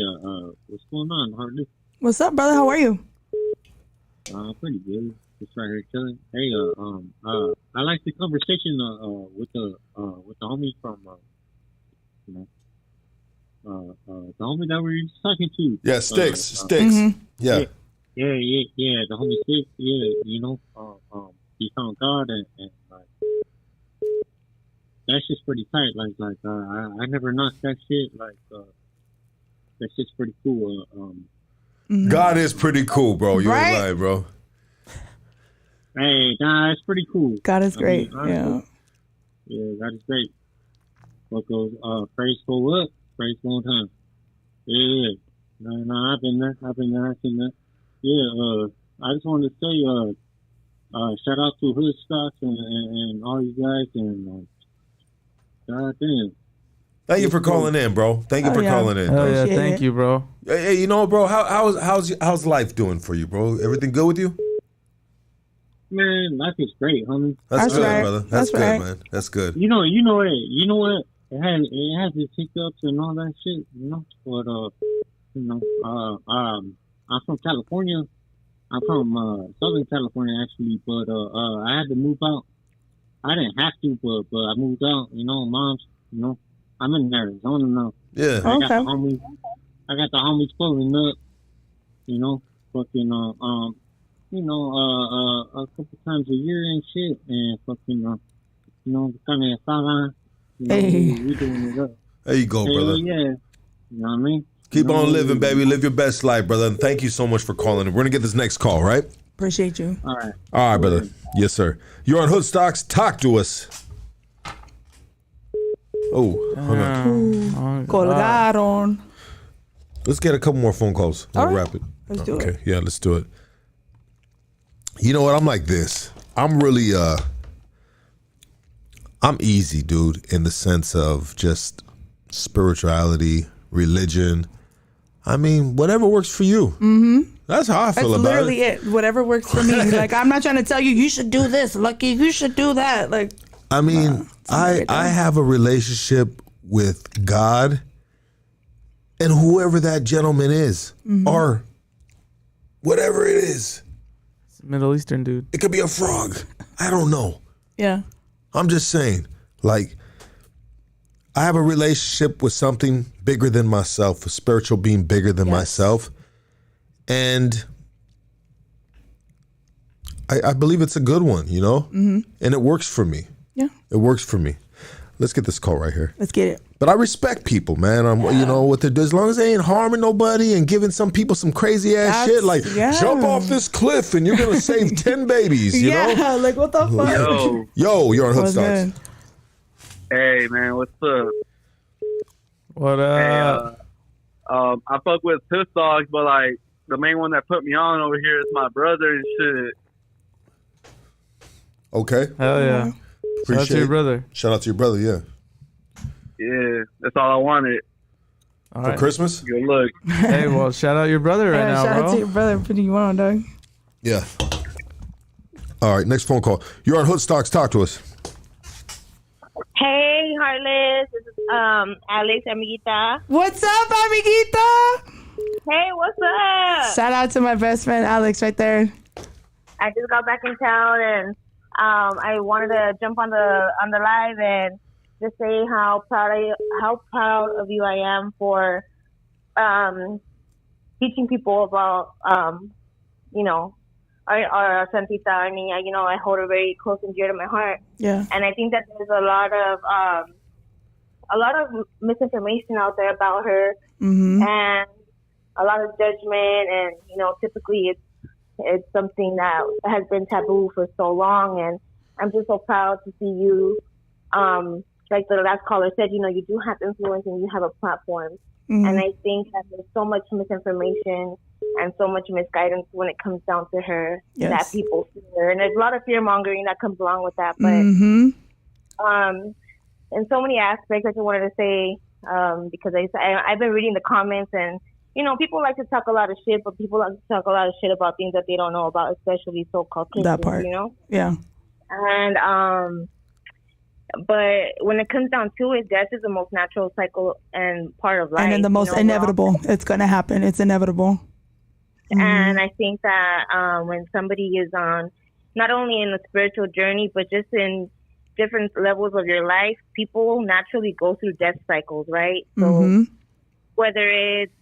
S6: what's going on, Hartley?
S3: What's up, brother? How are you?
S6: Pretty good. Just right here chilling. Hey, I like the conversation with the homie from the homie that we were just talking to.
S1: Yeah, Sticks. Mm-hmm. Yeah.
S6: Yeah. The homie Sticks. Yeah, he found God and like. That's just pretty tight. I never knocked that shit. That's just pretty cool.
S1: God is pretty cool, bro. You're right, bro.
S6: Hey, nah, it's pretty cool.
S3: God is great.
S6: Yeah, God is great. What goes? Praise go up, praise go down. Yeah. No, I've been there. I've seen that. Yeah. I just wanted to say, shout out to Hood Stocks and all you guys and. God damn.
S1: Thank you for calling in, bro. Thank you for calling in.
S2: Oh yeah, thank you, bro.
S1: Hey, bro, how's life doing for you, bro? Everything good with you?
S6: Man, life is great, homie.
S1: That's good,
S3: right,
S1: brother. That's good, right. Man. That's good.
S6: You know what? It has its hiccups and all that shit, But I'm from California. I'm from Southern California actually, but I had to move out. I didn't have to, but I moved out. Mom's. I'm in Arizona now.
S1: Yeah.
S6: I got the homies pulling up. Fucking a couple times a year and shit, and fucking kind of fine. We doing it up.
S1: There you go, brother.
S6: Yeah. You know what I mean?
S1: Keep on living, baby. Live your best life, brother. And thank you so much for calling. We're gonna get this next call, right?
S3: Appreciate you.
S6: All right.
S1: All right, brother. Yes, sir. You're on Hood Stocks. Talk to us. Oh, hung up.
S3: Colgaron.
S1: Let's get a couple more phone calls.
S3: All right.
S1: Wrap it.
S3: Let's do it.
S1: Okay. Yeah, let's do it. You know what? I'm like this. I'm really, I'm easy, dude, in the sense of just spirituality, religion. I mean, whatever works for you. Mm-hmm. That's how I feel about it.
S3: That's literally it. Whatever works for me. Like, I'm not trying to tell you, you should do this. Lucky, you should do that. Like,
S1: I mean, I have a relationship with God and whoever that gentleman is, or whatever it is.
S2: It's a Middle Eastern dude.
S1: It could be a frog. I don't know.
S3: Yeah.
S1: I'm just saying, like, I have a relationship with something bigger than myself, a spiritual being bigger than myself. And I believe it's a good one, you know? Mm-hmm. And it works for me.
S3: Yeah.
S1: It works for me. Let's get this call right here.
S3: Let's get it.
S1: But I respect people, man. You know, what they do, as long as they ain't harming nobody and giving some people some crazy ass shit, like jump off this cliff and you're gonna save 10 babies. You know,
S3: like what the fuck?
S5: Yo,
S1: you're on Hood Stocks.
S5: Hey man, what's up?
S2: What up?
S5: Hey, I fuck with Hood Stocks, but like the main one that put me on over here is my brother and shit.
S1: Okay.
S2: Hell yeah. Shout out to your brother.
S1: Shout out to your brother, yeah.
S5: Yeah, that's all I wanted.
S2: All
S1: for Christmas?
S5: Good luck.
S2: Hey, well, shout out your brother right now,
S3: shout
S2: bro.
S3: out to your brother putting you on, dog.
S1: Yeah. All right, next phone call. You're on Hood Stocks. Talk to us.
S8: Hey, Heartless. This is Alex, amiguita.
S3: What's up, amiguita?
S8: Hey, what's up?
S3: Shout out to my best friend, Alex, right there.
S8: I just got back in town, and I wanted to jump on the live and just say how proud of you I am for teaching people about you know, our Santita. I mean, I hold her very close and dear to my heart.
S3: Yeah.
S8: And I think that there's a lot of misinformation out there about her, and a lot of judgment, and typically it's something that has been taboo for so long. And I'm just so proud to see you, like the last caller said, you do have influence and you have a platform. And I think that there's so much misinformation and so much misguidance when it comes down to her that people fear. And there's a lot of fear mongering that comes along with that. But in so many aspects, I just wanted to say, because I've been reading the comments, and people like to talk a lot of shit, but people like to talk a lot of shit about things that they don't know about, especially so-called Christians,
S3: that part. Yeah.
S8: And but when it comes down to it, death is the most natural cycle and part of life.
S3: And then the most inevitable. It's going to happen. It's inevitable.
S8: And I think that when somebody is on, not only in a spiritual journey, but just in different levels of your life, people naturally go through death cycles, right? So whether it's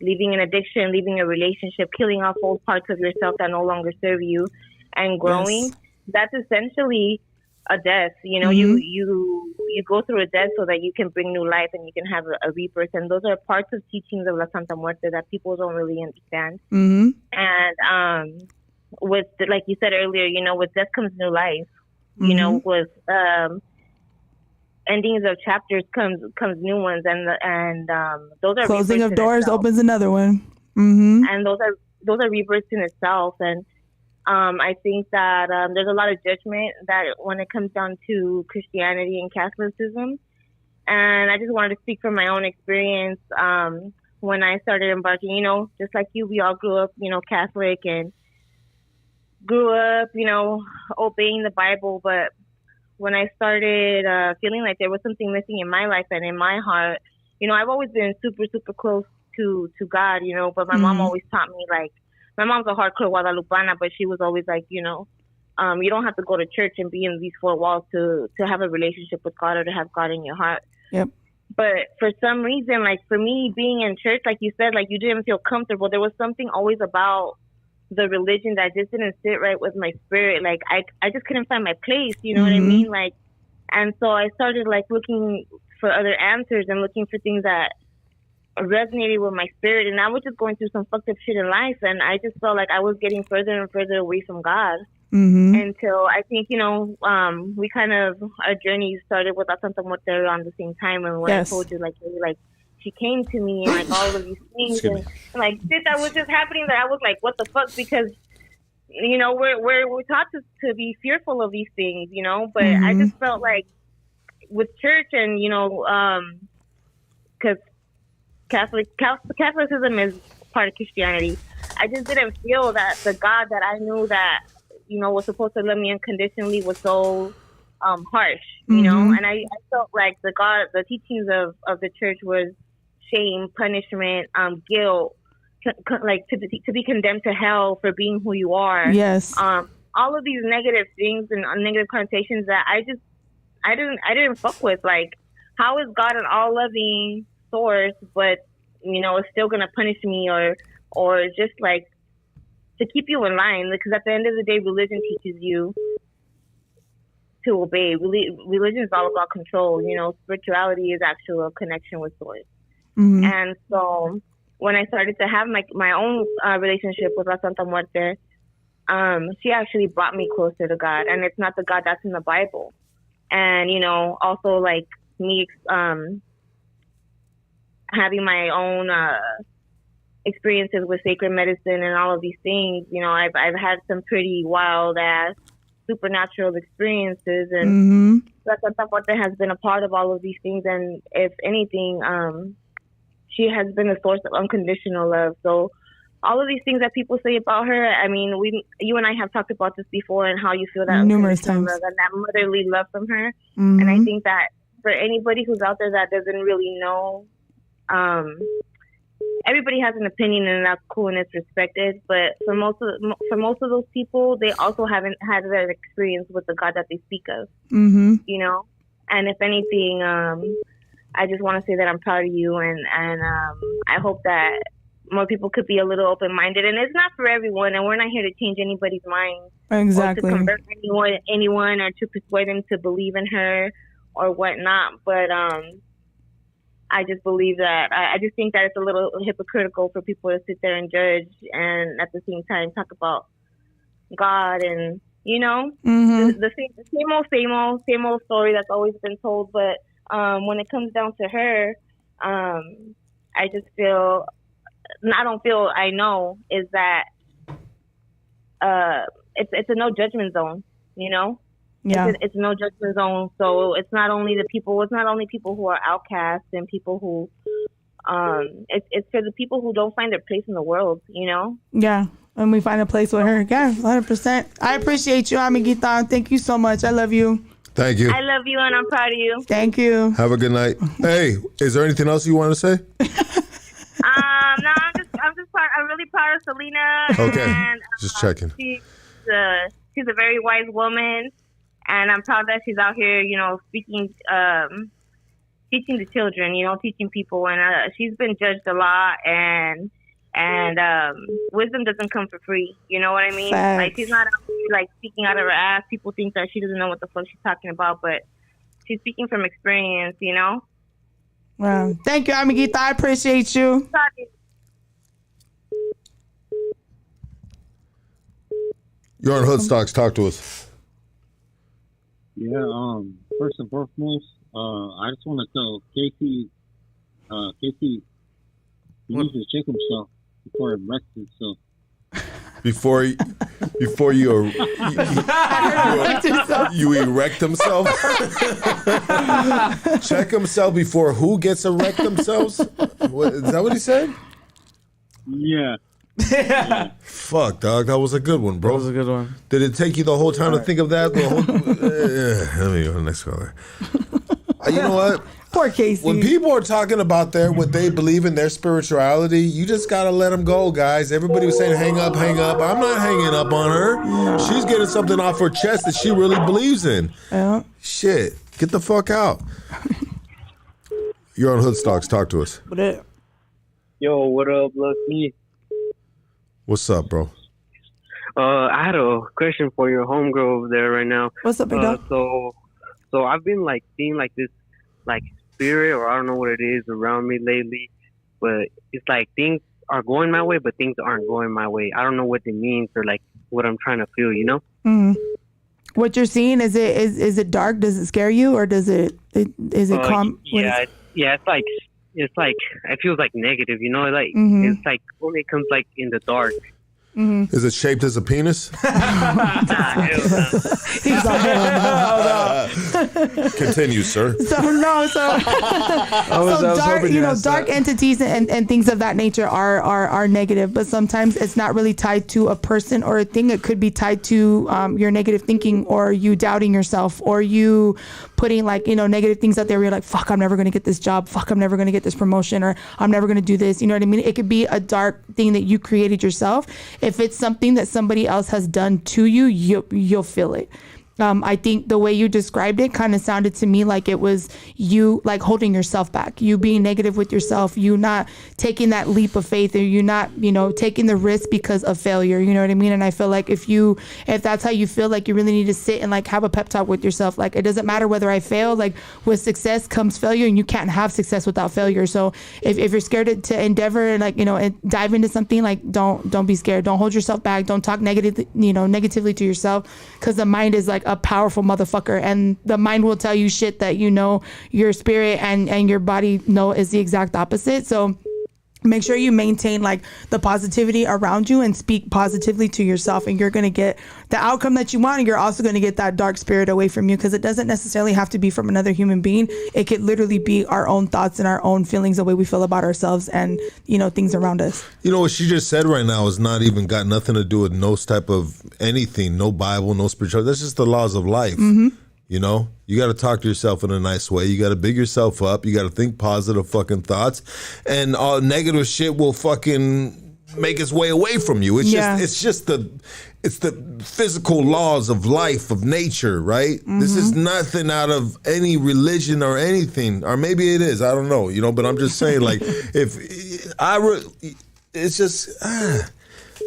S8: leaving an addiction, leaving a relationship, killing off old parts of yourself that no longer serve you, and growing, that's essentially a death. You go through a death so that you can bring new life and you can have a rebirth. And those are parts of teachings of La Santa Muerte that people don't really understand. And with, like you said earlier, with death comes new life. With endings of chapters comes new ones, and those are
S3: closing of doors
S8: itself.
S3: Opens another one.
S8: And those are rebirths in itself. And I think that there's a lot of judgment that when it comes down to Christianity and Catholicism. And I just wanted to speak from my own experience. When I started embarking, just like you, we all grew up, Catholic, and grew up, obeying the Bible. But when I started feeling like there was something missing in my life and in my heart, I've always been super, super close to God, but my mom always taught me, like, my mom's a hardcore Guadalupana, but she was always like, you don't have to go to church and be in these four walls to have a relationship with God or to have God in your heart.
S3: Yep.
S8: But for some reason, like for me, being in church, like you said, like you didn't feel comfortable. There was something always about the religion that just didn't sit right with my spirit. Like I just couldn't find my place, you know what I mean? Like, and so I started like looking for other answers and looking for things that resonated with my spirit. And I was just going through some fucked up shit in life, and I just felt like I was getting further and further away from God. Until I think, we kind of, our journey started with Santa Muerte around the same time. And when I told you, like she came to me and like all of these things and like shit that was just happening, that I was like, what the fuck? Because, we're taught to be fearful of these things, but I just felt like with church and, because Catholicism is part of Christianity. I just didn't feel that the God that I knew that, was supposed to love me unconditionally was so harsh, you know? And I felt like the teachings of the church was shame, punishment, guilt, like to be condemned to hell for being who you are.
S3: Yes.
S8: All of these negative things and negative connotations that I didn't fuck with. Like, how is God an all loving source, but is still gonna punish me or just like to keep you in line? Because at the end of the day, religion teaches you to obey. Religion is all about control. Spirituality is actual connection with source. And so when I started to have my own relationship with La Santa Muerte, she actually brought me closer to God, and it's not the God that's in the Bible. And also like me having my own experiences with sacred medicine and all of these things. I've had some pretty wild ass supernatural experiences, and La Santa Muerte has been a part of all of these things. And if anything, she has been a source of unconditional love. So all of these things that people say about her, I mean, you and I have talked about this before, and how you feel that
S3: numerous times,
S8: love and that motherly love from her. And I think that for anybody who's out there that doesn't really know, everybody has an opinion, and that's cool and it's respected. But for most of those people, they also haven't had that experience with the God that they speak of. And if anything, I just want to say that I'm proud of you, and I hope that more people could be a little open-minded. And it's not for everyone, and we're not here to change anybody's mind.
S3: Exactly.
S8: Or to convert anyone, or to persuade them to believe in her or whatnot. But I just believe that I just think that it's a little hypocritical for people to sit there and judge, and at the same time talk about God and the same old story that's always been told. But when it comes down to her, I just feel, I know is that it's a no judgment zone,
S3: Yeah.
S8: It's no judgment zone. So it's not only people who are outcasts and people who it's for the people who don't find their place in the world,
S3: Yeah. And we find a place with her. Yeah, 100%. I appreciate you, amiguita. Thank you so much. I love you.
S1: Thank you.
S8: I love you, and I'm proud of you.
S3: Thank you.
S1: Have a good night. Hey, is there anything else you want to say?
S8: No, I'm really proud of Selena.
S1: Okay,
S8: and,
S1: just checking.
S8: She's a very wise woman, and I'm proud that she's out here, speaking, teaching the children, teaching people. And she's been judged a lot, and wisdom doesn't come for free. You know what I mean?
S3: Facts.
S8: Like, she's not out here, like, speaking out of her ass. People think that she doesn't know what the fuck she's talking about, but she's speaking from experience.
S3: Wow. Thank you, amiguita. I appreciate you.
S1: You're on Hoodstocks. Talk to us.
S6: Yeah. First and foremost, I just want to tell Casey, he needs to check himself before he wrecks himself.
S1: Before you erect himself. Check himself before who gets erect themselves? Is that what he said?
S6: Yeah.
S1: Fuck, dog. That was a good one, bro.
S2: That was a good one.
S1: Did it take you the whole time to think of that? Let me go to the next caller. You know what?
S3: Poor Casey.
S1: When people are talking about what they believe in, their spirituality, you just gotta let them go, guys. Everybody was saying, hang up, hang up. I'm not hanging up on her. No. She's getting something off her chest that she really believes in.
S3: Yeah.
S1: Shit. Get the fuck out. You're on Hoodstocks. Talk to us.
S3: What up?
S11: Yo, what up, Lucky?
S1: What's up, bro?
S11: I had a question for your homegirl over there right now.
S3: What's up, big dog?
S11: So I've been like seeing like this like spirit, or I don't know what it is, around me lately, but it's like things are going my way, but things aren't going my way. I don't know what it means or like what I'm trying to feel,
S3: Mm-hmm. What you're seeing, is it dark? Does it scare you, or is it calm?
S11: Yeah, it's like it feels like negative, like
S3: mm-hmm.
S11: It's like only comes like in the dark.
S1: Is it shaped as a penis?
S3: He's like,
S1: Continue, sir.
S3: So dark entities and things of that nature are negative, but sometimes it's not really tied to a person or a thing. It could be tied to your negative thinking, or you doubting yourself, or you putting negative things out there where you're like, fuck, I'm never going to get this job. Fuck, I'm never going to get this promotion, or I'm never going to do this. You know what I mean? It could be a dark thing that you created yourself. If it's something that somebody else has done to you, you'll feel it. I think the way you described it kind of sounded to me like it was you like holding yourself back, you being negative with yourself, you not taking that leap of faith, or you not, taking the risk because of failure. You know what I mean? And I feel like if that's how you feel, like you really need to sit and like have a pep talk with yourself. Like, it doesn't matter whether I fail, like with success comes failure, and you can't have success without failure. So if you're scared to endeavor and and dive into something, like don't be scared. Don't hold yourself back. Don't talk negatively to yourself, because the mind is like a powerful motherfucker, and the mind will tell you shit that your spirit and your body know is the exact opposite. So make sure you maintain like the positivity around you and speak positively to yourself, and you're going to get the outcome that you want, and you're also going to get that dark spirit away from you, because it doesn't necessarily have to be from another human being. It could literally be our own thoughts and our own feelings, the way we feel about ourselves and things around us.
S1: What she just said right now is not even got nothing to do with no type of anything, no Bible, no spirituality. That's just the laws of life. You got to talk to yourself in a nice way. You got to big yourself up. You got to think positive fucking thoughts, and all negative shit will fucking make its way away from you. It's just the physical laws of life, of nature, right? This is nothing out of any religion or anything, or maybe it is. I don't know, but I'm just saying, like, it's just.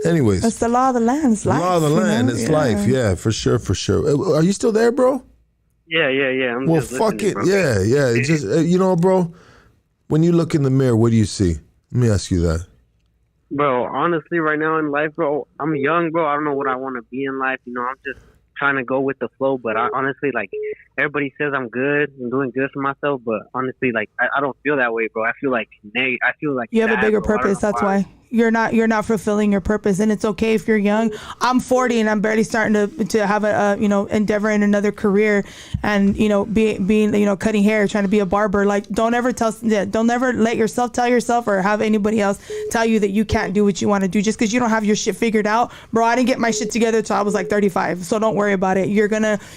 S1: Anyways,
S3: it's the law of the land. It's life.
S1: Law of the land. It's life. Yeah, for sure. Are you still there, bro?
S11: Yeah. I'm
S1: well,
S11: just
S1: fuck it.
S11: bro.
S1: Yeah. It's just bro. When you look in the mirror, what do you see? Let me ask you that.
S11: Bro, honestly, right now in life, bro, I'm young, bro. I don't know what I want to be in life. I'm just trying to go with the flow. But I honestly, like, everybody says I'm good and doing good for myself. But honestly, like, I don't feel that way, bro. I feel like
S3: you have a bigger purpose. That's why. You're not fulfilling your purpose, and it's okay if you're young. I'm 40 and I'm barely starting to have a endeavor in another career, and being cutting hair, trying to be a barber. Like, don't ever let yourself tell yourself or have anybody else tell you that you can't do what you want to do just because you don't have your shit figured out. Bro, I didn't get my shit together till I was like 35, so don't worry about it.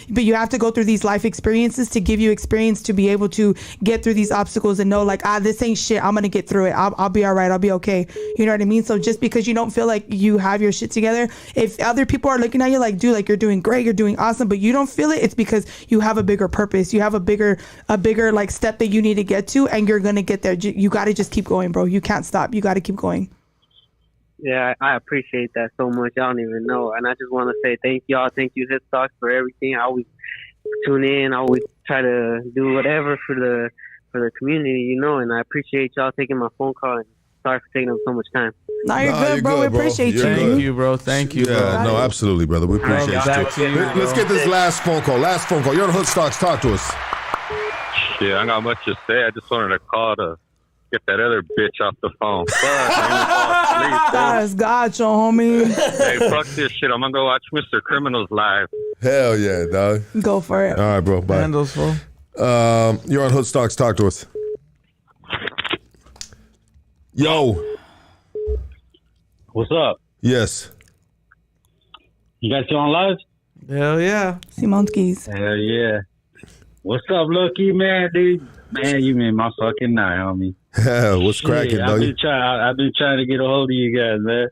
S3: But you have to go through these life experiences to give you experience to be able to get through these obstacles and know, like, this ain't shit. I'm gonna get through it. I'll be all right. I'll be okay. You know what I mean? So just because you don't feel like you have your shit together, if other people are looking at you like, dude, like, you're doing great, you're doing awesome, but you don't feel it, it's because you have a bigger purpose. You have a bigger like step that you need to get to, and you're gonna get there. You got to just keep going, bro. You can't stop. You got to keep going.
S11: Yeah, I appreciate that so much. I don't even know. And I just want to say thank y'all. Thank you, Hit Stocks, for everything. I always tune in. I always try to do whatever for the community, and I appreciate y'all taking my phone call, and sorry for taking up so much time.
S3: No, you're good, bro. We appreciate you.
S2: Thank you, bro. Thank you, bro.
S1: Yeah, no, absolutely, brother. We appreciate you. Let's get this last phone call. You're on Hood Stocks. Talk to us.
S12: Yeah, I ain't got much to say. I just wanted to call to get that other bitch off the phone.
S3: That's gotcha, homie.
S12: Hey, fuck this shit. I'm gonna go watch Mr. Criminals live.
S1: Hell yeah, dog.
S3: Go for it.
S1: All right, bro. Bye.
S2: Handles full.
S1: You're on Hood Stocks. Talk to us. Yo.
S6: What's up?
S1: Yes.
S6: You guys still on live?
S2: Hell yeah.
S3: Simonskis.
S6: Hell yeah. What's up, Lucky, man, dude? Man, you made my fucking night, homie.
S1: What's cracking,
S6: I've been trying to get a hold of you guys, man.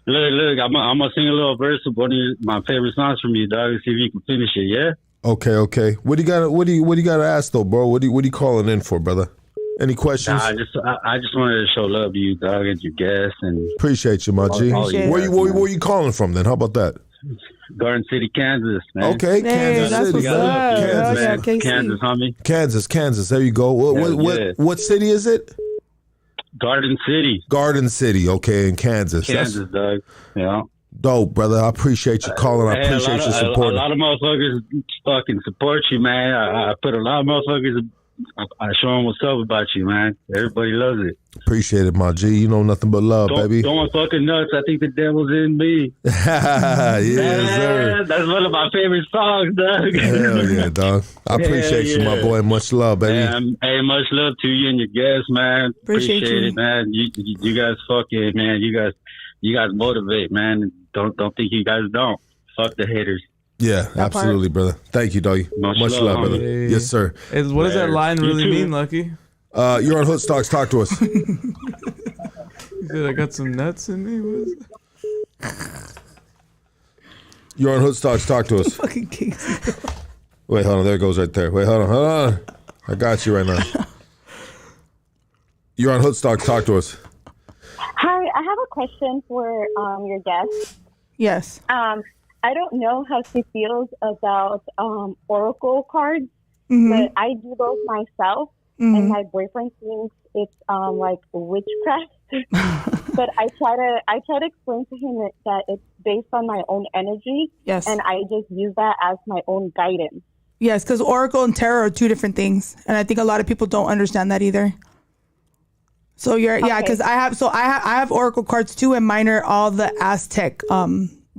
S6: Look, I'm gonna sing a little verse of one of my favorite songs from you, dog, and see if you can finish it, yeah?
S1: Okay. What do you gotta ask though, bro? What are you calling in for, brother? Any questions?
S6: Nah, I just wanted to show love to you, dog, and your guests, and
S1: appreciate you, my G. Where you calling from then? How about that?
S6: Garden City, Kansas, man.
S1: Okay, Kansas City.
S6: Kansas, homie.
S1: Kansas. There you go. What city is it?
S6: Garden City.
S1: Garden City. Okay, in Kansas.
S6: Kansas, dog. Yeah.
S1: Dope, brother. I appreciate you calling. I appreciate you supporting.
S6: A lot of motherfuckers fucking support you, man. I put a lot of motherfuckers I show them what's up about you, man. Everybody loves it.
S1: Appreciate it, my G. You know nothing but love, baby.
S6: Going fucking nuts. I think the devil's in me.
S1: Yes, sir.
S6: That's one of my favorite songs, Doug.
S1: Hell yeah, dog. I appreciate you, my boy. Much love, baby.
S6: Hey, much love to you and your guests, man.
S3: Appreciate you.
S6: it, man. You guys fucking, man. You guys motivate, man. Don't think you guys don't. Fuck the haters.
S1: Yeah, absolutely, brother. Thank you, doggy. Much love, brother.
S2: Hey.
S1: Yes, sir.
S2: What does that line really mean, Lucky?
S1: You're on Hoodstocks. Talk to us.
S2: He said, I got some nuts in me. What is it?
S1: You're on Hoodstocks. Talk to us.
S3: Fucking Casey.
S1: Wait, hold on. There it goes right there. Wait, hold on. I got you right now. You're on Hoodstocks. Talk to us.
S13: Hi, I have a question for your guest.
S3: Yes.
S13: I don't know how she feels about oracle cards,
S3: Mm-hmm.
S13: but I do those myself, and my boyfriend thinks it's like witchcraft. But I try to explain to him that it's based on my own energy,
S3: Yes.
S13: and I just use that as my own guidance.
S3: Yes, because oracle and tarot are two different things, and I think a lot of people don't understand that either. So because I have oracle cards too, and mine are all the Aztec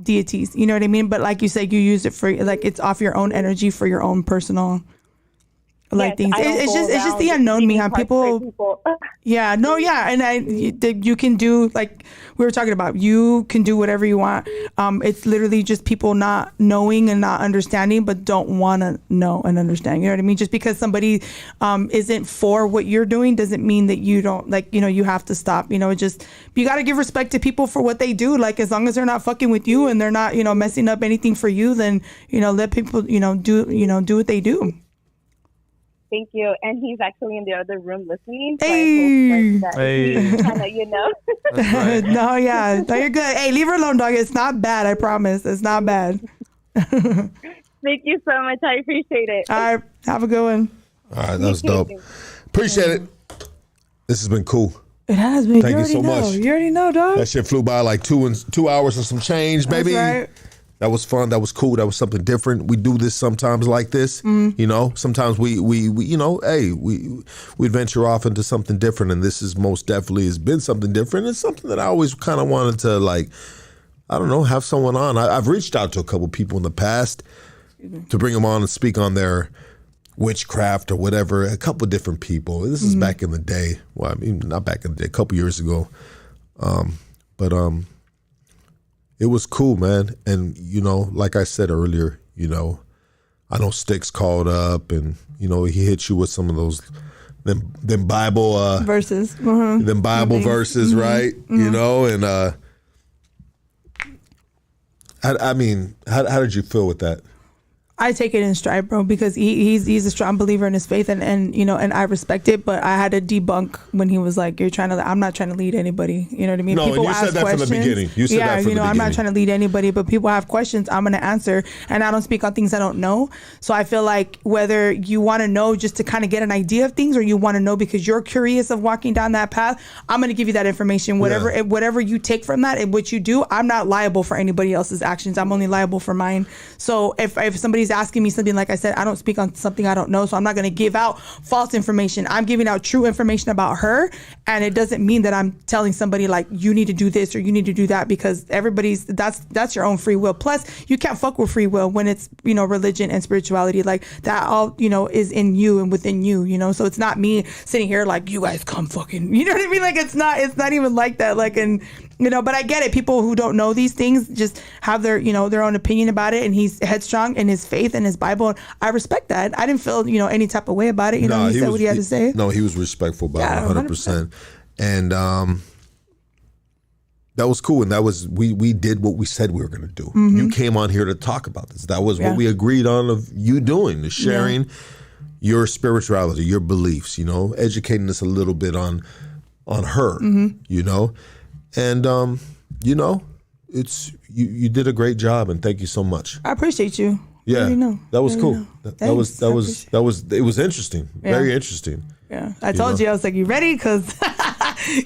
S3: deities. You know what I mean? But like you said, you use it for like it's off your own energy for your own personal things. It's just the unknown me, how people. Yeah, no, yeah, and you can do like we were talking about. You can do whatever you want. It's literally just people not knowing and not understanding, but don't want to know and understand. You know what I mean? Just because somebody isn't for what you're doing doesn't mean that you don't you have to stop. You got to give respect to people for what they do. Like as long as they're not fucking with you and they're not messing up anything for you, then let people do what they do.
S13: Thank you. And he's actually in the other room listening. So
S3: Hey.
S13: I hope that he kind of,
S3: No, yeah. No, you're good. Hey, leave her alone, dog. It's not bad. I promise. It's not bad.
S13: Thank you so much. I appreciate it.
S3: All right. Have a good one.
S1: All right, that was dope. Appreciate it. This has been cool.
S3: It has been.
S1: Thank you so much.
S3: You already know, dog.
S1: That shit flew by like 2 hours and some change, baby.
S3: That's right.
S1: That was fun. That was cool. That was something different. We do this sometimes like this. Sometimes we venture off into something different, and this is most definitely has been something different. It's something that I always kind of wanted to have someone on. I've reached out to a couple people in the past to bring them on and speak on their witchcraft or whatever. A couple different people. This is back in the day. Well, I mean, not back in the day. A couple years ago. It was cool, man. And, like I said earlier, I know Sticks called up and, he hit you with some of those, them Bible
S3: verses.
S1: Them Bible verses, right? And how did you feel with that?
S3: I take it in stride, bro, because he's a strong believer in his faith, and I respect it. But I had to debunk when he was like, I'm not trying to lead anybody. You know what I mean?
S1: No,
S3: people
S1: and you said that from the beginning. You said that from the beginning.
S3: I'm not trying to lead anybody, but people have questions, I'm going to answer, and I don't speak on things I don't know. So I feel like whether you want to know just to kind of get an idea of things, or you want to know because you're curious of walking down that path, I'm going to give you that information. Whatever you take from that and what you do, I'm not liable for anybody else's actions. I'm only liable for mine. So if somebody's asking me something, like I said, I don't speak on something I don't know, so I'm not going to give out false information. I'm giving out true information about her, and it doesn't mean that I'm telling somebody like you need to do this or you need to do that, because that's your own free will. Plus, you can't fuck with free will when it's religion and spirituality, like that all is in you and within you. So it's not me sitting here like you guys come fucking. You know what I mean? Like it's not even like that. Like but I get it. People who don't know these things just have their own opinion about it, and he's headstrong in his faith and his Bible. I respect that. I didn't feel any type of way about it. He said what he had to say.
S1: No, he was respectful about it 100%. And that was cool. And that was we did what we said we were going to do. You came on here to talk about this. That was what we agreed on of you doing, the sharing your spirituality, your beliefs. Educating us a little bit on her. And it's you did a great job, and thank you so much.
S3: I appreciate you.
S1: Yeah, that was cool. That was it was interesting, very interesting.
S3: Yeah, I told you I was like, you ready? Because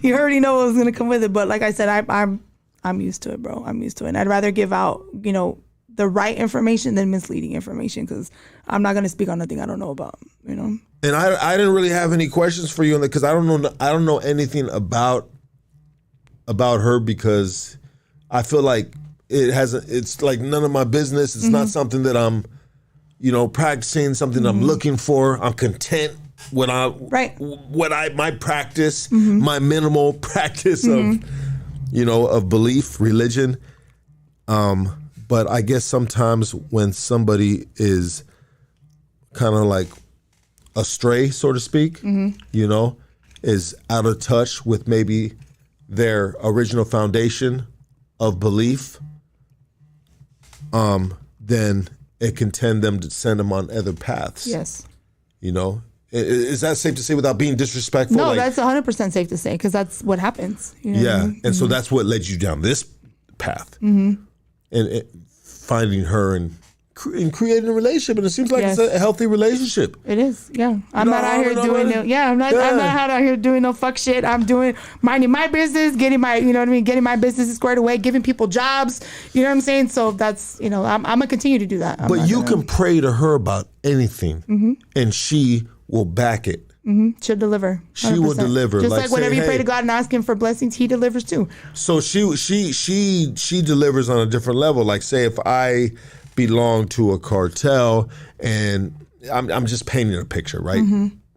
S3: you already know what was gonna come with it. But like I said, I'm used to it, bro. I'm used to it. And I'd rather give out the right information than misleading information, because I'm not gonna speak on nothing I don't know about.
S1: And I didn't really have any questions for you on that because I don't know anything about her because I feel like it's like none of my business. It's not something that I'm, practicing, something I'm looking for. I'm content when my practice, my minimal practice of belief, religion. But I guess sometimes when somebody is kind of like astray, so to speak, is out of touch with maybe their original foundation of belief, then it can tend them to send them on other paths.
S3: Yes.
S1: Is that safe to say without being disrespectful?
S3: No, that's 100% safe to say because that's what happens. You know what I mean?
S1: And so that's what led you down this path. And finding her and creating a relationship, and it seems like it's a healthy relationship.
S3: It is, yeah. I'm not out here doing no. Yeah, I'm not out here doing no fuck shit. I'm minding my business, getting my, getting my business squared away, giving people jobs. You know what I'm saying? So that's, I'm gonna continue to do that.
S1: But you can pray to her about anything, and she will back it.
S3: She'll deliver. 100%.
S1: She will deliver.
S3: Just like whenever you pray to God and ask Him for blessings, He delivers too.
S1: So she delivers on a different level. Like say if I belong to a cartel and I'm just painting a picture, right?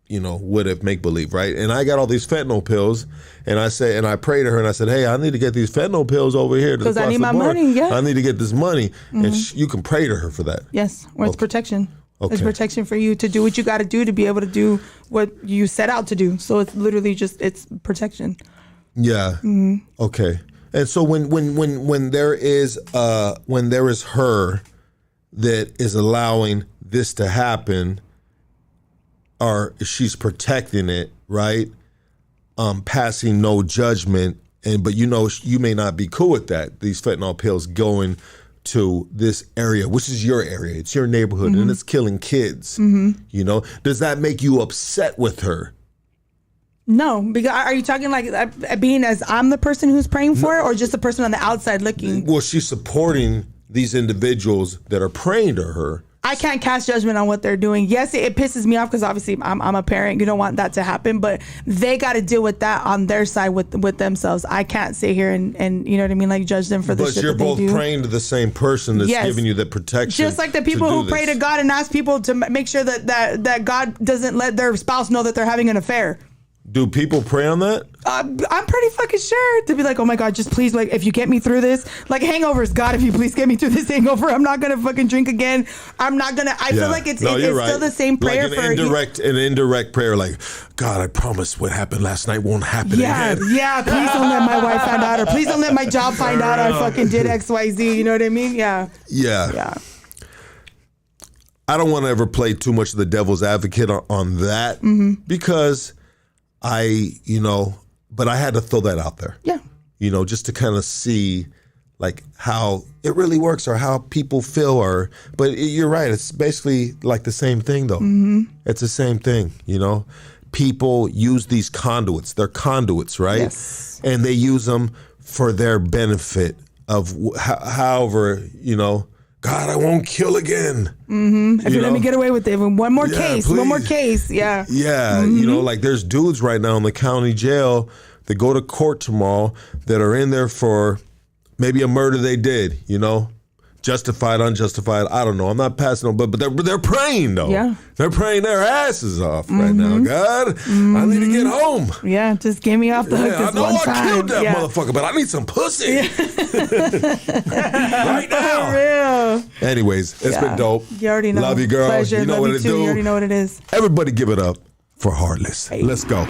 S1: What if make believe, right? And I got all these fentanyl pills, and I pray to her and I said, hey, I need to get these fentanyl pills over here
S3: because I need my money. Yeah,
S1: I need to get this money, and you can pray to her for that.
S3: Yes, or it's protection. Okay. It's protection for you to do what you got to do to be able to do what you set out to do. So it's literally it's protection.
S1: Yeah. Okay. And so when there is her that is allowing this to happen, or she's protecting it, right? Passing no judgment, but you may not be cool with that. These fentanyl pills going to this area, which is your area, it's your neighborhood, and it's killing kids. Does that make you upset with her?
S3: No, because are you talking like being as I'm the person who's praying for it, or just the person on the outside looking?
S1: Well, she's supporting these individuals that are praying to her.
S3: I can't cast judgment on what they're doing. Yes, it pisses me off because obviously I'm a parent. You don't want that to happen, but they got to deal with that on their side with themselves. I can't sit here and you know what I mean, like judge them for the shit that they do. But you're
S1: both praying to the same person that's giving you the protection.
S3: Just like the people who pray to God and ask people to make sure that God doesn't let their spouse know that they're having an affair.
S1: Do people pray on that?
S3: I'm pretty fucking sure to be like, oh my God, just please, like, if you get me through this, like hangovers, God, if you please get me through this hangover, I'm not gonna fucking drink again. I'm not gonna. I feel like it's right. Still the same prayer
S1: like an indirect prayer, like, God, I promise what happened last night won't happen again.
S3: Yeah, please don't let my wife find out, or please don't let my job find out I fucking did XYZ. You know what I mean? Yeah.
S1: I don't want to ever play too much of the devil's advocate on that because but I had to throw that out there.
S3: Yeah.
S1: Just to kind of see like how it really works or how people feel but you're right. It's basically like the same thing though. It's the same thing, People use these conduits. They're conduits, right?
S3: Yes.
S1: And they use them for their benefit of however, God, I won't kill again.
S3: If you let me get away with it, one more case, yeah.
S1: Yeah, like there's dudes right now in the county jail that go to court tomorrow that are in there for maybe a murder they did, justified, unjustified. I don't know. I'm not passing on, but they're praying though.
S3: Yeah,
S1: they're praying their asses off right now. God, I need to get home.
S3: Yeah, just get me off the hook this one time.
S1: I killed that motherfucker, but I need some pussy right now.
S3: For real.
S1: Anyways, it's been dope.
S3: You already know.
S1: Love you, girl.
S3: Pleasure.
S1: You know
S3: Love
S1: what
S3: you
S1: it
S3: too.
S1: do.
S3: You already know what it is.
S1: Everybody, give it up for Heartless.
S3: Hey.
S1: Let's go.